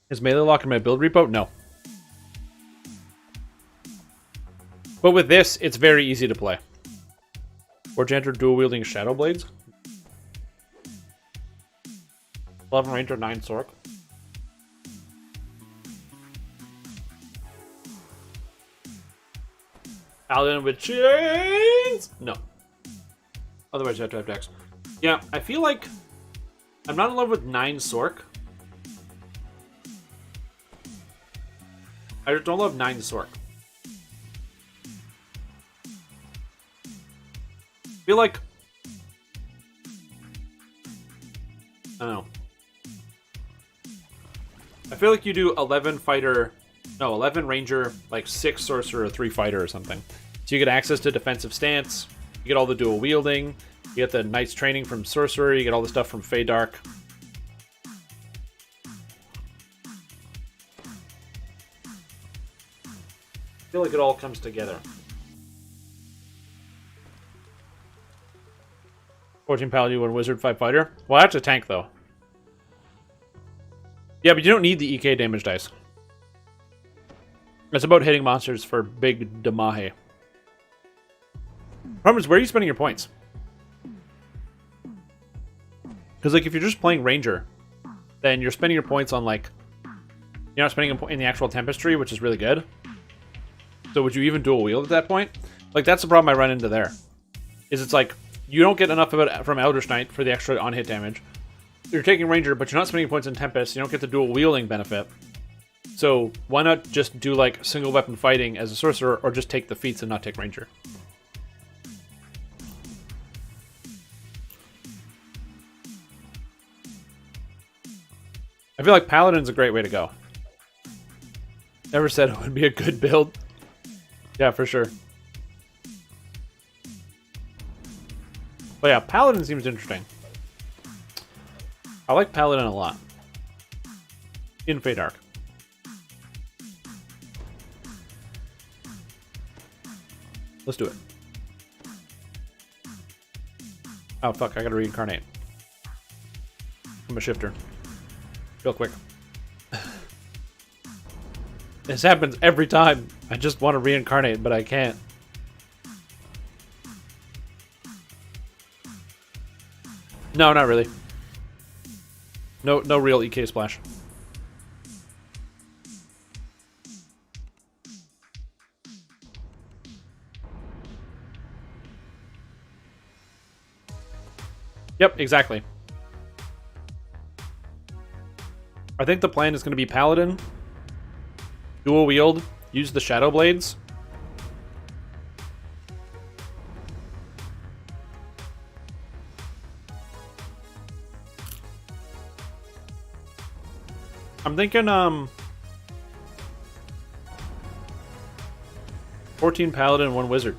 Is melee lock in my build repo? No. But with this, it's very easy to play. Forge Hunter dual wielding Shadow Blades. 11 Ranger, 9 Sork. Paladin with chains? No. Otherwise, you have to have Dex. Yeah, I feel like I'm not in love with 9 Sork. I just don't love 9 Sork. I feel like... I don't know. I feel like you do 11 fighter... No, 11 ranger, like 6 sorcerer, 3 fighter or something. So you get access to defensive stance, you get all the dual wielding, you get the knight's training from sorcerer, you get all the stuff from Fey Dark. I feel like it all comes together. 14 paladin, 1 wizard, 5 fighter. Well, that's a tank though. Yeah, but you don't need the EK damage dice. It's about hitting monsters for big damahe. Problem is, where are you spending your points? Because, like, if you're just playing Ranger, then you're spending your points on, like... You're not spending them in the actual Tempest tree, which is really good. So would you even dual wield at that point? Like, that's the problem I run into there. Is it's like, you don't get enough of it from Eldritch Knight for the extra on-hit damage. You're taking Ranger, but you're not spending points in Tempest. You don't get the dual wielding benefit. So why not just do, like, single weapon fighting as a sorcerer, or just take the feats and not take Ranger? I feel like Paladin's a great way to go. Never said it would be a good build. Yeah, for sure. But yeah, Paladin seems interesting. I like Paladin a lot. In Fey Dark. Let's do it. Oh, fuck. I gotta reincarnate. I'm a shifter. Real quick. This happens every time. I just want to reincarnate, but I can't. No, not really. No real EK splash. Yep, exactly. I think the plan is going to be Paladin, dual wield, use the Shadow Blades. I'm thinking 14 Paladin, 1 Wizard.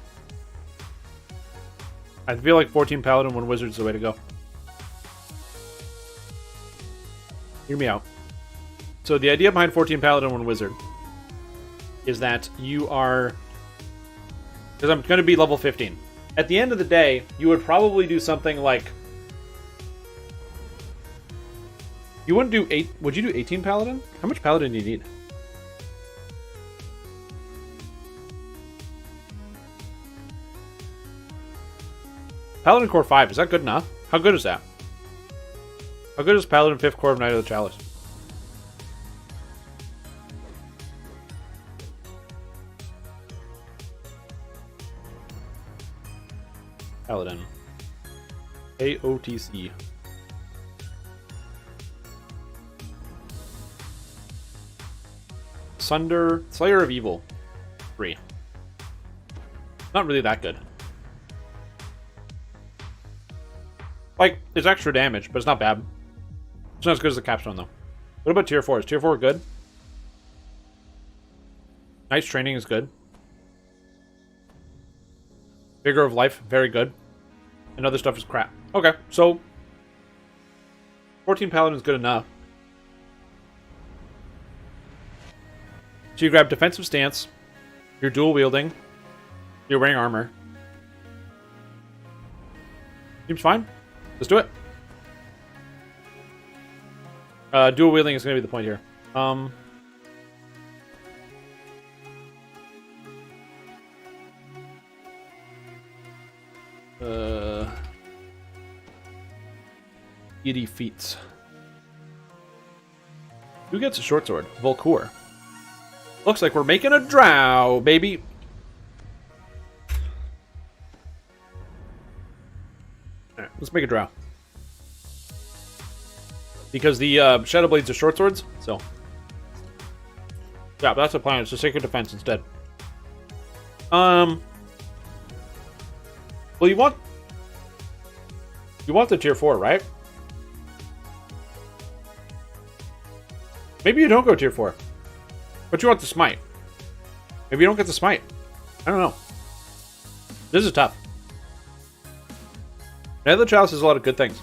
I feel like 14 Paladin, 1 Wizard is the way to go. Hear me out. So the idea behind 14 Paladin, 1 Wizard is that you are... Because I'm going to be level 15. At the end of the day, you would probably do something like... You wouldn't do 8... Would you do 18 Paladin? How much Paladin do you need? Paladin Core 5, is that good enough? How good is that? How good is Paladin 5th Core of Knight of the Chalice? Paladin. AOTC. Sunder. Slayer of Evil. 3. Not really that good. Like, it's extra damage, but it's not bad. It's not as good as the Capstone, though. What about Tier 4? Is Tier 4 good? Knight's Training is good. Vigor of Life, very good. And other stuff is crap. Okay, so 14 Paladin is good enough. So you grab Defensive Stance, you're dual wielding, you're wearing armor. Seems fine. Let's do it. Dual wielding is going to be the point here. Giddy feats. Who gets a short sword? Volkur. Looks like we're making a drow, baby. Let's make a drow. Because the Shadow Blades are short swords, so. Yeah, that's the plan. It's a Sacred Defense instead. Well, you want the tier 4, right? Maybe you don't go tier 4. But you want the smite. Maybe you don't get the smite. I don't know. This is tough. Nether Chalice has a lot of good things.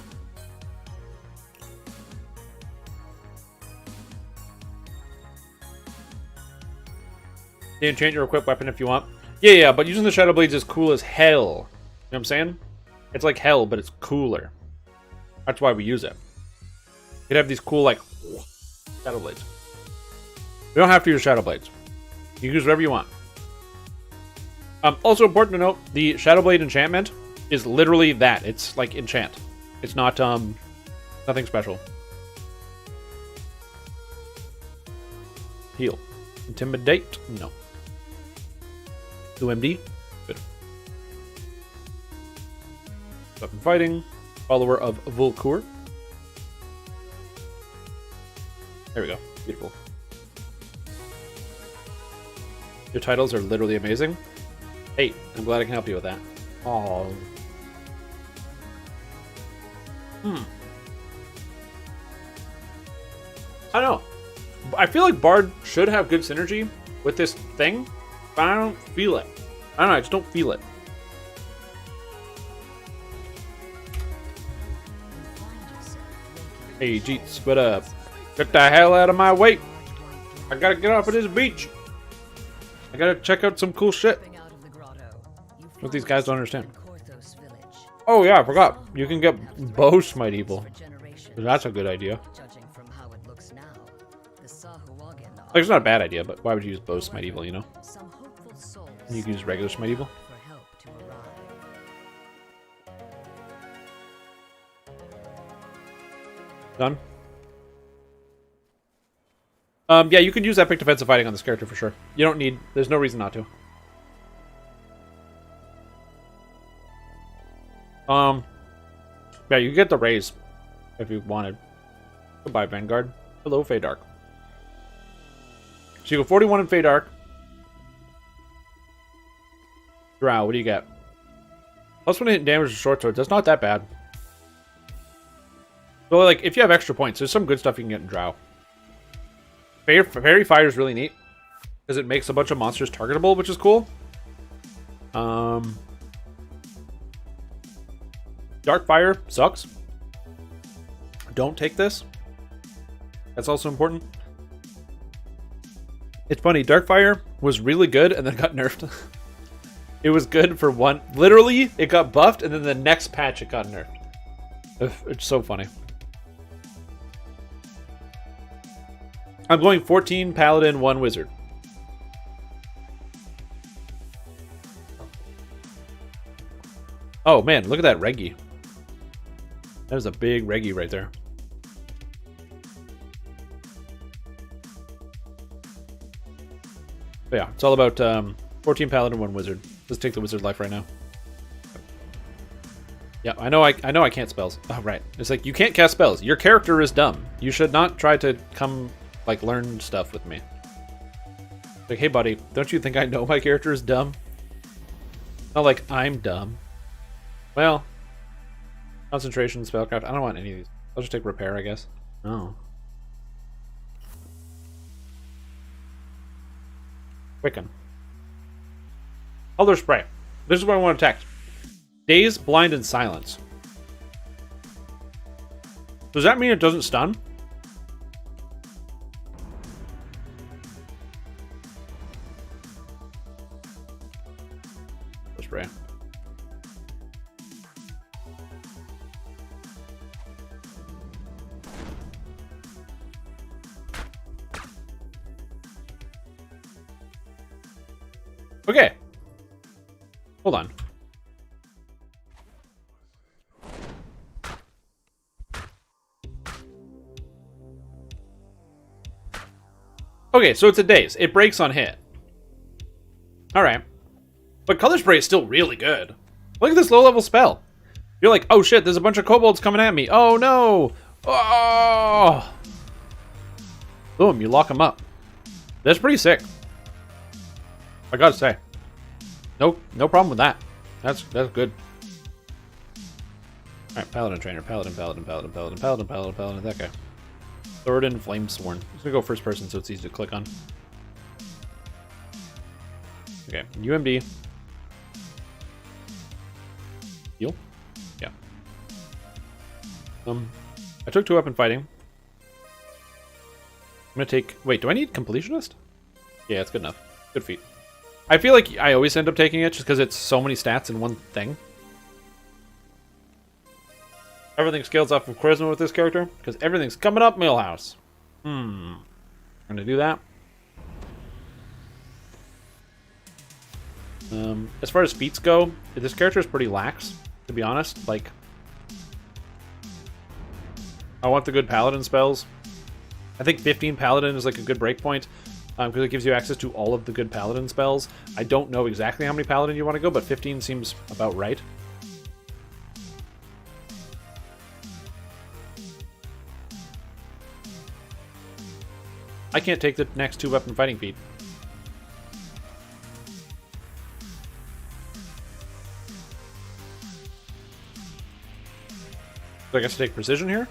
You enchant your equipped weapon if you want. Yeah, but using the Shadow Blades is cool as hell. You know what I'm saying? It's like hell, but it's cooler. That's why we use it. You'd have these cool, like, Shadow Blades. You don't have to use Shadow Blades. You can use whatever you want. Also important to note, the Shadow Blade enchantment is literally that. It's like enchant. It's not, nothing special. Heal. Intimidate? No. UMD? Good. Weapon fighting. Follower of Volkur. There we go. Beautiful. Your titles are literally amazing. Hey, I'm glad I can help you with that. Oh. I don't know. I feel like Bard should have good synergy with this thing, but I don't feel it. I don't know, I just don't feel it. Hey, Jeets, what up? Get the hell out of my way! I gotta get off of this beach! I gotta check out some cool shit. What these guys don't understand. Oh yeah, I forgot. You can get bow smite evil. That's a good idea. Like, it's not a bad idea, but why would you use bow smite evil, you know? You can use regular smite evil. Done? Yeah, you could use epic defensive fighting on this character for sure. You don't need... There's no reason not to. Yeah, you can get the raise if you wanted. Goodbye, Vanguard. Hello, Feydark. So you go 41 in Feydark. Drow, what do you get? Plus 1 hit damage with short swords. That's not that bad. So, like, if you have extra points, there's some good stuff you can get in Drow. Fairy Fire is really neat because it makes a bunch of monsters targetable, which is cool. Dark Fire sucks. Don't take this. That's also important. It's funny, Dark Fire was really good and then got nerfed. It was good for one... Literally, it got buffed and then the next patch it got nerfed. It's so funny. I'm going 14 Paladin, 1 Wizard. Oh man, look at that Reggie. That is a big Reggie right there. But yeah, it's all about 14 Paladin, 1 Wizard. Let's take the Wizard life right now. Yeah, I know I can't spells. Oh, right. It's like, you can't cast spells. Your character is dumb. You should not try to come, like, learn stuff with me. Like, hey buddy, don't you think I know my character is dumb? Not like I'm dumb. Well, concentration, spellcraft. I don't want any of these. I'll just take repair, I guess. Oh. Quicken. Elder Spray. This is what I want to text. Daze, Blind, and Silence. Does that mean it doesn't stun? Spray. Okay. Hold on. Okay, so it's a daze. It breaks on hit. Alright. But Color Spray is still really good. Look at this low-level spell. You're like, oh shit, there's a bunch of kobolds coming at me. Oh no! Oh! Boom, you lock them up. That's pretty sick. I gotta say. No problem with that. That's good. Alright, Paladin Trainer. Paladin. That guy. Thoradin Flamesworn. I'm just gonna go first person so it's easy to click on. Okay, UMD. Heal? Yeah. I took 2 weapon fighting. I'm gonna take... Wait, do I need Completionist? Yeah, it's good enough. Good feat. I feel like I always end up taking it just because it's so many stats in one thing. Everything scales off of Charisma with this character because everything's coming up Millhouse. I'm gonna do that. As far as feats go, this character is pretty lax, to be honest. Like, I want the good Paladin spells. I think 15 Paladin is like a good breakpoint because it gives you access to all of the good Paladin spells. I don't know exactly how many Paladin you want to go, but 15 seems about right. I can't take the next 2 weapon fighting feat. So I guess I take Precision here?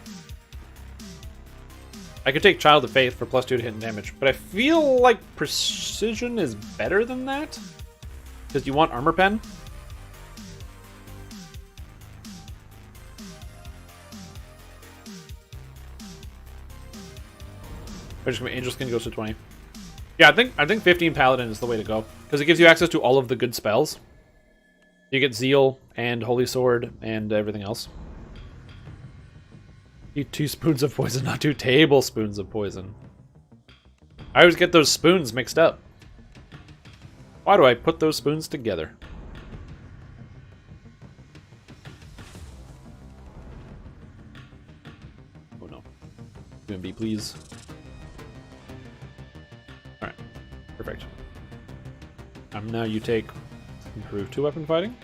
I could take Child of Faith for +2 to hit and damage, but I feel like Precision is better than that. Because you want Armor Pen. Or just gonna be Angel Skin goes to 20. Yeah, I think 15 Paladin is the way to go. Because it gives you access to all of the good spells. You get Zeal and Holy Sword and everything else. Eat 2 spoons of poison, not 2 tablespoons of poison. I always get those spoons mixed up. Why do I put those spoons together? Oh no. UMB, please. Alright. Perfect. Now you take Improve 2 weapon fighting.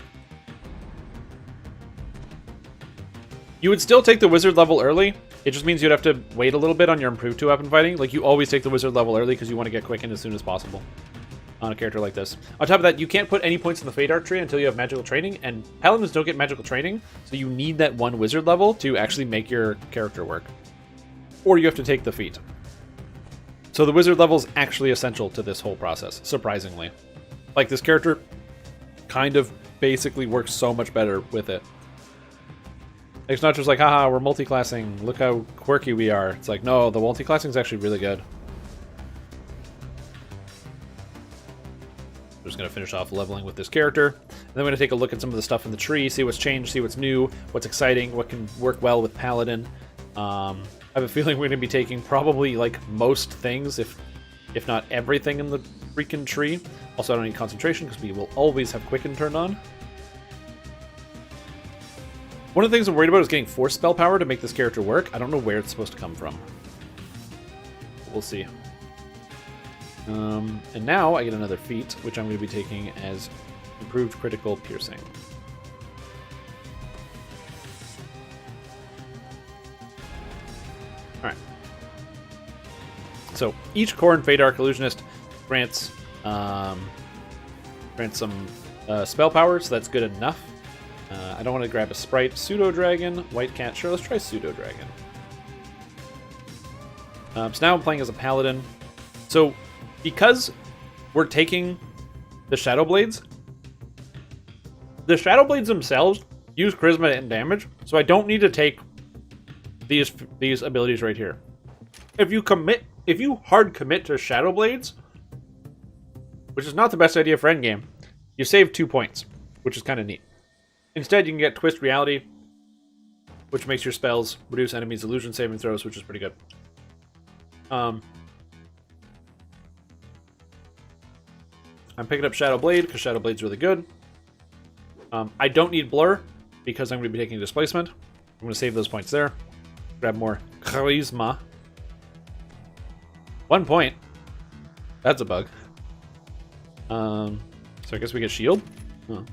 You would still take the wizard level early. It just means you'd have to wait a little bit on your improved 2 weapon fighting. Like, you always take the wizard level early because you want to get quickened as soon as possible on a character like this. On top of that, you can't put any points in the Fate Art tree until you have magical training, and Paladins don't get magical training, so you need that 1 wizard level to actually make your character work. Or you have to take the feat. So the wizard level is actually essential to this whole process, surprisingly. Like, this character kind of basically works so much better with it. It's not just like, haha, we're multi-classing, look how quirky we are. It's like, no, the multi-classing is actually really good. I'm just going to finish off leveling with this character. And then we're going to take a look at some of the stuff in the tree, see what's changed, see what's new, what's exciting, what can work well with Paladin. I have a feeling we're going to be taking probably, like, most things, if not everything in the freaking tree. Also, I don't need concentration, because we will always have Quicken turned on. One of the things I'm worried about is getting Force Spell power to make this character work. I don't know where it's supposed to come from. We'll see. And now I get another feat, which I'm going to be taking as Improved Critical Piercing. Alright. So, each core in Fate Arc Illusionist grants some spell power, so that's good enough. I don't want to grab a Sprite. Pseudo Dragon, White Cat. Sure, let's try Pseudo Dragon. So now I'm playing as a Paladin. So, because we're taking the Shadow Blades themselves use Charisma and damage, so I don't need to take these abilities right here. If you hard commit to Shadow Blades, which is not the best idea for endgame, you save 2 points, which is kind of neat. Instead, you can get Twist Reality, which makes your spells reduce enemies' illusion saving throws, which is pretty good. I'm picking up Shadow Blade, because Shadow Blade's really good. I don't need Blur, because I'm going to be taking Displacement. I'm going to save those points there. Grab more Charisma. 1 point. That's a bug. So I guess we get Shield. Huh.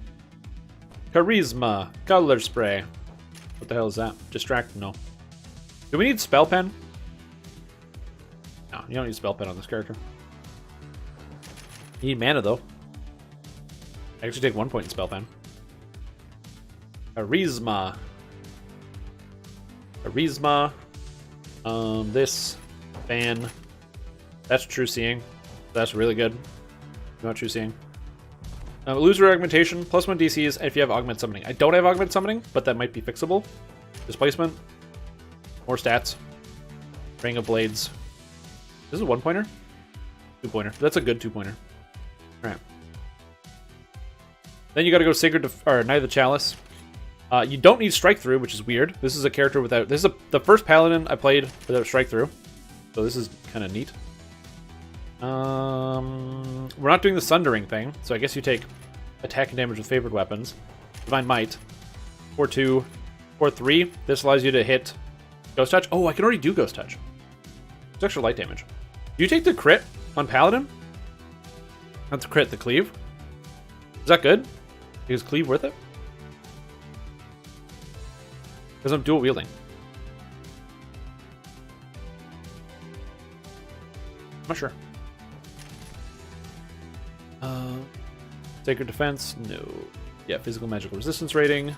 Charisma, Color Spray. What the hell is that? Distract? No. Do we need spell pen? No, you don't need spell pen on this character. You need mana though. I actually take 1 point in spell pen. Charisma. Charisma. This fan. That's true seeing. That's really good. Not true seeing. Loser augmentation, +1 DCs if you have augment summoning. I don't have augment summoning, but that might be fixable. Displacement. More stats. Ring of Blades. This is a 1-pointer? 2-pointer. That's a good 2-pointer. Alright. Then you gotta go Sacred or Knight of the Chalice. You don't need Strike Through, which is weird. This is a character without... This is the first Paladin I played without Strike Through. So this is kind of neat. We're not doing the Sundering thing, so I guess you take attack and damage with favored weapons. Divine Might. 4-2. 4-3. This allows you to hit Ghost Touch. Oh, I can already do Ghost Touch. It's extra light damage. Do you take the crit on Paladin? Not the crit, the cleave. Is that good? Is cleave worth it? Because I'm dual wielding. I'm not sure. Sacred Defense? No. Yeah, physical magical resistance rating.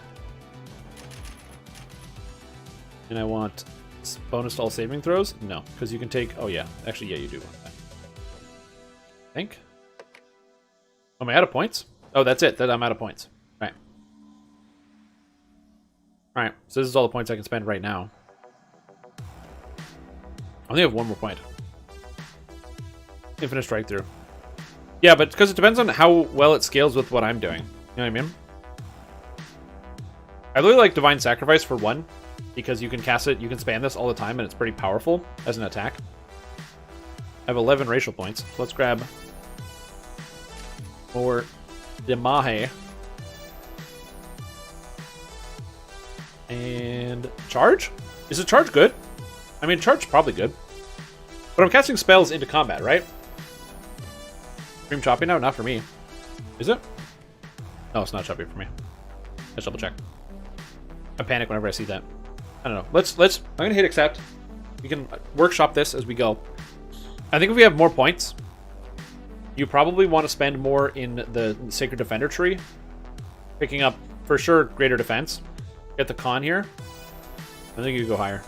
And I want bonus to all saving throws? No, because you can take... Oh, yeah. Actually, yeah, you do want that. I think. Am I out of points? Oh, that's it. That I'm out of points. All right. All right. So this is all the points I can spend right now. I only have 1 more point. Infinite Strike Through. Yeah, but because it depends on how well it scales with what I'm doing. You know what I mean? I really like Divine Sacrifice for 1, because you can cast it, you can spam this all the time, and it's pretty powerful as an attack. I have 11 racial points. So let's grab more Demahe. And charge? Is a charge good? I mean, charge is probably good. But I'm casting spells into combat, right? Stream choppy now? Not for me. Is it? No, it's not choppy for me. Let's double check. I panic whenever I see that. I don't know. Let's. I'm gonna hit accept. We can workshop this as we go. I think if we have more points, you probably want to spend more in the Sacred Defender tree, picking up for sure greater defense. Get the con here. I think you could go higher.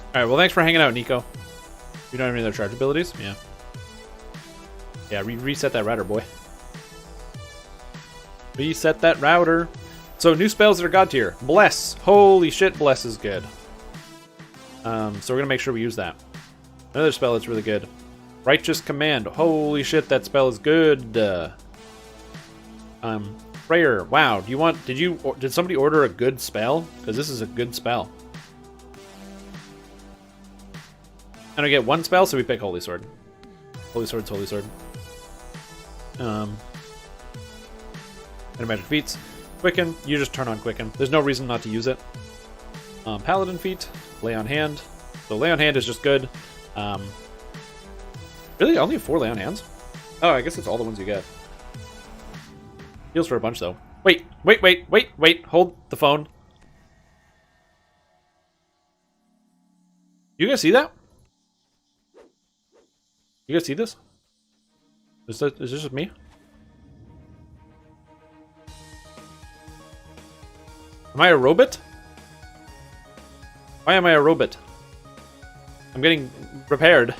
All right. Well, thanks for hanging out, Nico. You don't have any other charge abilities? Yeah. Yeah, reset that router, boy. Reset that router. So, new spells that are God tier. Bless. Holy shit, Bless is good. So we're going to make sure we use that. Another spell that's really good. Righteous Command. Holy shit, that spell is good. Prayer. Wow. Do you want... Did somebody order a good spell? Because this is a good spell. And I get 1 spell, so we pick Holy Sword. Holy Sword's Holy Sword. And Magic Feats. Quicken. You just turn on Quicken. There's no reason not to use it. Paladin Feat. Lay on Hand. So Lay on Hand is just good. Really? Only 4 Lay on Hands? Oh, I guess it's all the ones you get. Heals for a bunch, though. Wait. Hold the phone. You guys see that? You guys see this? Is this just me? Am I a robot? Why am I a robot? I'm getting repaired.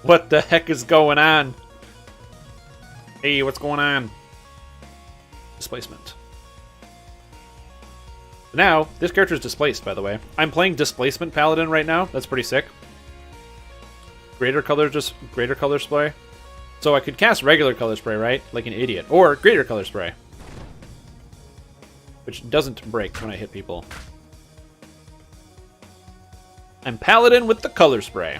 What the heck is going on? Hey, what's going on? Displacement. Now, this character is displaced, by the way. I'm playing Displacement Paladin right now. That's pretty sick. Greater color spray. So I could cast regular color spray, right? Like an idiot. Or greater color spray. Which doesn't break when I hit people. I'm Paladin with the color spray.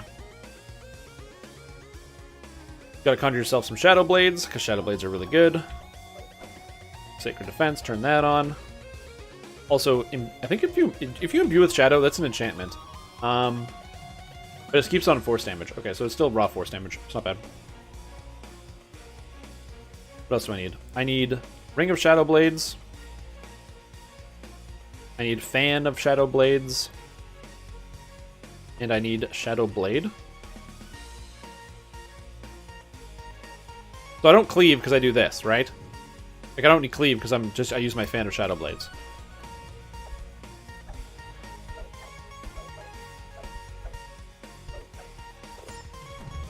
Gotta conjure yourself some Shadow Blades, because Shadow Blades are really good. Sacred Defense, turn that on. Also, I think if you imbue with Shadow, that's an enchantment. But it keeps on force damage. Okay, so it's still raw force damage. It's not bad. What else do I need? I need Ring of Shadow Blades. I need Fan of Shadow Blades. And I need Shadow Blade. So I don't cleave because I do this, right? Like I don't need cleave because I use my Fan of Shadow Blades.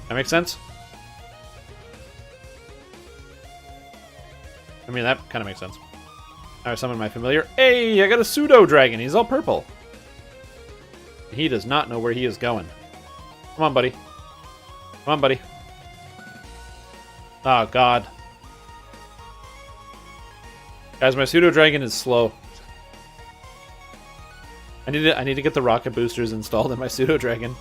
That makes sense? I mean, that kind of makes sense. Alright, summon my familiar. Hey, I got a pseudo dragon. He's all purple. He does not know where he is going. Come on, buddy. Come on, buddy. Oh, God. Guys, my pseudo dragon is slow. I need to get the rocket boosters installed in my pseudo dragon.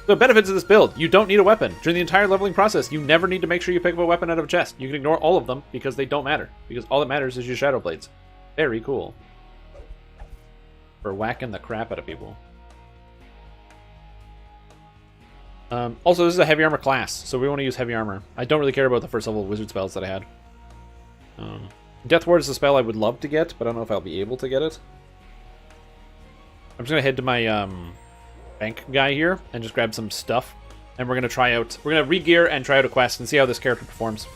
So benefits of this build. You don't need a weapon. During the entire leveling process, you never need to make sure you pick up a weapon out of a chest. You can ignore all of them because they don't matter. Because all that matters is your Shadow Blades. Very cool. For whacking the crap out of people. Also, this is a heavy armor class, so we want to use heavy armor. I don't really care about the first level wizard spells that I had. Death Ward is a spell I would love to get, but I don't know if I'll be able to get it. I'm just going to head to my bank guy here and just grab some stuff. And we're going to re-gear and try out a quest and see how this character performs.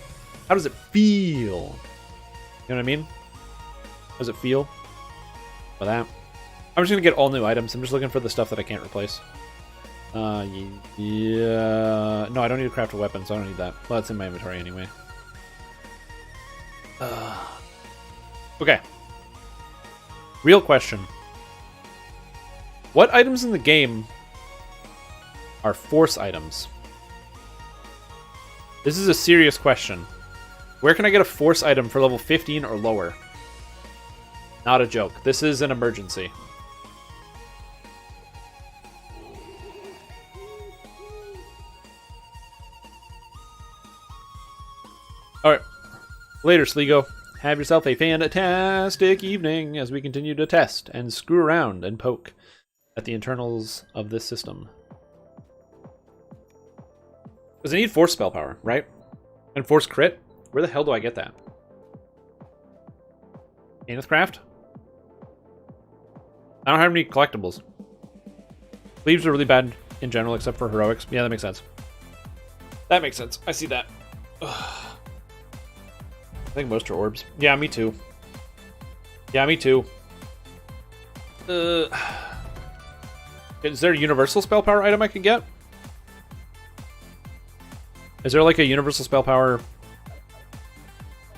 How does it feel? You know what I mean? How does it feel? For that. I'm just going to get all new items. I'm just looking for the stuff that I can't replace. Yeah. No, I don't need to craft a weapon, so I don't need that. Well, it's in my inventory anyway. Okay. Real question. What items in the game are force items? This is a serious question. Where can I get a force item for level 15 or lower? Not a joke. This is an emergency. Alright. Later, Sligo. Have yourself a fantastic evening as we continue to test and screw around and poke at the internals of this system. Because I need force spell power, right? And force crit? Where the hell do I get that? Aneth Craft? I don't have any collectibles. Leaves are really bad in general, except for heroics. Yeah, that makes sense. That makes sense. I see that. Ugh. I think most are orbs. Yeah, me too. Yeah, me too. Is there a universal spell power item I can get? Is there like a universal spell power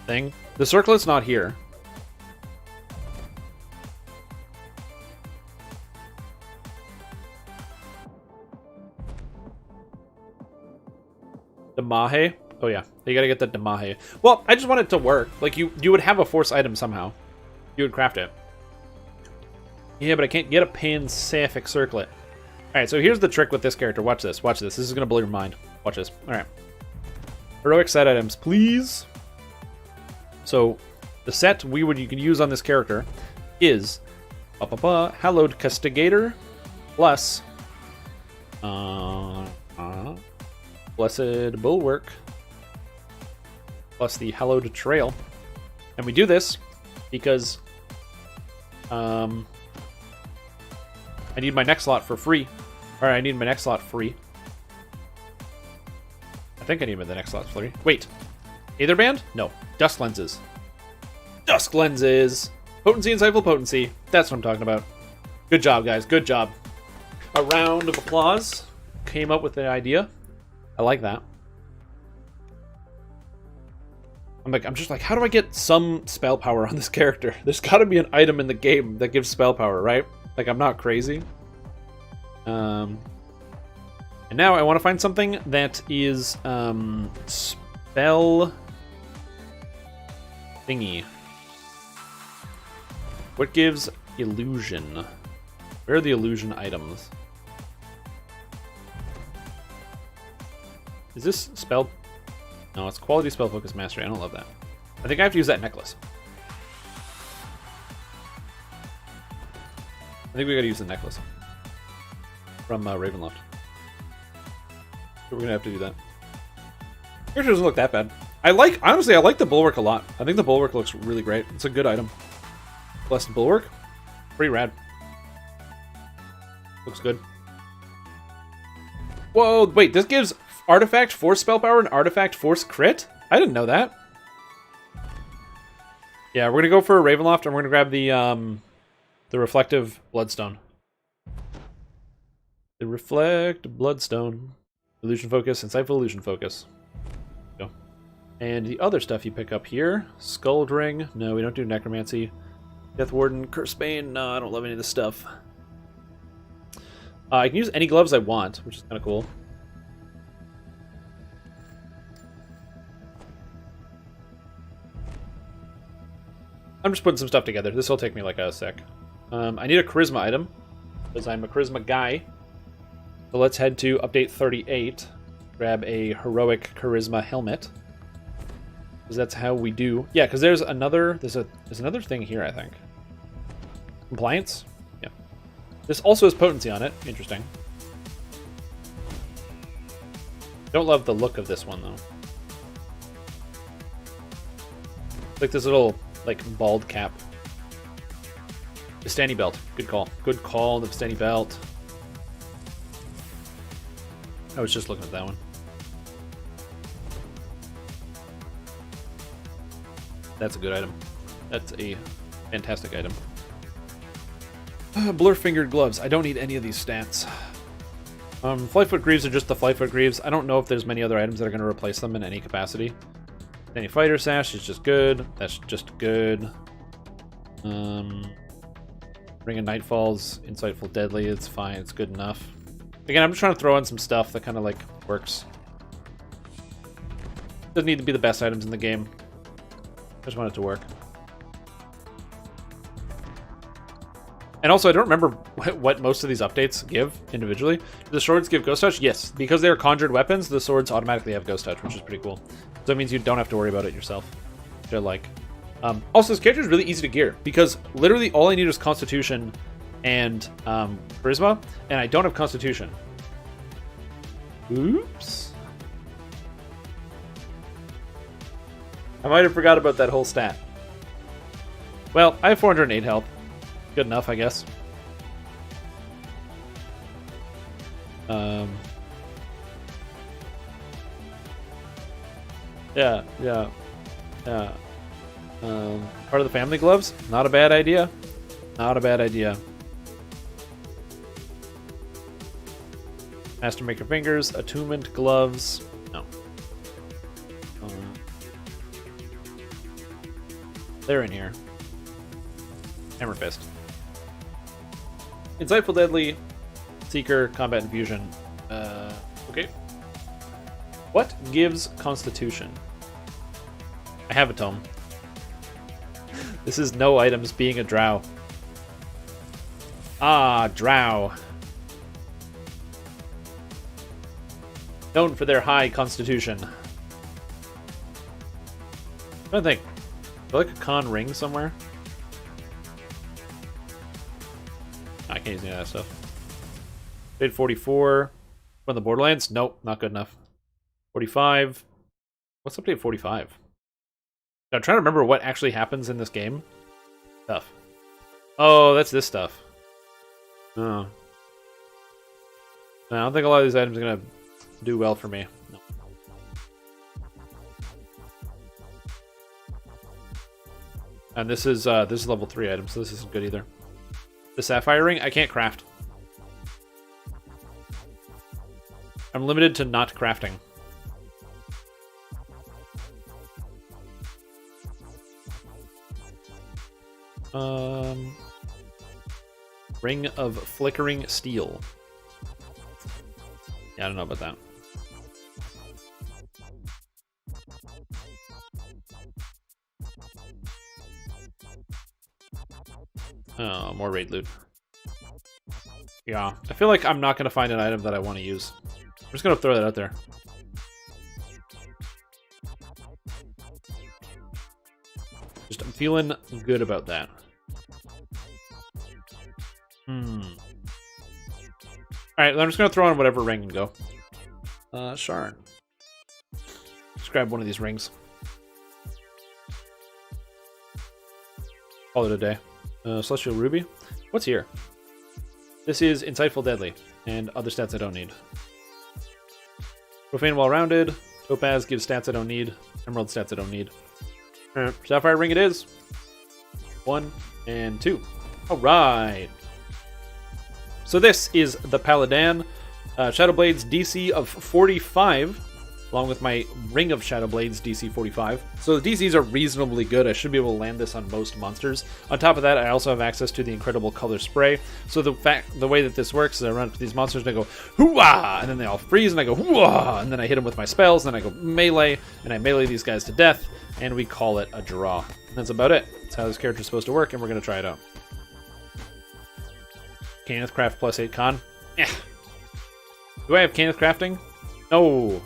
thing? The circlet's not here. Damahe? Oh yeah, you gotta get the Damahe. Well, I just want it to work. Like you would have a force item somehow. You would craft it. Yeah, but I can't get a Pansafic circlet. Alright, so here's the trick with this character. Watch this. Watch this. This is gonna blow your mind. Watch this. Alright. Heroic set items, please. So the set you can use on this character is Hallowed Castigator plus Blessed Bulwark plus the Hallowed Trail. And we do this because I need my next slot for free. Alright, I need my next slot free. I think I need the next slot free. Wait. Aether Band? No. Dusk Lenses. Dusk Lenses! Potency and Insightful Potency. That's what I'm talking about. Good job, guys. Good job. A round of applause. Came up with the idea. I like that. I'm just like, how do I get some spell power on this character? There's got to be an item in the game that gives spell power, right? Like, I'm not crazy. And now I want to find something that is spell thingy. What gives illusion? Where are the illusion items? Is this spell? No, it's quality spell focus mastery. I don't love that. I think I have to use that necklace. I think we gotta use the necklace from Ravenloft. So we're gonna have to do that. Character doesn't look that bad. Honestly, I like the Bulwark a lot. I think the Bulwark looks really great. It's a good item. Blessed Bulwark. Pretty rad. Looks good. Whoa, wait, this gives Artifact Force Spell Power and Artifact Force Crit? I didn't know that. Yeah, we're gonna go for a Ravenloft, and we're gonna grab the Reflective Bloodstone. The Reflect Bloodstone. Illusion Focus, Insightful Illusion Focus. Go. And the other stuff you pick up here. Skull Ring. No, we don't do Necromancy. Death Warden, Curse Bane. No, I don't love any of this stuff. I can use any gloves I want, which is kind of cool. I'm just putting some stuff together. This will take me like a sec. I need a Charisma item, because I'm a Charisma guy. So let's head to update 38. Grab a Heroic Charisma helmet. Because that's how we do. Yeah, because there's another thing here, I think. Compliance? Yeah. This also has potency on it. Interesting. Don't love the look of this one, though. Like this little, like, bald cap. Vistani belt. Good call. Good call, the Vistani belt. I was just looking at that one. That's a good item. That's a fantastic item. Blur-fingered gloves. I don't need any of these stats. Flightfoot Greaves are just the Flightfoot Greaves. I don't know if there's many other items that are going to replace them in any capacity. Any Fighter Sash is just good. That's just good. Ring of Nightfalls, Insightful Deadly. It's fine. It's good enough. Again, I'm just trying to throw in some stuff that kind of, like, works. Doesn't need to be the best items in the game. I just want it to work. And also, I don't remember what most of these updates give individually. Do the swords give Ghost Touch? Yes. Because they're conjured weapons, the swords automatically have Ghost Touch, which is pretty cool. So that means you don't have to worry about it yourself. Which I like. Also, this character is really easy to gear, because literally all I need is Constitution and Charisma, and I don't have Constitution. Oops. I might have forgot about that whole stat. Well, I have 408 health. Good enough, I guess. Yeah. Part of the family gloves? Not a bad idea. Not a bad idea. Master Maker Fingers, Attunement Gloves. No. They're in here. Hammer Fist. Insightful Deadly, Seeker, Combat Infusion. Okay. What gives Constitution? I have a tome. This is no items being a drow. Ah, drow. Known for their high constitution. I don't think. Is there like a con ring somewhere? I can't use any of that stuff. Update 44. From the Borderlands? Nope, not good enough. 45. What's update 45? I'm trying to remember what actually happens in this game. Stuff. Oh, that's this stuff. Oh. I don't think a lot of these items are going to do well for me. No. And this is level 3 item, so this isn't good either. The Sapphire Ring, I can't craft. I'm limited to not crafting. Ring of Flickering Steel. Yeah, I don't know about that. Oh, more raid loot. Yeah, I feel like I'm not going to find an item that I want to use. I'm just going to throw that out there. Just, I'm feeling good about that. Alright, I'm just going to throw on whatever ring and go. Sharn. Just grab one of these rings. Call it a day. Celestial Ruby. What's here? This is Insightful Deadly, and other stats I don't need. Profane Well-Rounded. Topaz gives stats I don't need. Emerald stats I don't need. Sapphire Ring it is. 1 and 2. Alright. So this is the Paladin. Shadowblade's DC of 45, along with my Ring of Shadowblades DC 45. So the DCs are reasonably good. I should be able to land this on most monsters. On top of that, I also have access to the incredible color spray. So the way that this works is I run up to these monsters and I go, hoo-ah! And then they all freeze and I go, hoo-ah! And then I hit them with my spells, and then I go melee, and I melee these guys to death, and we call it a draw. And that's about it. That's how this character is supposed to work, and we're going to try it out. Caneth Craft plus 8 con. Yeah. Do I have Caneth Crafting? No.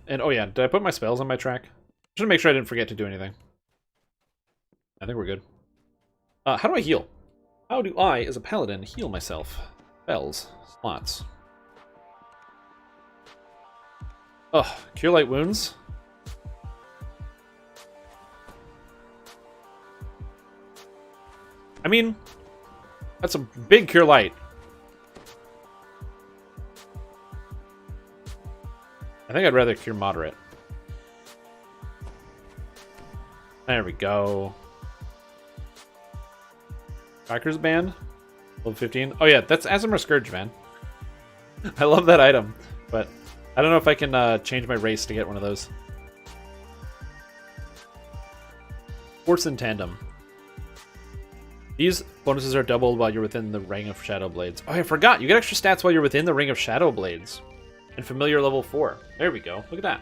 And oh yeah, did I put my spells on my track? Just to make sure I didn't forget to do anything. I think we're good. How do I heal? How do I, as a paladin, heal myself? Spells. Slots. Ugh, Cure Light Wounds. I mean, that's a big Cure Light. I think I'd rather Cure Moderate. There we go. Tracker's Band. Level 15. Oh yeah, that's Aasimar Scourge, man. I love that item, but I don't know if I can change my race to get one of those. Force in Tandem. These bonuses are doubled while you're within the Ring of Shadowblades. Oh, I forgot. You get extra stats while you're within the Ring of Shadowblades. And Familiar level 4. There we go. Look at that.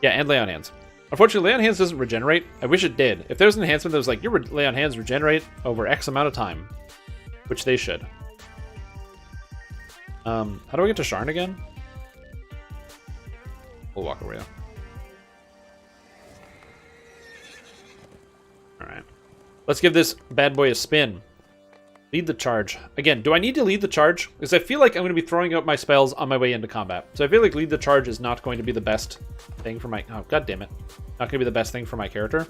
Yeah, and Lay on Hands. Unfortunately, Lay on Hands doesn't regenerate. I wish it did. If there's an enhancement that was like, your Lay on Hands regenerate over X amount of time. Which they should. How do I get to Sharn again? We'll walk away. Alright. Let's give this bad boy a spin. Lead the charge. Again, do I need to lead the charge? Because I feel like I'm going to be throwing out my spells on my way into combat. So I feel like lead the charge is not going to be the best thing for my... Oh, god damn it. Not going to be the best thing for my character.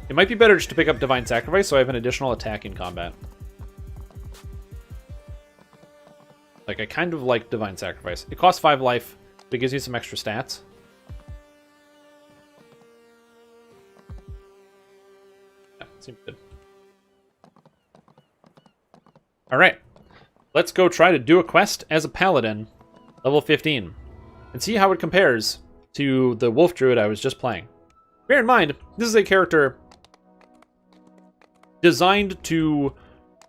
It might be better just to pick up Divine Sacrifice so I have an additional attack in combat. Like, I kind of like Divine Sacrifice. It costs 5 life, but it gives me some extra stats. Yeah, seems good. Alright, let's go try to do a quest as a paladin, level 15, and see how it compares to the wolf druid I was just playing. Bear in mind, this is a character designed to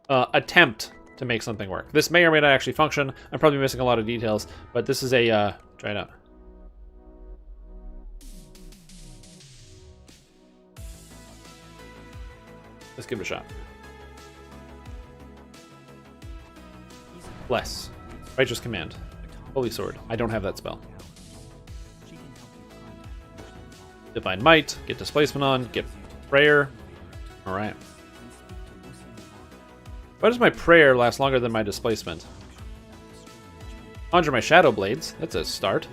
attempt to make something work. This may or may not actually function. I'm probably missing a lot of details, but this is a... try it out. Let's give it a shot. Bless. Righteous Command. Holy Sword. I don't have that spell. Divine Might. Get Displacement on. Get Prayer. Alright. Why does my Prayer last longer than my Displacement? Conjure my Shadow Blades. That's a start.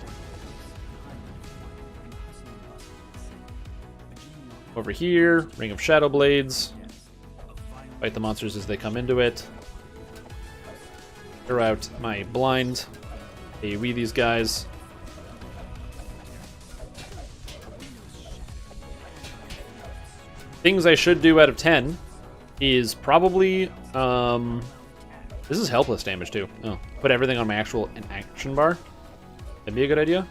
Over here. Ring of Shadow Blades. Fight the monsters as they come into it. Clear out my blind. AoE these guys. Things I should do out of 10 is probably... this is helpless damage too. Oh, put everything on my actual action bar. That'd be a good idea.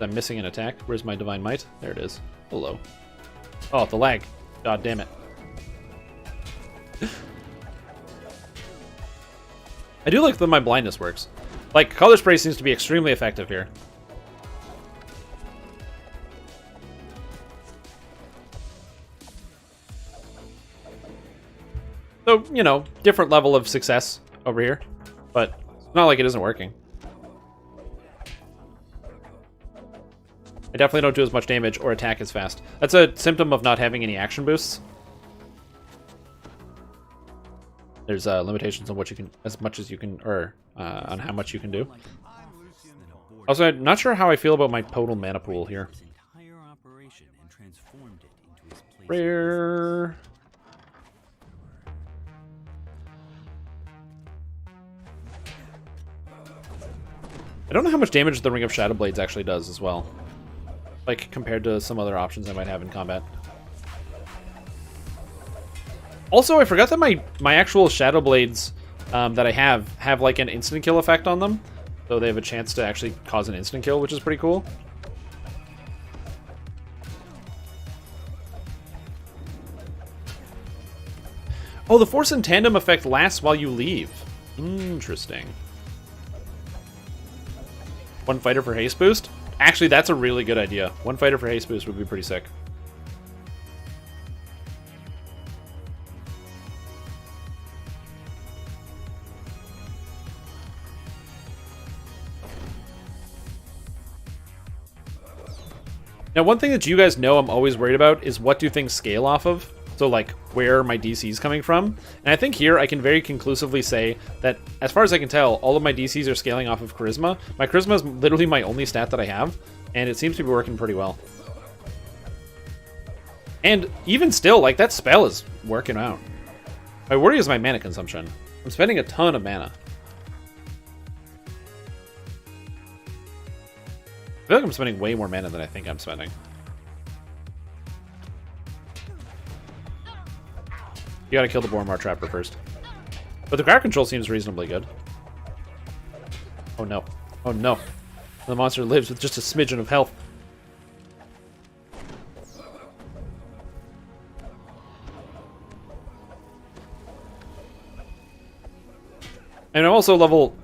I'm missing an attack. Where's my Divine Might? There it is. Hello. Oh, the lag. God damn it. I do like that my blindness works. Like, color spray seems to be extremely effective here. So, you know, different level of success over here. But it's not like it isn't working. I definitely don't do as much damage or attack as fast. That's a symptom of not having any action boosts. There's limitations on what you can, as much as you can, or on how much you can do. Also, I'm not sure how I feel about my total mana pool here. concentration and transformed it into his place. Rare. I don't know how much damage the Ring of Shadow Blades actually does as well. Like, compared to some other options I might have in combat. Also, I forgot that my actual Shadow Blades that I have like an instant kill effect on them. So they have a chance to actually cause an instant kill, which is pretty cool. Oh, the Force and Tandem effect lasts while you leave. Interesting. One fighter for haste boost? Actually, that's a really good idea. One fighter for haste boost would be pretty sick. Now, one thing that you guys know I'm always worried about is what do things scale off of? So, like, where are my DCs coming from? And I think here I can very conclusively say that, as far as I can tell, all of my DCs are scaling off of Charisma. My Charisma is literally my only stat that I have, and it seems to be working pretty well. And even still, like, that spell is working out. My worry is my mana consumption. I'm spending a ton of mana. I feel like I'm spending way more mana than I think I'm spending. You gotta kill the Bormar Trapper first. But the crowd control seems reasonably good. Oh no. Oh no. The monster lives with just a smidgen of health. And I'm also level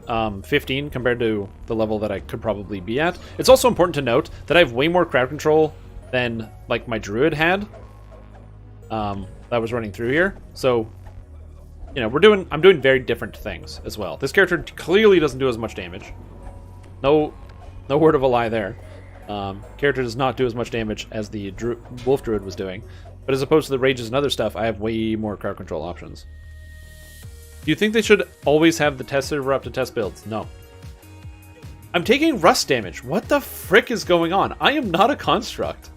15 compared to the level that I could probably be at. It's also important to note that I have way more crowd control than like my druid had. That was running through here. So, you know, I'm doing very different things as well. This character clearly doesn't do as much damage. No word of a lie there. Character does not do as much damage as the Wolf Druid was doing. But as opposed to the Rages and other stuff, I have way more crowd control options. Do you think they should always have the test server up to test builds? No. I'm taking rust damage. What the frick is going on? I am not a construct.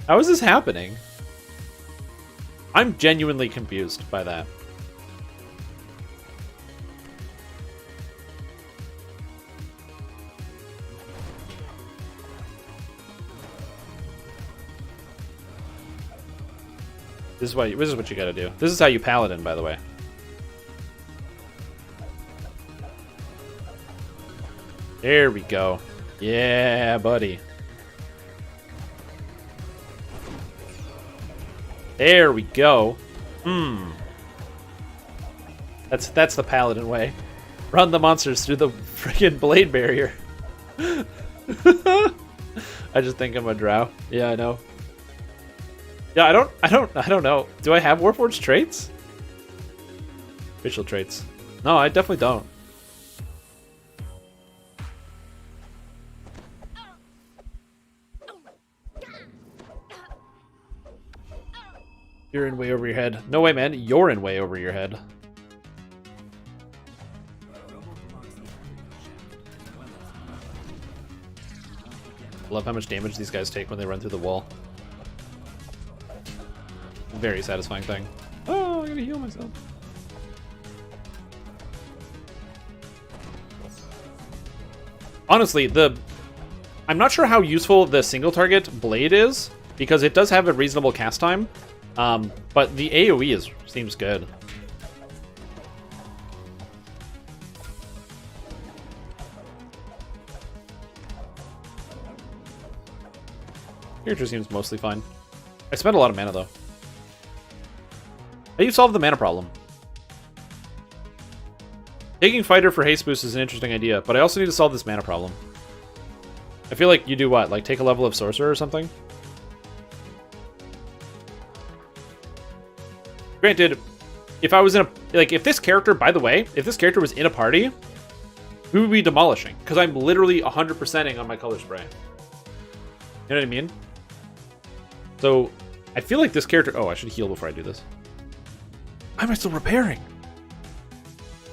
How is this happening? I'm genuinely confused by that. This is what you gotta do. This is how you paladin, by the way. There we go. Yeah, buddy. There we go. That's the paladin way. Run the monsters through the freaking blade barrier. I just think I'm a drow. Yeah, I know. Yeah, I don't know. Do I have Warforged traits? Official traits. No, I definitely don't. You're in way over your head. No way, man. You're in way over your head. Love how much damage these guys take when they run through the wall. Very satisfying thing. Oh, I gotta heal myself. Honestly, I'm not sure how useful the single target blade is, because it does have a reasonable cast time. But the AoE seems good. Character seems mostly fine. I spent a lot of mana though. How do you solve the mana problem? Taking fighter for haste boost is an interesting idea, but I also need to solve this mana problem. I feel like you do what? Like take a level of sorcerer or something? Granted, if I was in a... Like, if this character, by the way, if this character was in a party, who would be demolishing? Because I'm literally 100%ing on my color spray. You know what I mean? So, I feel like this character... Oh, I should heal before I do this. Why am I still repairing?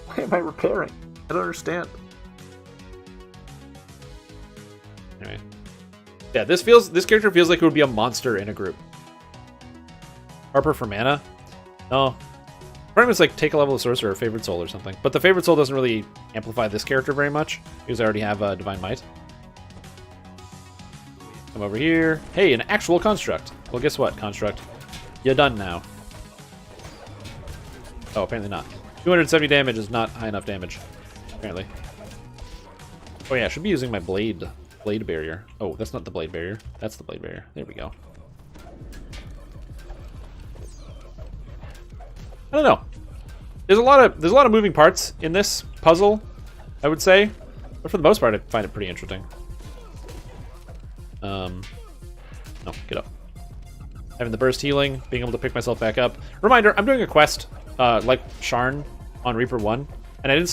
Why am I repairing? I don't understand. Anyway. Yeah, this character feels like it would be a monster in a group. Harper for mana? No. Probably was like take a level of sorcerer or favorite soul or something. But the favorite soul doesn't really amplify this character very much because I already have Divine Might. Come over here. Hey, an actual construct. Well, guess what, construct? You're done now. Oh, apparently not. 270 damage is not high enough damage, apparently. Oh yeah, I should be using my blade barrier. Oh, that's not the blade barrier. That's the blade barrier. There we go. I don't know. There's a lot of moving parts in this puzzle, I would say, but for the most part, I find it pretty interesting. No, get up. Having the burst healing, being able to pick myself back up. Reminder: I'm doing a quest like Sharn on Reaper 1, and I didn't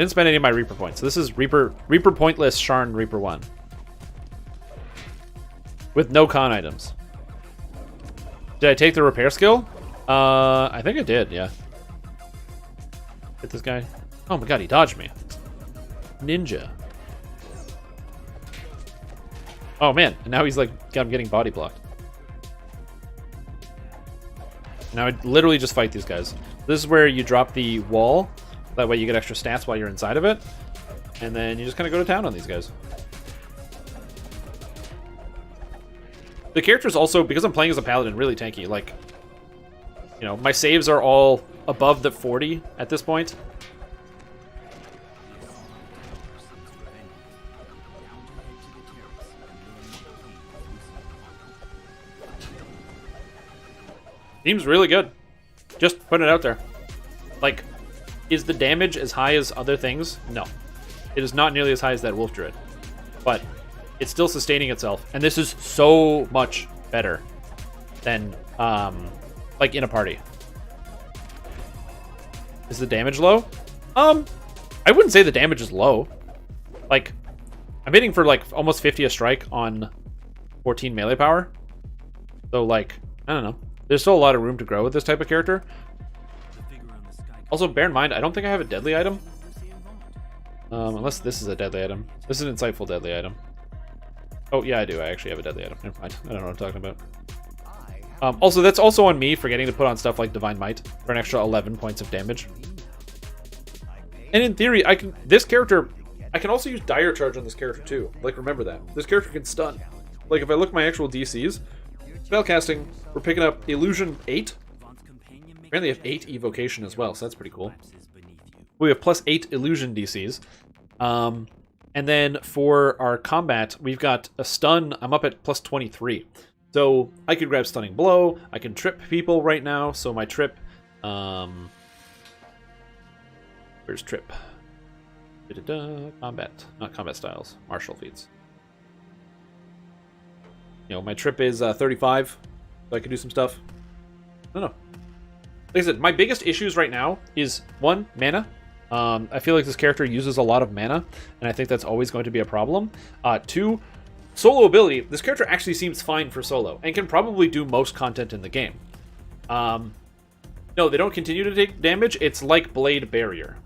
spend any of my Reaper points. So this is Reaper pointless Sharn Reaper 1 with no con items. Did I take the repair skill? I think I did, yeah. Hit this guy. Oh my god, he dodged me. Ninja. Oh man, and now he's like, I'm getting body blocked. Now I literally just fight these guys. This is where you drop the wall. That way you get extra stats while you're inside of it. And then you just kind of go to town on these guys. The character's also, because I'm playing as a paladin, really tanky. Like, you know, my saves are all above the 40 at this point. Seems really good. Just putting it out there. Like, is the damage as high as other things? No. It is not nearly as high as that Wolf Druid. But it's still sustaining itself. And this is so much better than, like, in a party. Is the damage low? I wouldn't say the damage is low. Like, I'm hitting for, like, almost 50 a strike on 14 melee power. So, like, I don't know. There's still a lot of room to grow with this type of character. Also, bear in mind, I don't think I have a deadly item. Unless this is a deadly item. This is an insightful deadly item. Oh, yeah, I do. I actually have a deadly item. Never mind. I don't know what I'm talking about. Also, that's also on me forgetting to put on stuff like Divine Might for an extra 11 points of damage. And in theory, I can also use Dire Charge on this character too. Like, remember that. This character can stun. Like, if I look at my actual DCs, spellcasting, we're picking up Illusion 8. Apparently have 8 Evocation as well, so that's pretty cool. We have plus 8 Illusion DCs. And then for our combat, we've got a stun. I'm up at plus 23. So I could grab Stunning Blow. I can trip people right now. So my trip... where's trip? Combat. Not combat styles. Martial feats. You know, my trip is 35, so I can do some stuff. I don't know. Like I said, my biggest issues right now is, 1, mana. I feel like this character uses a lot of mana, and I think that's always going to be a problem. 2, solo ability. This character actually seems fine for solo, and can probably do most content in the game. No, they don't continue to take damage. It's like Blade Barrier.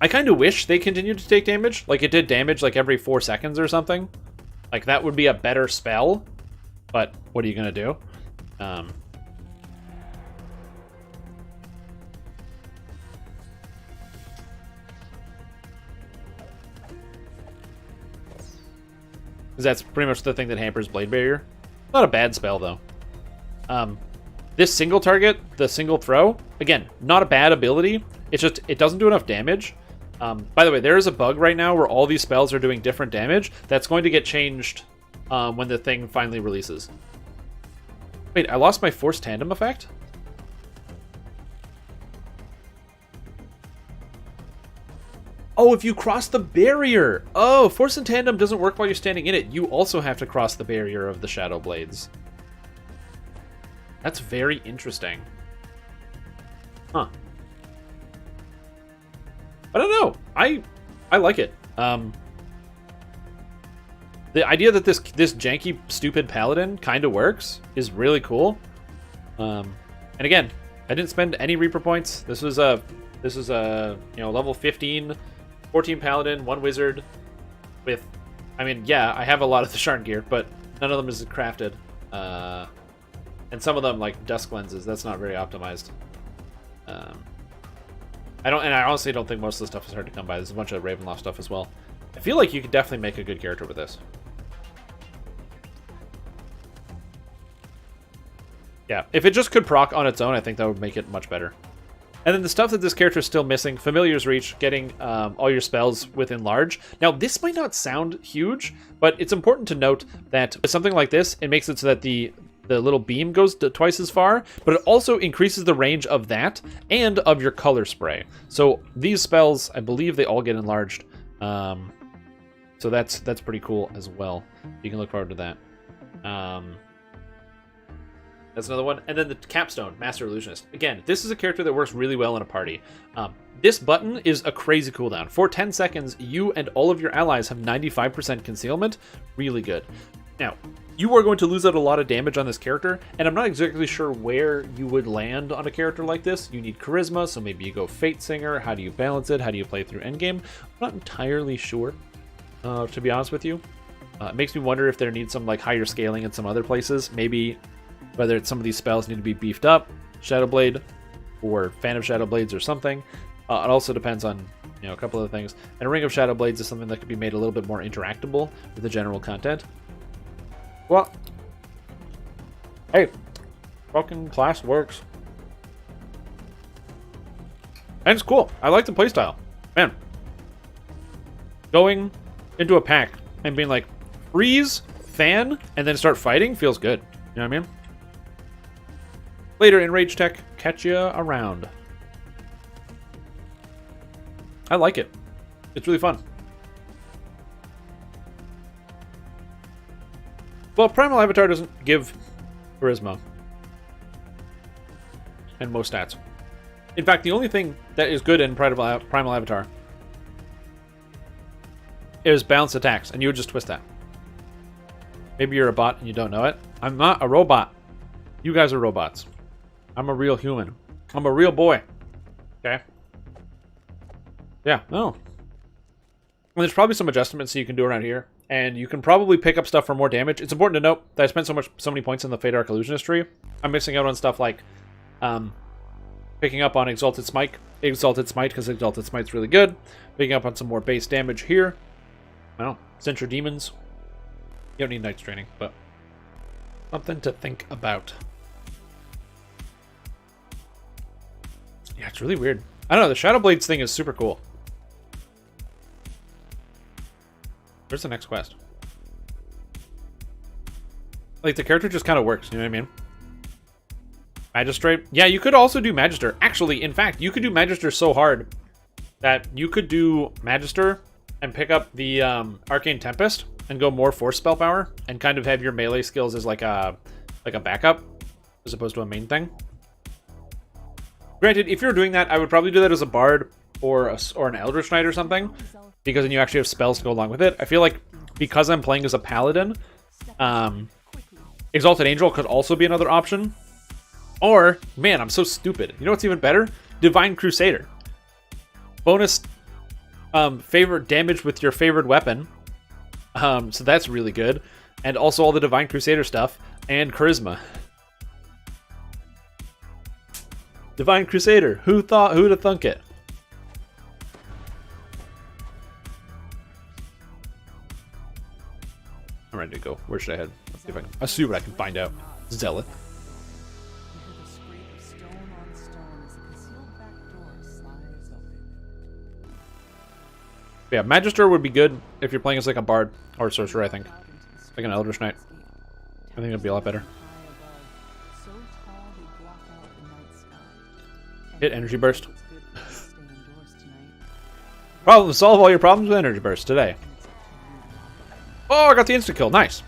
I kind of wish they continued to take damage. Like, it did damage like every 4 seconds or something. Like, that would be a better spell, but what are you going to do? Because that's pretty much the thing that hampers Blade Barrier. Not a bad spell, though. This single target, the single throw, again, not a bad ability. It's just, it doesn't do enough damage. By the way, there is a bug right now where all these spells are doing different damage. That's going to get changed when the thing finally releases. Wait, I lost my Force Tandem effect? Oh, if you cross the barrier! Oh, Force and Tandem doesn't work while you're standing in it. You also have to cross the barrier of the Shadow Blades. That's very interesting. Huh. I don't know. I like it. The idea that this janky, stupid paladin kind of works is really cool. And again, I didn't spend any Reaper points. This was a level 15, 14 paladin, 1 wizard with I mean, yeah, I have a lot of the shard gear, but none of them is crafted. And some of them, like dusk lenses, that's not very optimized. I honestly don't think most of the stuff is hard to come by. There's a bunch of Ravenloft stuff as well. I feel like you could definitely make a good character with this. Yeah, if it just could proc on its own, I think that would make it much better. And then the stuff that this character is still missing, Familiar's Reach, getting all your spells within large. Now, this might not sound huge, but it's important to note that with something like this, it makes it so that the little beam goes twice as far, but it also increases the range of that and of your color spray. So these spells, I believe they all get enlarged. So that's pretty cool as well. You can look forward to that. That's another one. And then the Capstone, Master Illusionist. Again, this is a character that works really well in a party. This button is a crazy cooldown. For 10 seconds, you and all of your allies have 95% concealment. Really good. Now, you are going to lose out a lot of damage on this character, and I'm not exactly sure where you would land on a character like this. You need charisma, so maybe you go Fate Singer. How do you balance it? How do you play through endgame? I'm not entirely sure, to be honest with you. It makes me wonder if there needs some like higher scaling in some other places. Maybe whether it's some of these spells need to be beefed up, Shadowblade, or Fan of Shadowblades or something. It also depends on a couple of things. And Ring of Shadowblades is something that could be made a little bit more interactable with the general content. Well, hey, fucking class works. And it's cool. I like the playstyle. Man, going into a pack and being like, freeze, fan, and then start fighting feels good. You know what I mean? Later in Rage Tech, catch you around. I like it. It's really fun. Well, Primal Avatar doesn't give charisma and most stats. In fact, the only thing that is good in Primal Avatar is balanced attacks, and you would just twist that. Maybe you're a bot and you don't know it. I'm not a robot. You guys are robots. I'm a real human. I'm a real boy. Okay? Yeah, oh. And there's probably some adjustments that you can do around here. And you can probably pick up stuff for more damage. It's important to note that I spent so many points in the Fate Arc Illusionist tree. I'm missing out on stuff like picking up on Exalted Smite, because Exalted Smite's really good. Picking up on some more base damage here. Well, Central Demons. You don't need Knight's Training, but something to think about. Yeah, it's really weird. I don't know, the Shadowblades thing is super cool. Where's the next quest? Like, the character just kind of works, you know what I mean? Magistrate? Yeah, you could also do Magister. Actually, in fact, you could do Magister so hard that you could do Magister and pick up the Arcane Tempest and go more Force Spell Power and kind of have your melee skills as like a backup as opposed to a main thing. Granted, if you're doing that, I would probably do that as a Bard or an Eldritch Knight or something, because then you actually have spells to go along with it. I feel like because I'm playing as a Paladin, Exalted Angel could also be another option. Or, man, I'm so stupid. You know what's even better? Divine Crusader. Bonus favorite damage with your favorite weapon. So that's really good. And also all the Divine Crusader stuff. And Charisma. Divine Crusader. Who'd have thunk it? I'm ready to go. Where should I head? Let's see if I can. I'll see what I can find out. Zealot. Yeah, Magister would be good if you're playing as like a Bard or a Sorcerer, I think. Like an Eldritch Knight. I think it'd be a lot better. Hit Energy Burst. Solve all your problems with Energy Burst today. Oh, I got the instant kill. Nice.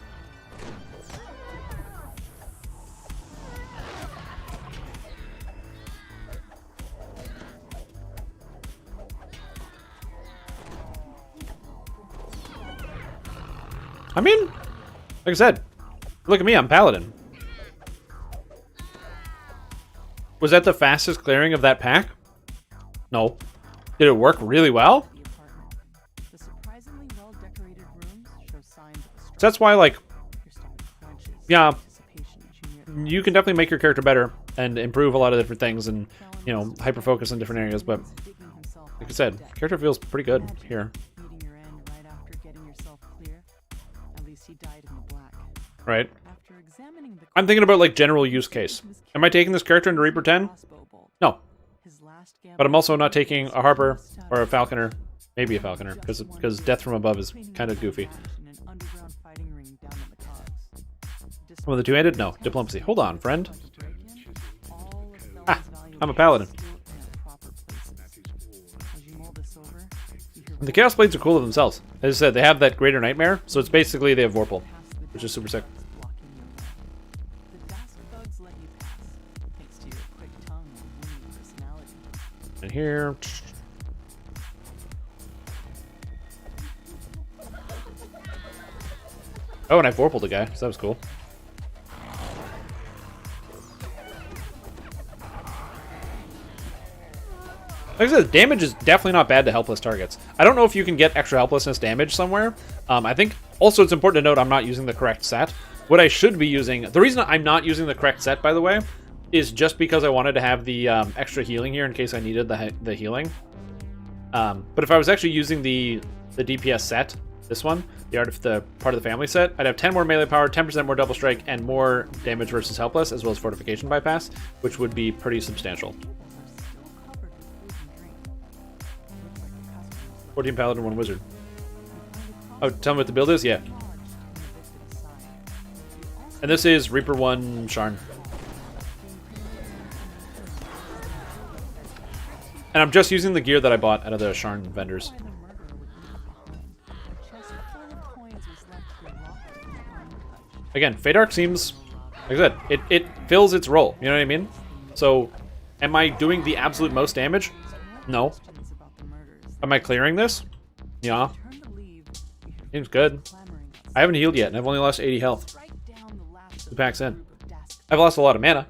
I mean, like I said, look at me, I'm Paladin. Was that the fastest clearing of that pack? No. Did it work really well? The surprisingly well-decorated rooms show So that's why, like, yeah, you can definitely make your character better and improve a lot of different things and, you know, hyper focus in different areas. But like I said, character feels pretty good here. Right. I'm thinking about like general use case. Am I taking this character into Reaper 10? No. But I'm also not taking a Harper or a Falconer. Maybe a Falconer, because Death from Above is kind of goofy. One of the two-handed? No. Diplomacy. Hold on, friend. Ah, I'm a Paladin. And the Chaos Blades are cool of themselves. As I said, they have that Greater Nightmare, so it's basically they have Vorpal, which is super sick. And here... Oh, and I Vorpaled the guy, so that was cool. Like I said, damage is definitely not bad to helpless targets. I don't know if you can get extra helplessness damage somewhere. I think also it's important to note I'm not using the correct set. What I should be using... The reason I'm not using the correct set, by the way, is just because I wanted to have the extra healing here in case I needed the healing. But if I was actually using the DPS set, this one, the part of the family set, I'd have 10 more melee power, 10% more double strike, and more damage versus helpless, as well as fortification bypass, which would be pretty substantial. 14 Paladin, 1 Wizard. Oh, tell me what the build is? Yeah. And this is Reaper 1 Sharn. And I'm just using the gear that I bought out of the Sharn vendors. Again, Fate Arc seems, like I said, it fills its role. You know what I mean? So, am I doing the absolute most damage? No. Am I clearing this? Yeah. Seems good. I haven't healed yet, and I've only lost 80 health. 2 packs in. I've lost a lot of mana.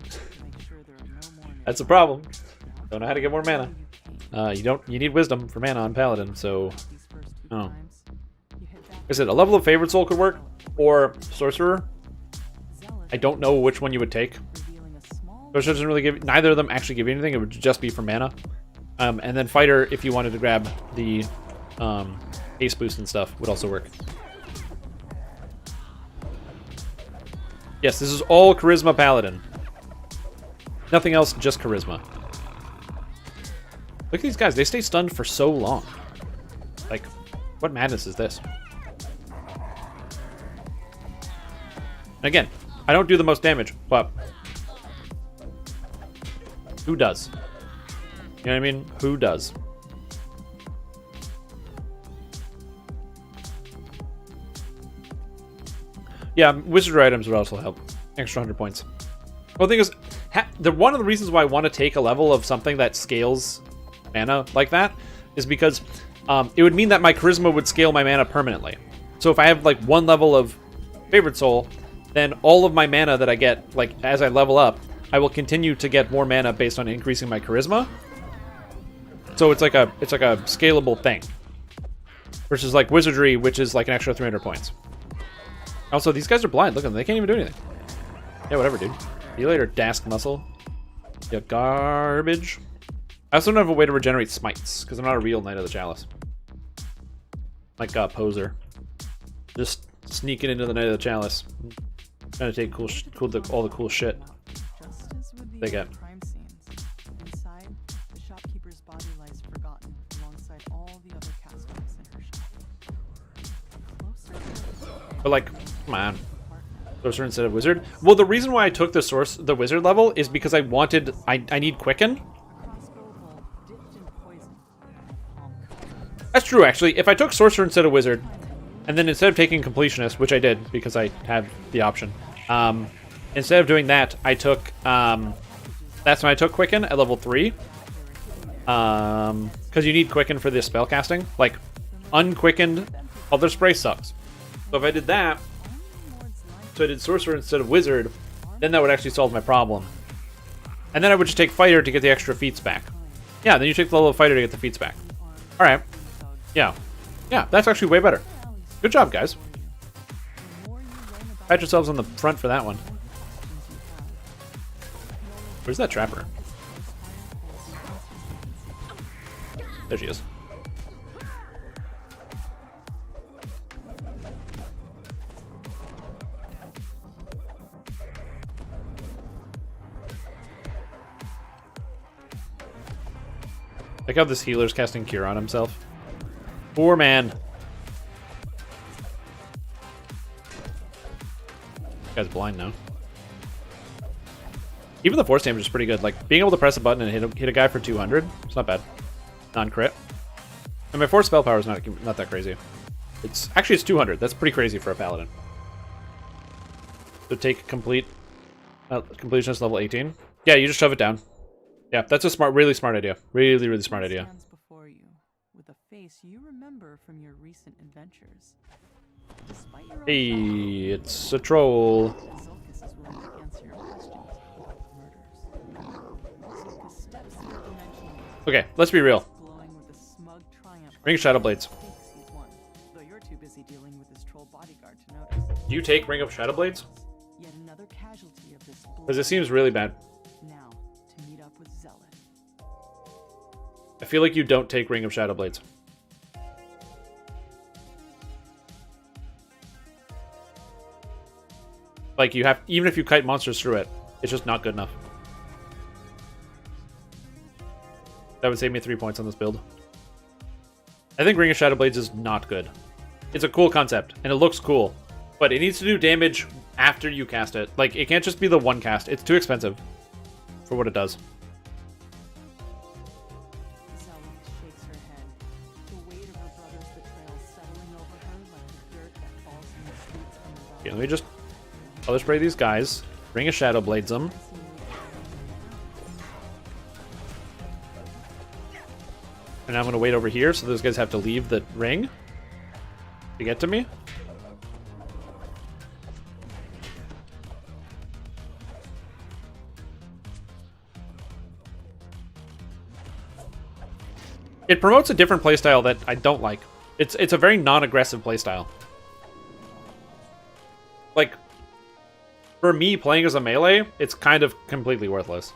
That's a problem. Don't know how to get more mana. You need wisdom for mana on Paladin, so... Oh. Like I said, a level of Favored Soul could work, or Sorcerer. I don't know which one you would take. Sorcerer doesn't really give... Neither of them actually give you anything, it would just be for mana. And then Fighter, if you wanted to grab the Ace boost and stuff, would also work. Yes, this is all Charisma Paladin. Nothing else, just Charisma. Look at these guys, they stay stunned for so long. Like, what madness is this? And again, I don't do the most damage, but... Who does? You know what I mean? Who does? Yeah, wizardry items would also help. Extra 100 points. Well, the thing is, one of the reasons why I want to take a level of something that scales mana like that is because it would mean that my charisma would scale my mana permanently. So if I have like one level of Favored Soul, then all of my mana that I get, like as I level up, I will continue to get more mana based on increasing my charisma. So it's like a scalable thing. Versus like wizardry, which is like an extra 300 points. Also, these guys are blind. Look at them. They can't even do anything. Yeah, whatever, dude. See you later, Dask Muscle. Yeah, garbage. I also don't have a way to regenerate smites, because I'm not a real Knight of the Chalice. Like Poser. Just sneaking into the Knight of the Chalice. Trying to take all the cool shit they get. But like, come on. Sorcerer instead of Wizard. Well, the reason why I took the Wizard level is because I need Quicken. That's true, actually. If I took Sorcerer instead of Wizard, and then instead of taking Completionist, which I did because I had the option, instead of doing that, I took, that's when I took Quicken at level 3. Because you need Quicken for this spellcasting. Like, unquickened Other Spray sucks. So if I did that, so I did Sorcerer instead of Wizard, then that would actually solve my problem. And then I would just take Fighter to get the extra feats back. Yeah, then you take the level of Fighter to get the feats back. Alright. Yeah. Yeah, that's actually way better. Good job, guys. Pat yourselves on the front for that one. Where's that trapper? There she is. Like how this healer's casting Cure on himself. Poor man. Guy's blind now. Even the force damage is pretty good. Like, being able to press a button and hit a guy for 200, it's not bad. Non-crit. And my force spell power is not that crazy. It's 200. That's pretty crazy for a paladin. So take completionist level 18. Yeah, you just shove it down. Yeah, that's a really smart idea. Really smart idea. Stands before you with a face you remember from your recent adventures. Despite your own Hey, it's a troll. Zulkus is willing to answer your questions about murders. Zulkus steps through the dimensional, Okay, let's be real. glowing with a smug triumph. Ring of Shadow Blades. Thinks he's won, though you're too busy dealing with his troll bodyguard to notice. Do you take Ring of Shadow Blades? Yet another casualty of this Because it seems really bad. now to meet up with Zealot. I feel like you don't take Ring of Shadow Blades. Like, you have, even if you kite monsters through it, it's just not good enough. That would save me 3 points on this build. I think Ring of Shadow Blades is not good. It's a cool concept, and it looks cool. But it needs to do damage after you cast it. Like, it can't just be the one cast. It's too expensive for what it does. Zealot shakes her head. The weight of her brother's betrayal settling over her like the dirt that falls in the streets from above. Okay, let me just color spray these guys. Ring of Shadow Blades them. And I'm going to wait over here, so those guys have to leave the ring to get to me. It promotes a different playstyle that I don't like. It's a very non-aggressive playstyle. Like, for me, playing as a melee, it's kind of completely worthless.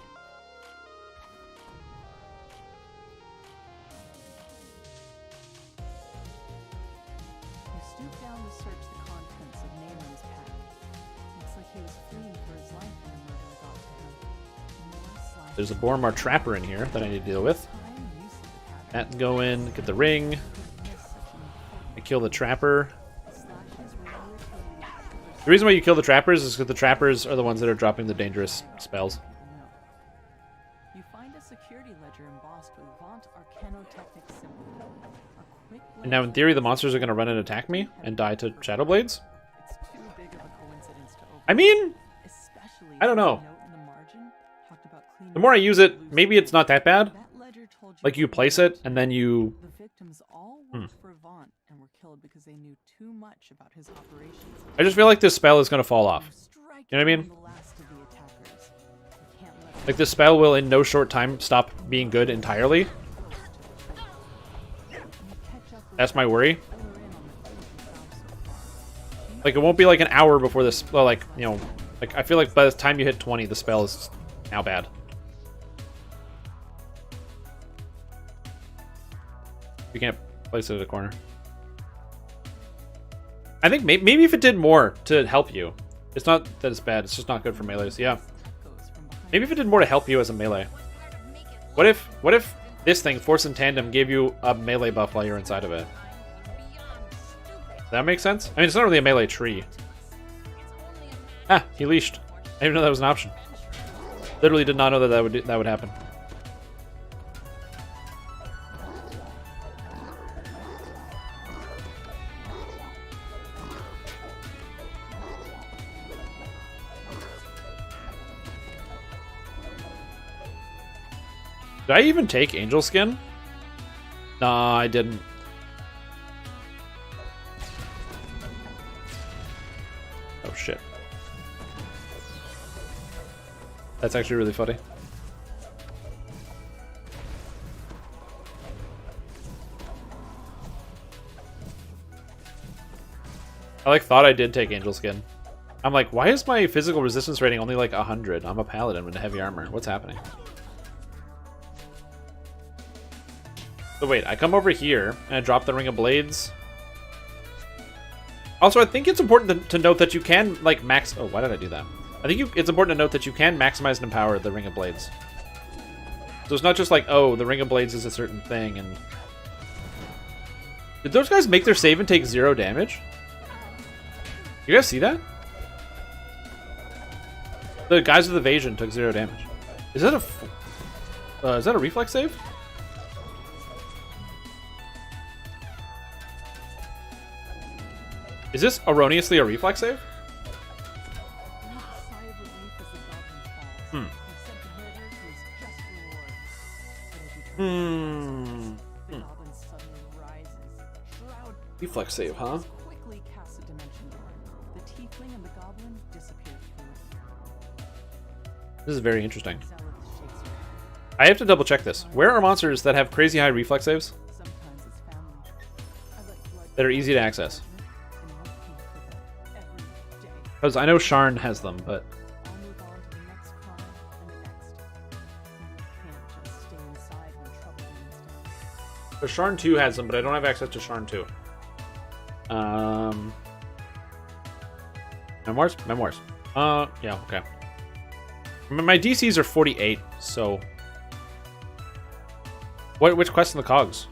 You stoop down to search the contents of Naaman's pack. Looks like he was fleeing for his life when the murder got to him. More slashes. There's a Boromar Trapper in here that I need to deal with. Time you see the pattern. That go in, get the ring, Miss such an I kill the Trapper. slashes rarely occur. The reason why you kill the Trappers is because the Trappers are the ones that are dropping the dangerous spells. You find a security ledger embossed with Vaunt Arcanotechnic symbol. A quick And now, in theory, the monsters are going to run and attack me and die to Shadow Blades. It's too big of a coincidence to overlook, I mean, especially I don't since know. the note in the margin talked about cleaning the more I up use the it, loose maybe it's not that bad. That ledger told Like, you for place years it, and then you... the victims all worked for Vaunt and were killed because they knew too much about his operations. I just feel like this spell is going to fall off. You know what I mean? The last of the attackers. You can't let Like, this spell will, in no short time, stop being good entirely. catch up with That's my worry. or in on the job so far. Like, it won't be like an hour before this... Well, like, you know... Like, I feel like by the time you hit 20, the spell is now bad. You can't place it at a corner. I think maybe if it did more to help you. It's not that it's bad, it's just not good for melees. Yeah. Goes from behind Maybe if it did more to help you as a melee. What if this thing, Force in Tandem, gave you a melee buff while you're inside of it? Does that make sense? I mean, it's not really a melee tree. Ah, he leashed. I didn't even know that was an option. Literally did not know that that would happen. Did I even take Angel Skin? Nah, I didn't. Oh shit. That's actually really funny. I thought I did take Angel Skin. I'm like, why is my physical resistance rating only like 100? I'm a paladin with heavy armor. What's happening? So wait, I come over here and I drop the Ring of Blades. Also, I think it's important to note that you can like max. Oh, why did I do that? I think it's important to note that you can maximize and empower the Ring of Blades. So it's not just like, oh, the Ring of Blades is a certain thing. And did those guys make their save and take 0 damage? You guys see that? The guys with evasion took 0 damage. Is that a reflex save? Is this erroneously a reflex save? Hmm. Reflex save, huh? Quickly casts a dimension door. The tiefling and the goblin disappear through it. This is very interesting. Salad shakes her head. I have to double check this. Where are monsters that have crazy high reflex saves Sometimes it's family. I like blood that are easy to access? and I'll pay for that every day. Because I know Sharn has them, but I'll move on to the next crime and the next. You can't just stay inside when trouble begins to Sharn 2 has them, but I don't have access to Sharn 2. Memoirs? Memoirs. Yeah, okay. My DCs are 48, so... Which quest in the cogs?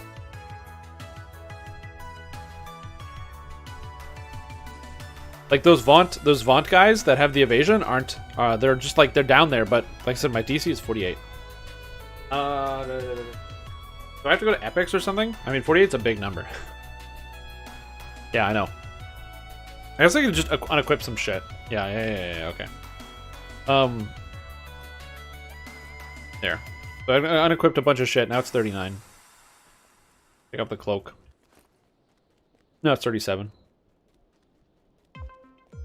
Like those Vaunt guys that have the evasion aren't, they're just like, they're down there, but like I said, my DC is 48. Do I have to go to epics or something? I mean, 48 is a big number. Yeah, I know. I guess I could just unequip some shit. Yeah, okay. There. So I unequipped a bunch of shit, now it's 39. Pick up the cloak. No, it's 37. I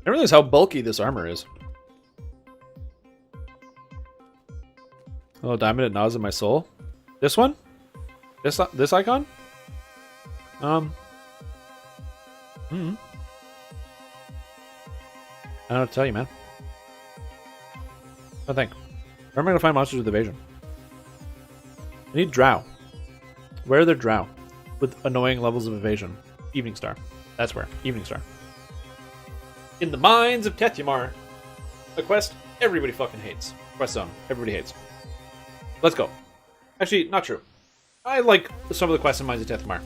didn't realize how bulky this armor is. Oh, diamond it gnaws in my soul. This one? This icon? I don't know what to tell you, man. I think. Where am I gonna find monsters with evasion? I need drow. Where are there drow with annoying levels of evasion? Evening Star. That's where. Evening Star. In the mines of Tethymar. A quest everybody fucking hates. Quest zone. Everybody hates. Let's go. Actually, not true. I like some of the quests in Mines of Tethymar.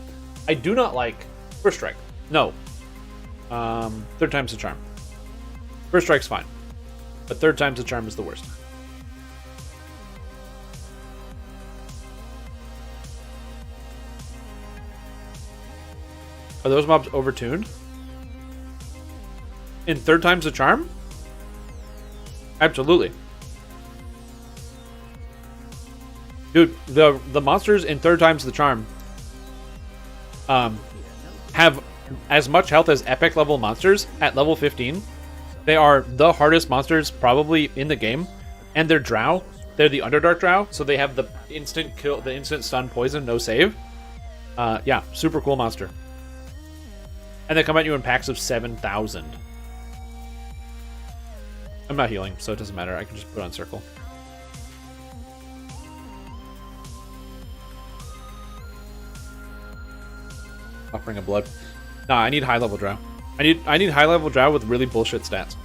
I do not like First Strike. No. Third time's the charm. First Strike's fine. But third time's the charm is the worst. Are those mobs overtuned? In third time's the charm? Absolutely. Dude, the monsters in third time's the charm have as much health as epic level monsters at level 15. They are the hardest monsters probably in the game, and they're drow. They're the Underdark drow, so they have the instant kill, the instant stun, poison, no save. Yeah, super cool monster. And they come at you in packs of 7,000. I'm not healing, so it doesn't matter. I can just put on circle. Offering of blood. Nah, I need high level drow. I need high level drow with really bullshit stats.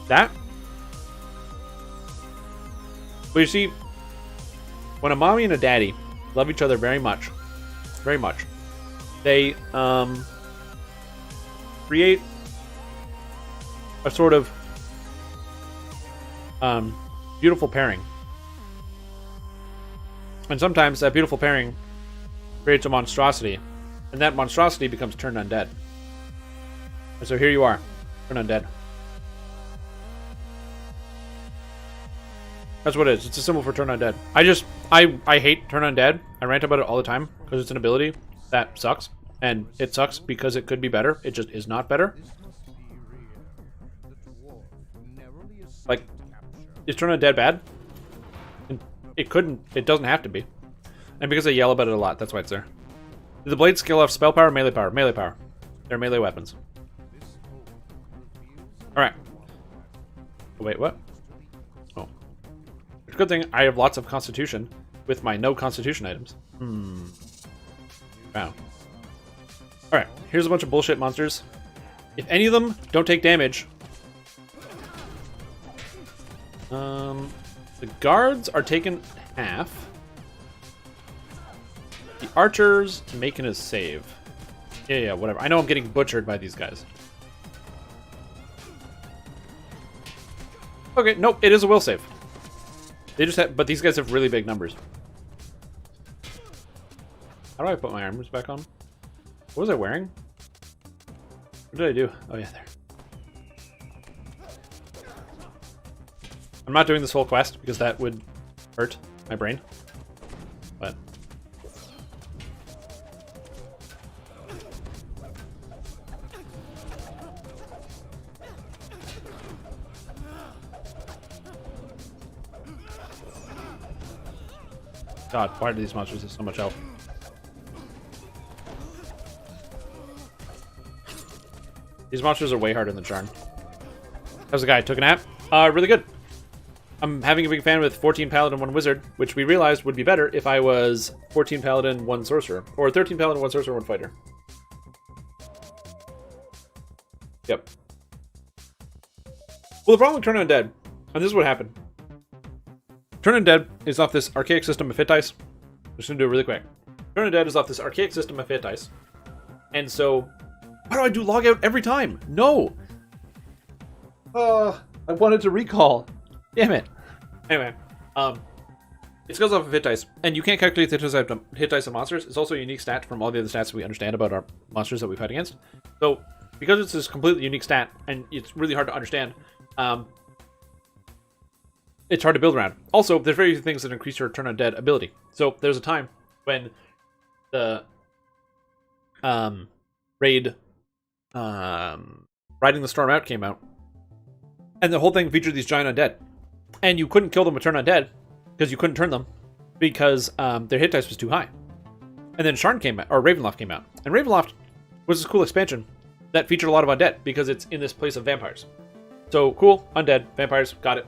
That? Well, you see, when a mommy and a daddy love each other very much, they create a sort of beautiful pairing. And sometimes that beautiful pairing creates a monstrosity, and that monstrosity becomes turned undead. And so here you are, turned undead. That's what it is. It's a symbol for turn undead. I hate turn undead. I rant about it all the time because it's an ability that sucks. And it sucks because it could be better. It just is not better. Like, is turn undead bad? It doesn't have to be. And because I yell about it a lot, that's why it's there. Do the blades scale off spell power, melee power? Melee power. They're melee weapons. Alright. Oh, wait, what? Oh. It's a good thing I have lots of constitution with my no constitution items. Wow. Alright, here's a bunch of bullshit monsters. If any of them don't take damage... the guards are taking half. The archers making a save. Yeah, whatever. I know I'm getting butchered by these guys. Okay, nope, it is a will save. They just have, but these guys have really big numbers. How do I put my armors back on? What was I wearing? What did I do? Oh yeah, there. I'm not doing this whole quest because that would hurt my brain. But God, why do these monsters have so much health? These monsters are way harder than Charn. How's the guy? Took a nap? Really good. I'm having a big fan with 14 Paladin, 1 Wizard, which we realized would be better if I was 14 Paladin, 1 Sorcerer. Or 13 Paladin, 1 Sorcerer, 1 Fighter. Yep. Well, the problem with Turn Undead, and this is what happened. Turn Undead is off this archaic system of hit dice. I'm just going to do it really quick. Turn Undead is off this archaic system of hit dice. And so, why do I do log out every time? No! I wanted to recall. Damn it. Anyway, it goes off of hit dice, and you can't calculate the hit dice of monsters. It's also a unique stat from all the other stats that we understand about our monsters that we fight against. So, because it's this completely unique stat, and it's really hard to understand, it's hard to build around. Also, there's very few things that increase your Turn Undead ability. So, there's a time when the raid Riding the Storm Out came out, and the whole thing featured these giant undead. And you couldn't kill them with Turn Undead, because you couldn't turn them, because their hit dice was too high. And then Sharn came out, or Ravenloft came out. And Ravenloft was this cool expansion that featured a lot of undead, because it's in this place of vampires. So, cool, undead, vampires, got it.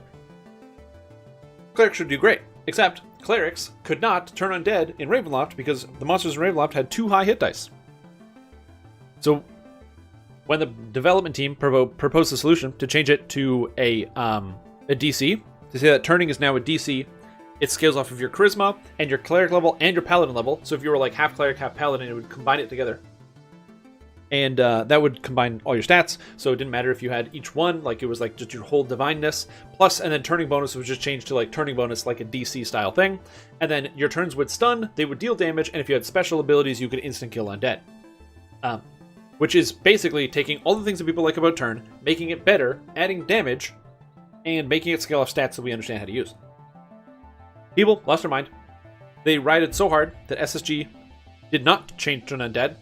Clerics should do great, except clerics could not turn undead in Ravenloft, because the monsters in Ravenloft had too high hit dice. So, when the development team proposed the solution to change it to a DC, to say that turning is now a DC, it scales off of your charisma and your cleric level and your paladin level. So if you were like half cleric, half paladin, it would combine it together. And that would combine all your stats. So it didn't matter if you had each one, like it was like just your whole divineness. Plus, and then turning bonus was just changed to like turning bonus, like a DC style thing. And then your turns would stun, they would deal damage, and if you had special abilities, you could instant kill undead. Which is basically taking all the things that people like about turn, making it better, adding damage, and making it scale off stats so we understand how to use. People lost their mind. They rioted so hard that SSG did not change Turn Undead,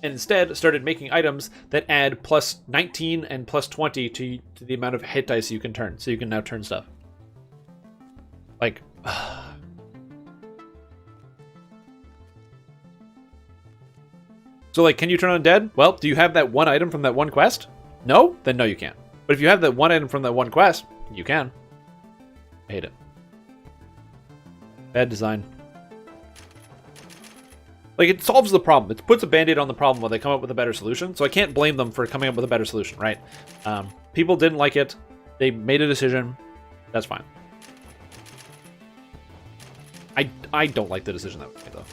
and instead started making items that add plus 19 and plus 20 to the amount of hit dice you can turn, so you can now turn stuff. Like... So, like, can you turn undead? Well, do you have that one item from that one quest? No? Then no, you can't. But if you have that one item from that one quest, you can. I hate it. Bad design. Like, it solves the problem. It puts a band-aid on the problem while they come up with a better solution. So I can't blame them for coming up with a better solution, right? People didn't like it. They made a decision. That's fine. I don't like the decision that was made, though.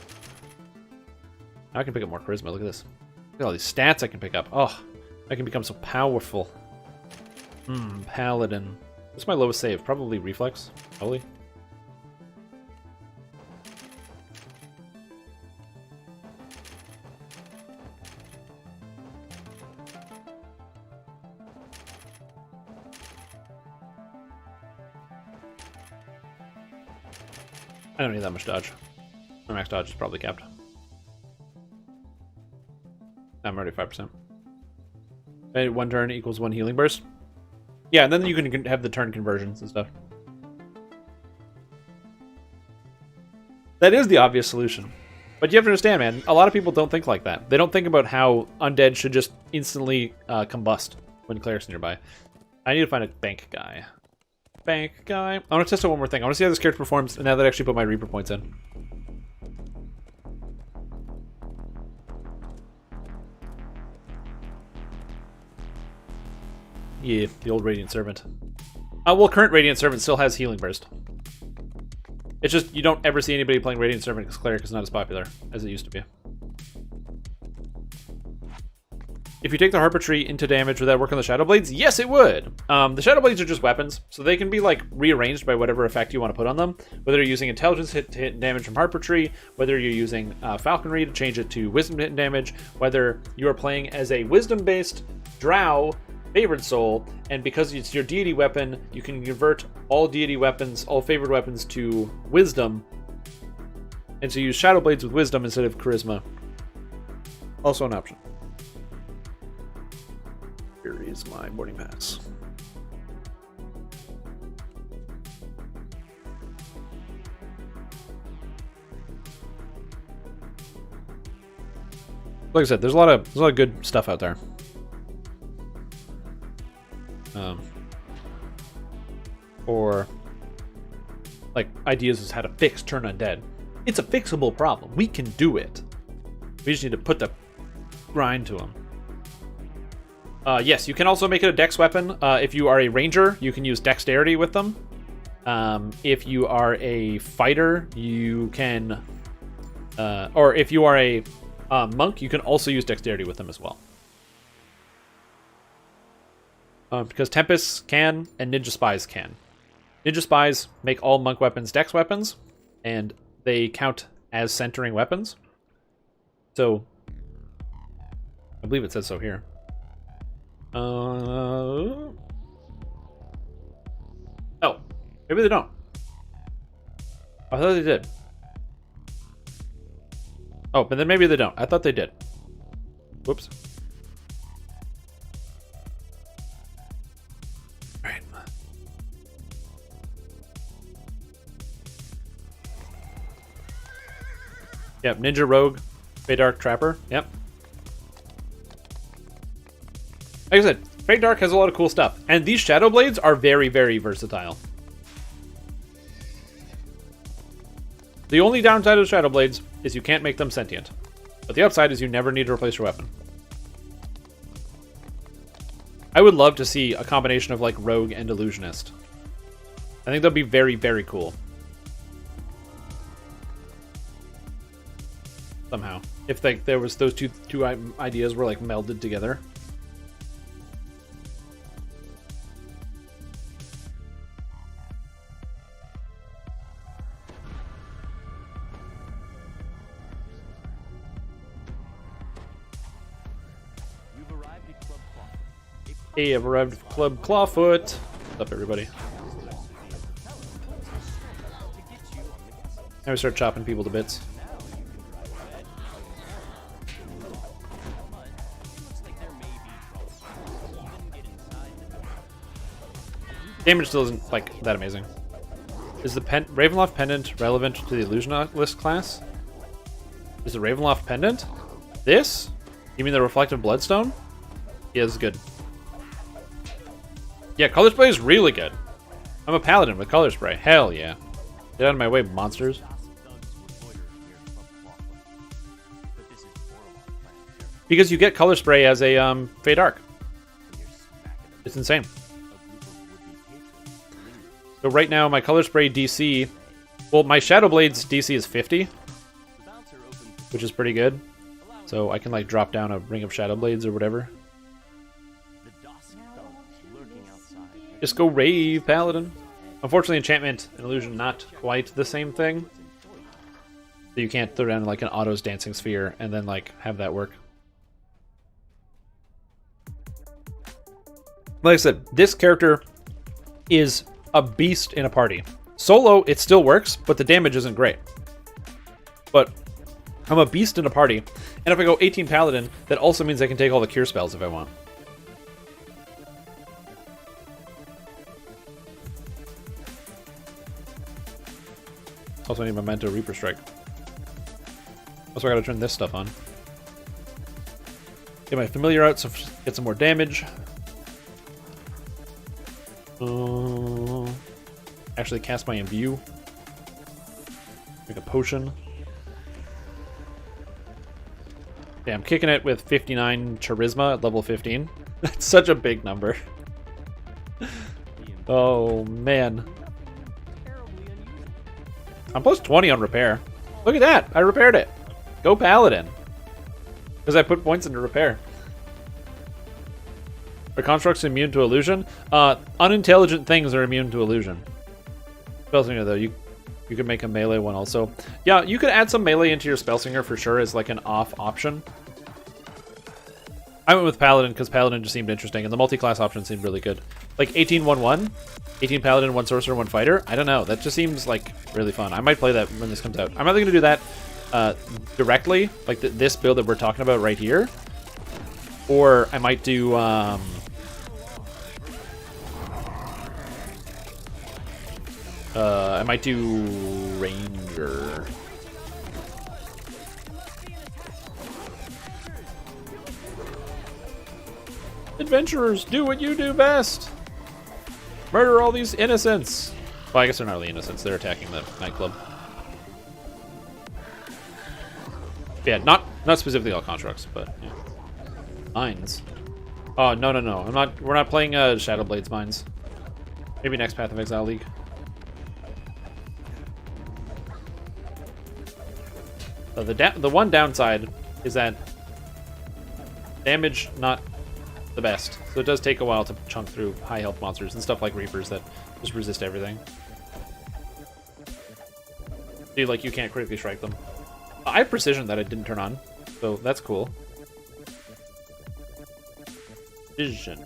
Now I can pick up more charisma. Look at this. Look at all these stats I can pick up. Oh, I can become so powerful. Paladin. What's my lowest save? Probably reflex. Probably. I don't need that much dodge. My max dodge is probably capped. I'm already 5%. One turn equals 1 healing burst. Yeah, and then you can have the turn conversions and stuff. That is the obvious solution. But you have to understand, man, a lot of people don't think like that. They don't think about how undead should just instantly combust when clerics nearby. I need to find a bank guy. Bank guy. I want to test out one more thing. I want to see how this character performs now that I actually put my Reaper points in. Yeah, the old Radiant Servant. Well, current Radiant Servant still has Healing Burst. It's just you don't ever see anybody playing Radiant Servant because Cleric is not as popular as it used to be. If you take the Harpistry into damage, would that work on the Shadow Blades? Yes, it would. The Shadow Blades are just weapons, so they can be like rearranged by whatever effect you want to put on them. Whether you're using Intelligence to hit damage from Harpistry, whether you're using Falconry to change it to Wisdom to hit damage, whether you are playing as a Wisdom-based Drow Favored Soul, and because it's your deity weapon, you can convert all deity weapons, all favored weapons to Wisdom, and so use Shadow Blades with Wisdom instead of Charisma. Also an option. Here is my boarding pass. Like I said, there's a lot of good stuff out there. Or like ideas as how to fix turn undead. It's a fixable problem. We can do it. We just need to put the grind to them. Yes, you can also make it a dex weapon. If you are a ranger, you can use dexterity with them. If you are a fighter, you can... or if you are a monk, you can also use dexterity with them as well. Because Tempests can, and Ninja Spies can. Ninja Spies make all monk weapons dex weapons, and they count as centering weapons. So, I believe it says so here. Oh, maybe they don't. I thought they did. Oh, but then maybe they don't. I thought they did. Whoops. Alright. Yep, Ninja Rogue, Feydark Trapper. Yep. Like I said, Feydark has a lot of cool stuff. And these Shadow Blades are very, very versatile. The only downside of the Shadow Blades is you can't make them sentient. But the upside is you never need to replace your weapon. I would love to see a combination of like Rogue and Illusionist. I think that'd be very, very cool. Somehow. If like there was those two ideas were like melded together. Hey, I've arrived at Club Clawfoot. What's up, everybody? Now we start chopping people to bits. Damage still isn't, like, that amazing. Is the Ravenloft Pendant relevant to the Illusionist class? Is the Ravenloft Pendant? This? You mean the Reflective Bloodstone? Yeah, this is good. Yeah, Color Spray is really good. I'm a paladin with Color Spray. Hell yeah. Get out of my way, monsters. Because you get Color Spray as a Feydark. It's insane. So right now, my Color Spray DC... Well, my Shadow Blades DC is 50. Which is pretty good. So I can like drop down a Ring of Shadow Blades or whatever. Just go Rave, Paladin. Unfortunately, Enchantment and Illusion not quite the same thing. So you can't throw down like an Otto's Dancing Sphere and then like have that work. Like I said, this character is a beast in a party. Solo, it still works, but the damage isn't great. But I'm a beast in a party, and if I go 18 Paladin, that also means I can take all the cure spells if I want. Also need Memento Reaper Strike. Also, I gotta turn this stuff on. Get my familiar out so get some more damage. Actually cast my imbue. Make a potion. Yeah, I'm kicking it with 59 charisma at level 15. That's such a big number. Oh man. I'm plus 20 on repair. Look at that! I repaired it. Go Paladin. Because I put points into repair. Are constructs immune to illusion? Unintelligent things are immune to illusion. Spellslinger, though, you could make a melee one also. Yeah, you could add some melee into your Spellslinger for sure as like an off option. I went with Paladin because Paladin just seemed interesting, and the multi-class option seemed really good. Like 18-1-1, 18 Paladin, 1 Sorcerer, 1 Fighter. I don't know. That just seems like really fun. I might play that when this comes out. I'm either going to do that directly, like this build that we're talking about right here, or I might do Ranger. Adventurers, do what you do best. Murder all these innocents. Well, I guess they're not really innocents. They're attacking the nightclub. Yeah, not specifically all constructs, but yeah. Mines. Oh no. We're not playing Shadowblade's Mines. Maybe next Path of Exile League. The one downside is that damage not the best, so it does take a while to chunk through high health monsters and stuff like Reapers that just resist everything. Like you can't critically strike them. I have precision that I didn't turn on, so that's cool. Vision.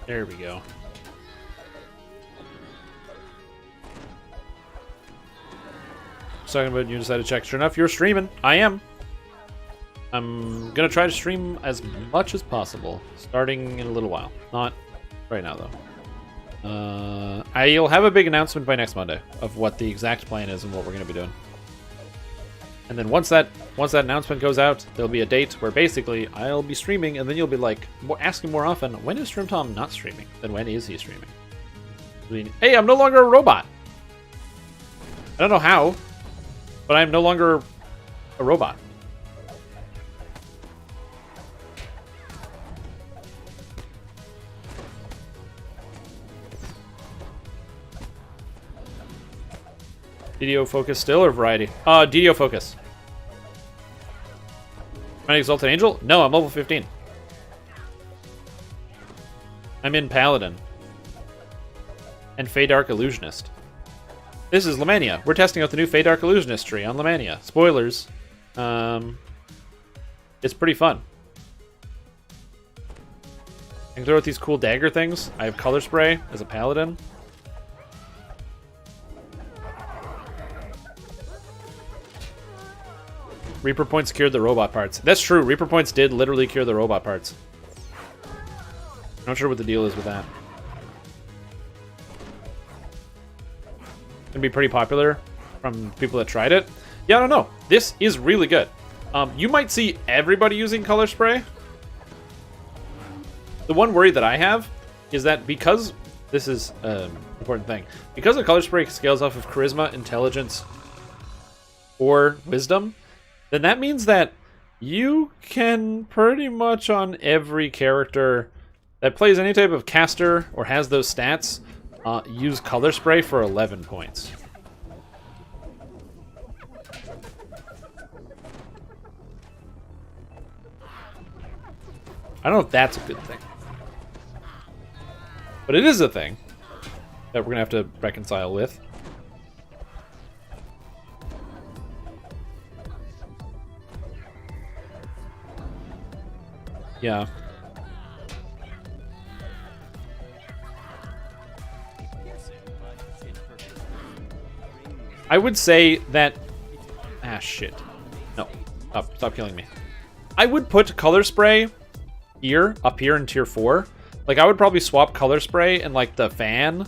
There we go. Just talking about you decided to check. Sure enough, you're streaming. I am. I'm gonna try to stream as much as possible, starting in a little while. Not right now, though. I'll have a big announcement by next Monday of what the exact plan is and what we're gonna be doing. And then once that announcement goes out, there'll be a date where basically I'll be streaming, and then you'll be like asking more often, when is StreamTom not streaming? Then when is he streaming? I mean, hey, I'm no longer a robot. I don't know how, but I'm no longer a robot. DDO focus still or variety? DDO focus. Am I Exalted Angel? No, I'm level 15. I'm in Paladin. And Feydark Illusionist. This is Lamania. We're testing out the new Feydark Illusionist tree on Lamania. Spoilers. It's pretty fun. I can throw out these cool dagger things. I have Color Spray as a Paladin. Reaper points cured the robot parts. That's true. Reaper points did literally cure the robot parts. I'm not sure what the deal is with that. Gonna be pretty popular from people that tried it. Yeah, I don't know. This is really good. You might see everybody using Color Spray. The one worry that I have is that because this is an important thing, because the Color Spray scales off of Charisma, Intelligence, or Wisdom, then that means that you can pretty much on every character that plays any type of caster or has those stats use Color Spray for 11 points. I don't know if that's a good thing. But it is a thing that we're going to have to reconcile with. Yeah. I would say that... Ah, shit. No. Stop killing me. I would put Color Spray here, up here in tier 4. Like, I would probably swap Color Spray and, like, the fan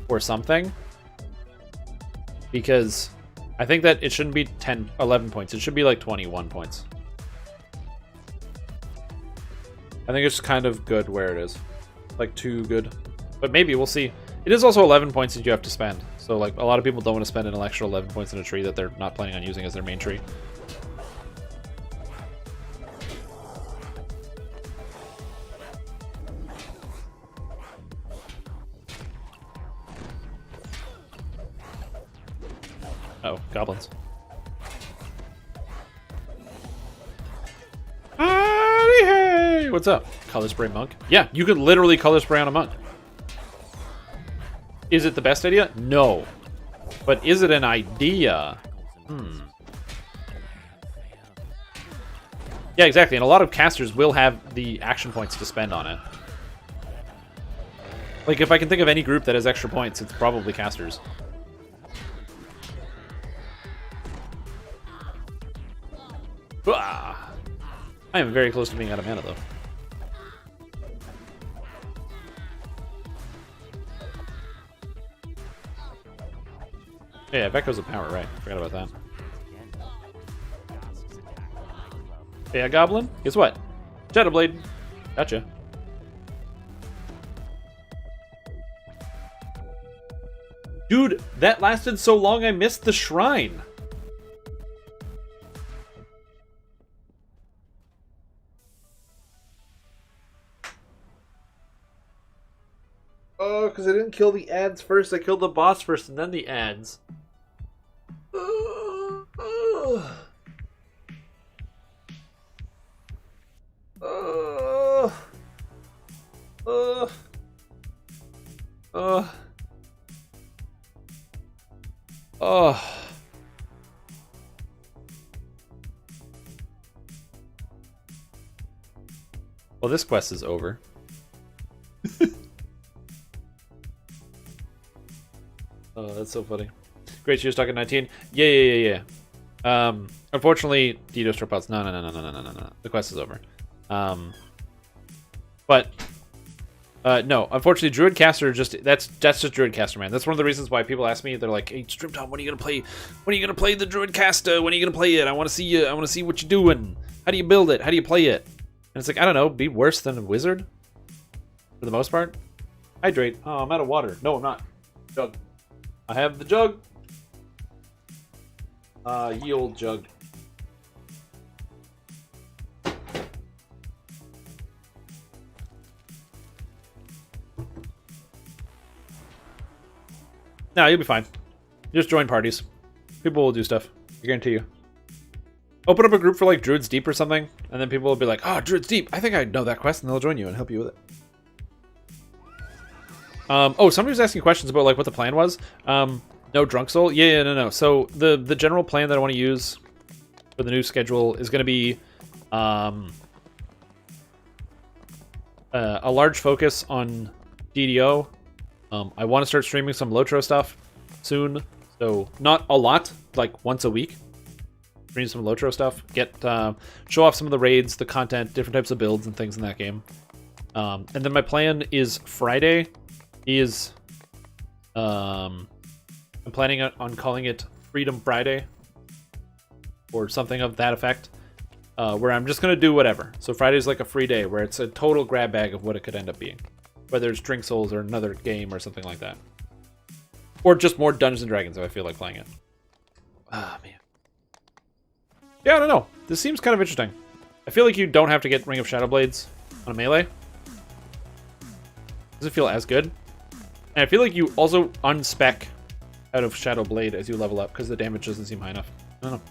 or something. Because I think that it shouldn't be 11 points. It should be, like, 21 points. I think it's kind of good where it is. Like, too good. But maybe, we'll see. It is also 11 points that you have to spend. So, like, a lot of people don't want to spend an extra 11 points in a tree that they're not planning on using as their main tree. Oh, goblins. Hey, what's up? Color Spray Monk? Yeah, you could literally Color Spray on a monk. Is it the best idea? No. But is it an idea? Yeah, exactly. And a lot of casters will have the action points to spend on it. Like, if I can think of any group that has extra points, it's probably casters. Ah! I am very close to being out of mana, though. Yeah, Echo's a power, right? Forgot about that. Yeah, Goblin? Guess what? Shadowblade. Gotcha. Dude, that lasted so long I missed the shrine. Oh, because I didn't kill the ads first. I killed the boss first and then the ads. Well, this quest is over. Oh, that's so funny. Great, she was talking 19. Yeah. Unfortunately, DDoS dropouts. No. The quest is over. No. Unfortunately, Druid Caster that's just Druid Caster, man. That's one of the reasons why people ask me. They're like, "Hey, Stream Tom, when are you gonna play? When are you gonna play the Druid Caster? When are you gonna play it? I want to see you. I want to see what you're doing. How do you build it? How do you play it?" And it's like, I don't know. Be worse than a wizard, for the most part. Hydrate. Oh, I'm out of water. No, I'm not. Jug. I have the jug. Ye old jug. No, you'll be fine. Just join parties. People will do stuff. I guarantee you. Open up a group for like Druids Deep or something, and then people will be like, "Oh, Druids Deep. I think I know that quest," and they'll join you and help you with it. Oh, somebody was asking questions about like what the plan was. No Drunk Soul. Yeah, no. So the general plan that I want to use for the new schedule is going to be a large focus on DDO. I want to start streaming some Lotro stuff soon. So not a lot, like once a week. Stream some Lotro stuff. Show off some of the raids, the content, different types of builds and things in that game. And then my plan is Friday is I'm planning on calling it Freedom Friday or something of that effect, where I'm just going to do whatever. So Friday's like a free day where it's a total grab bag of what it could end up being. Whether it's Drink Souls or another game or something like that. Or just more Dungeons & Dragons if I feel like playing it. Ah, man. Yeah, I don't know. This seems kind of interesting. I feel like you don't have to get Ring of Shadowblades on a melee. Doesn't feel as good. And I feel like you also unspec out of Shadowblade as you level up because the damage doesn't seem high enough. I don't know.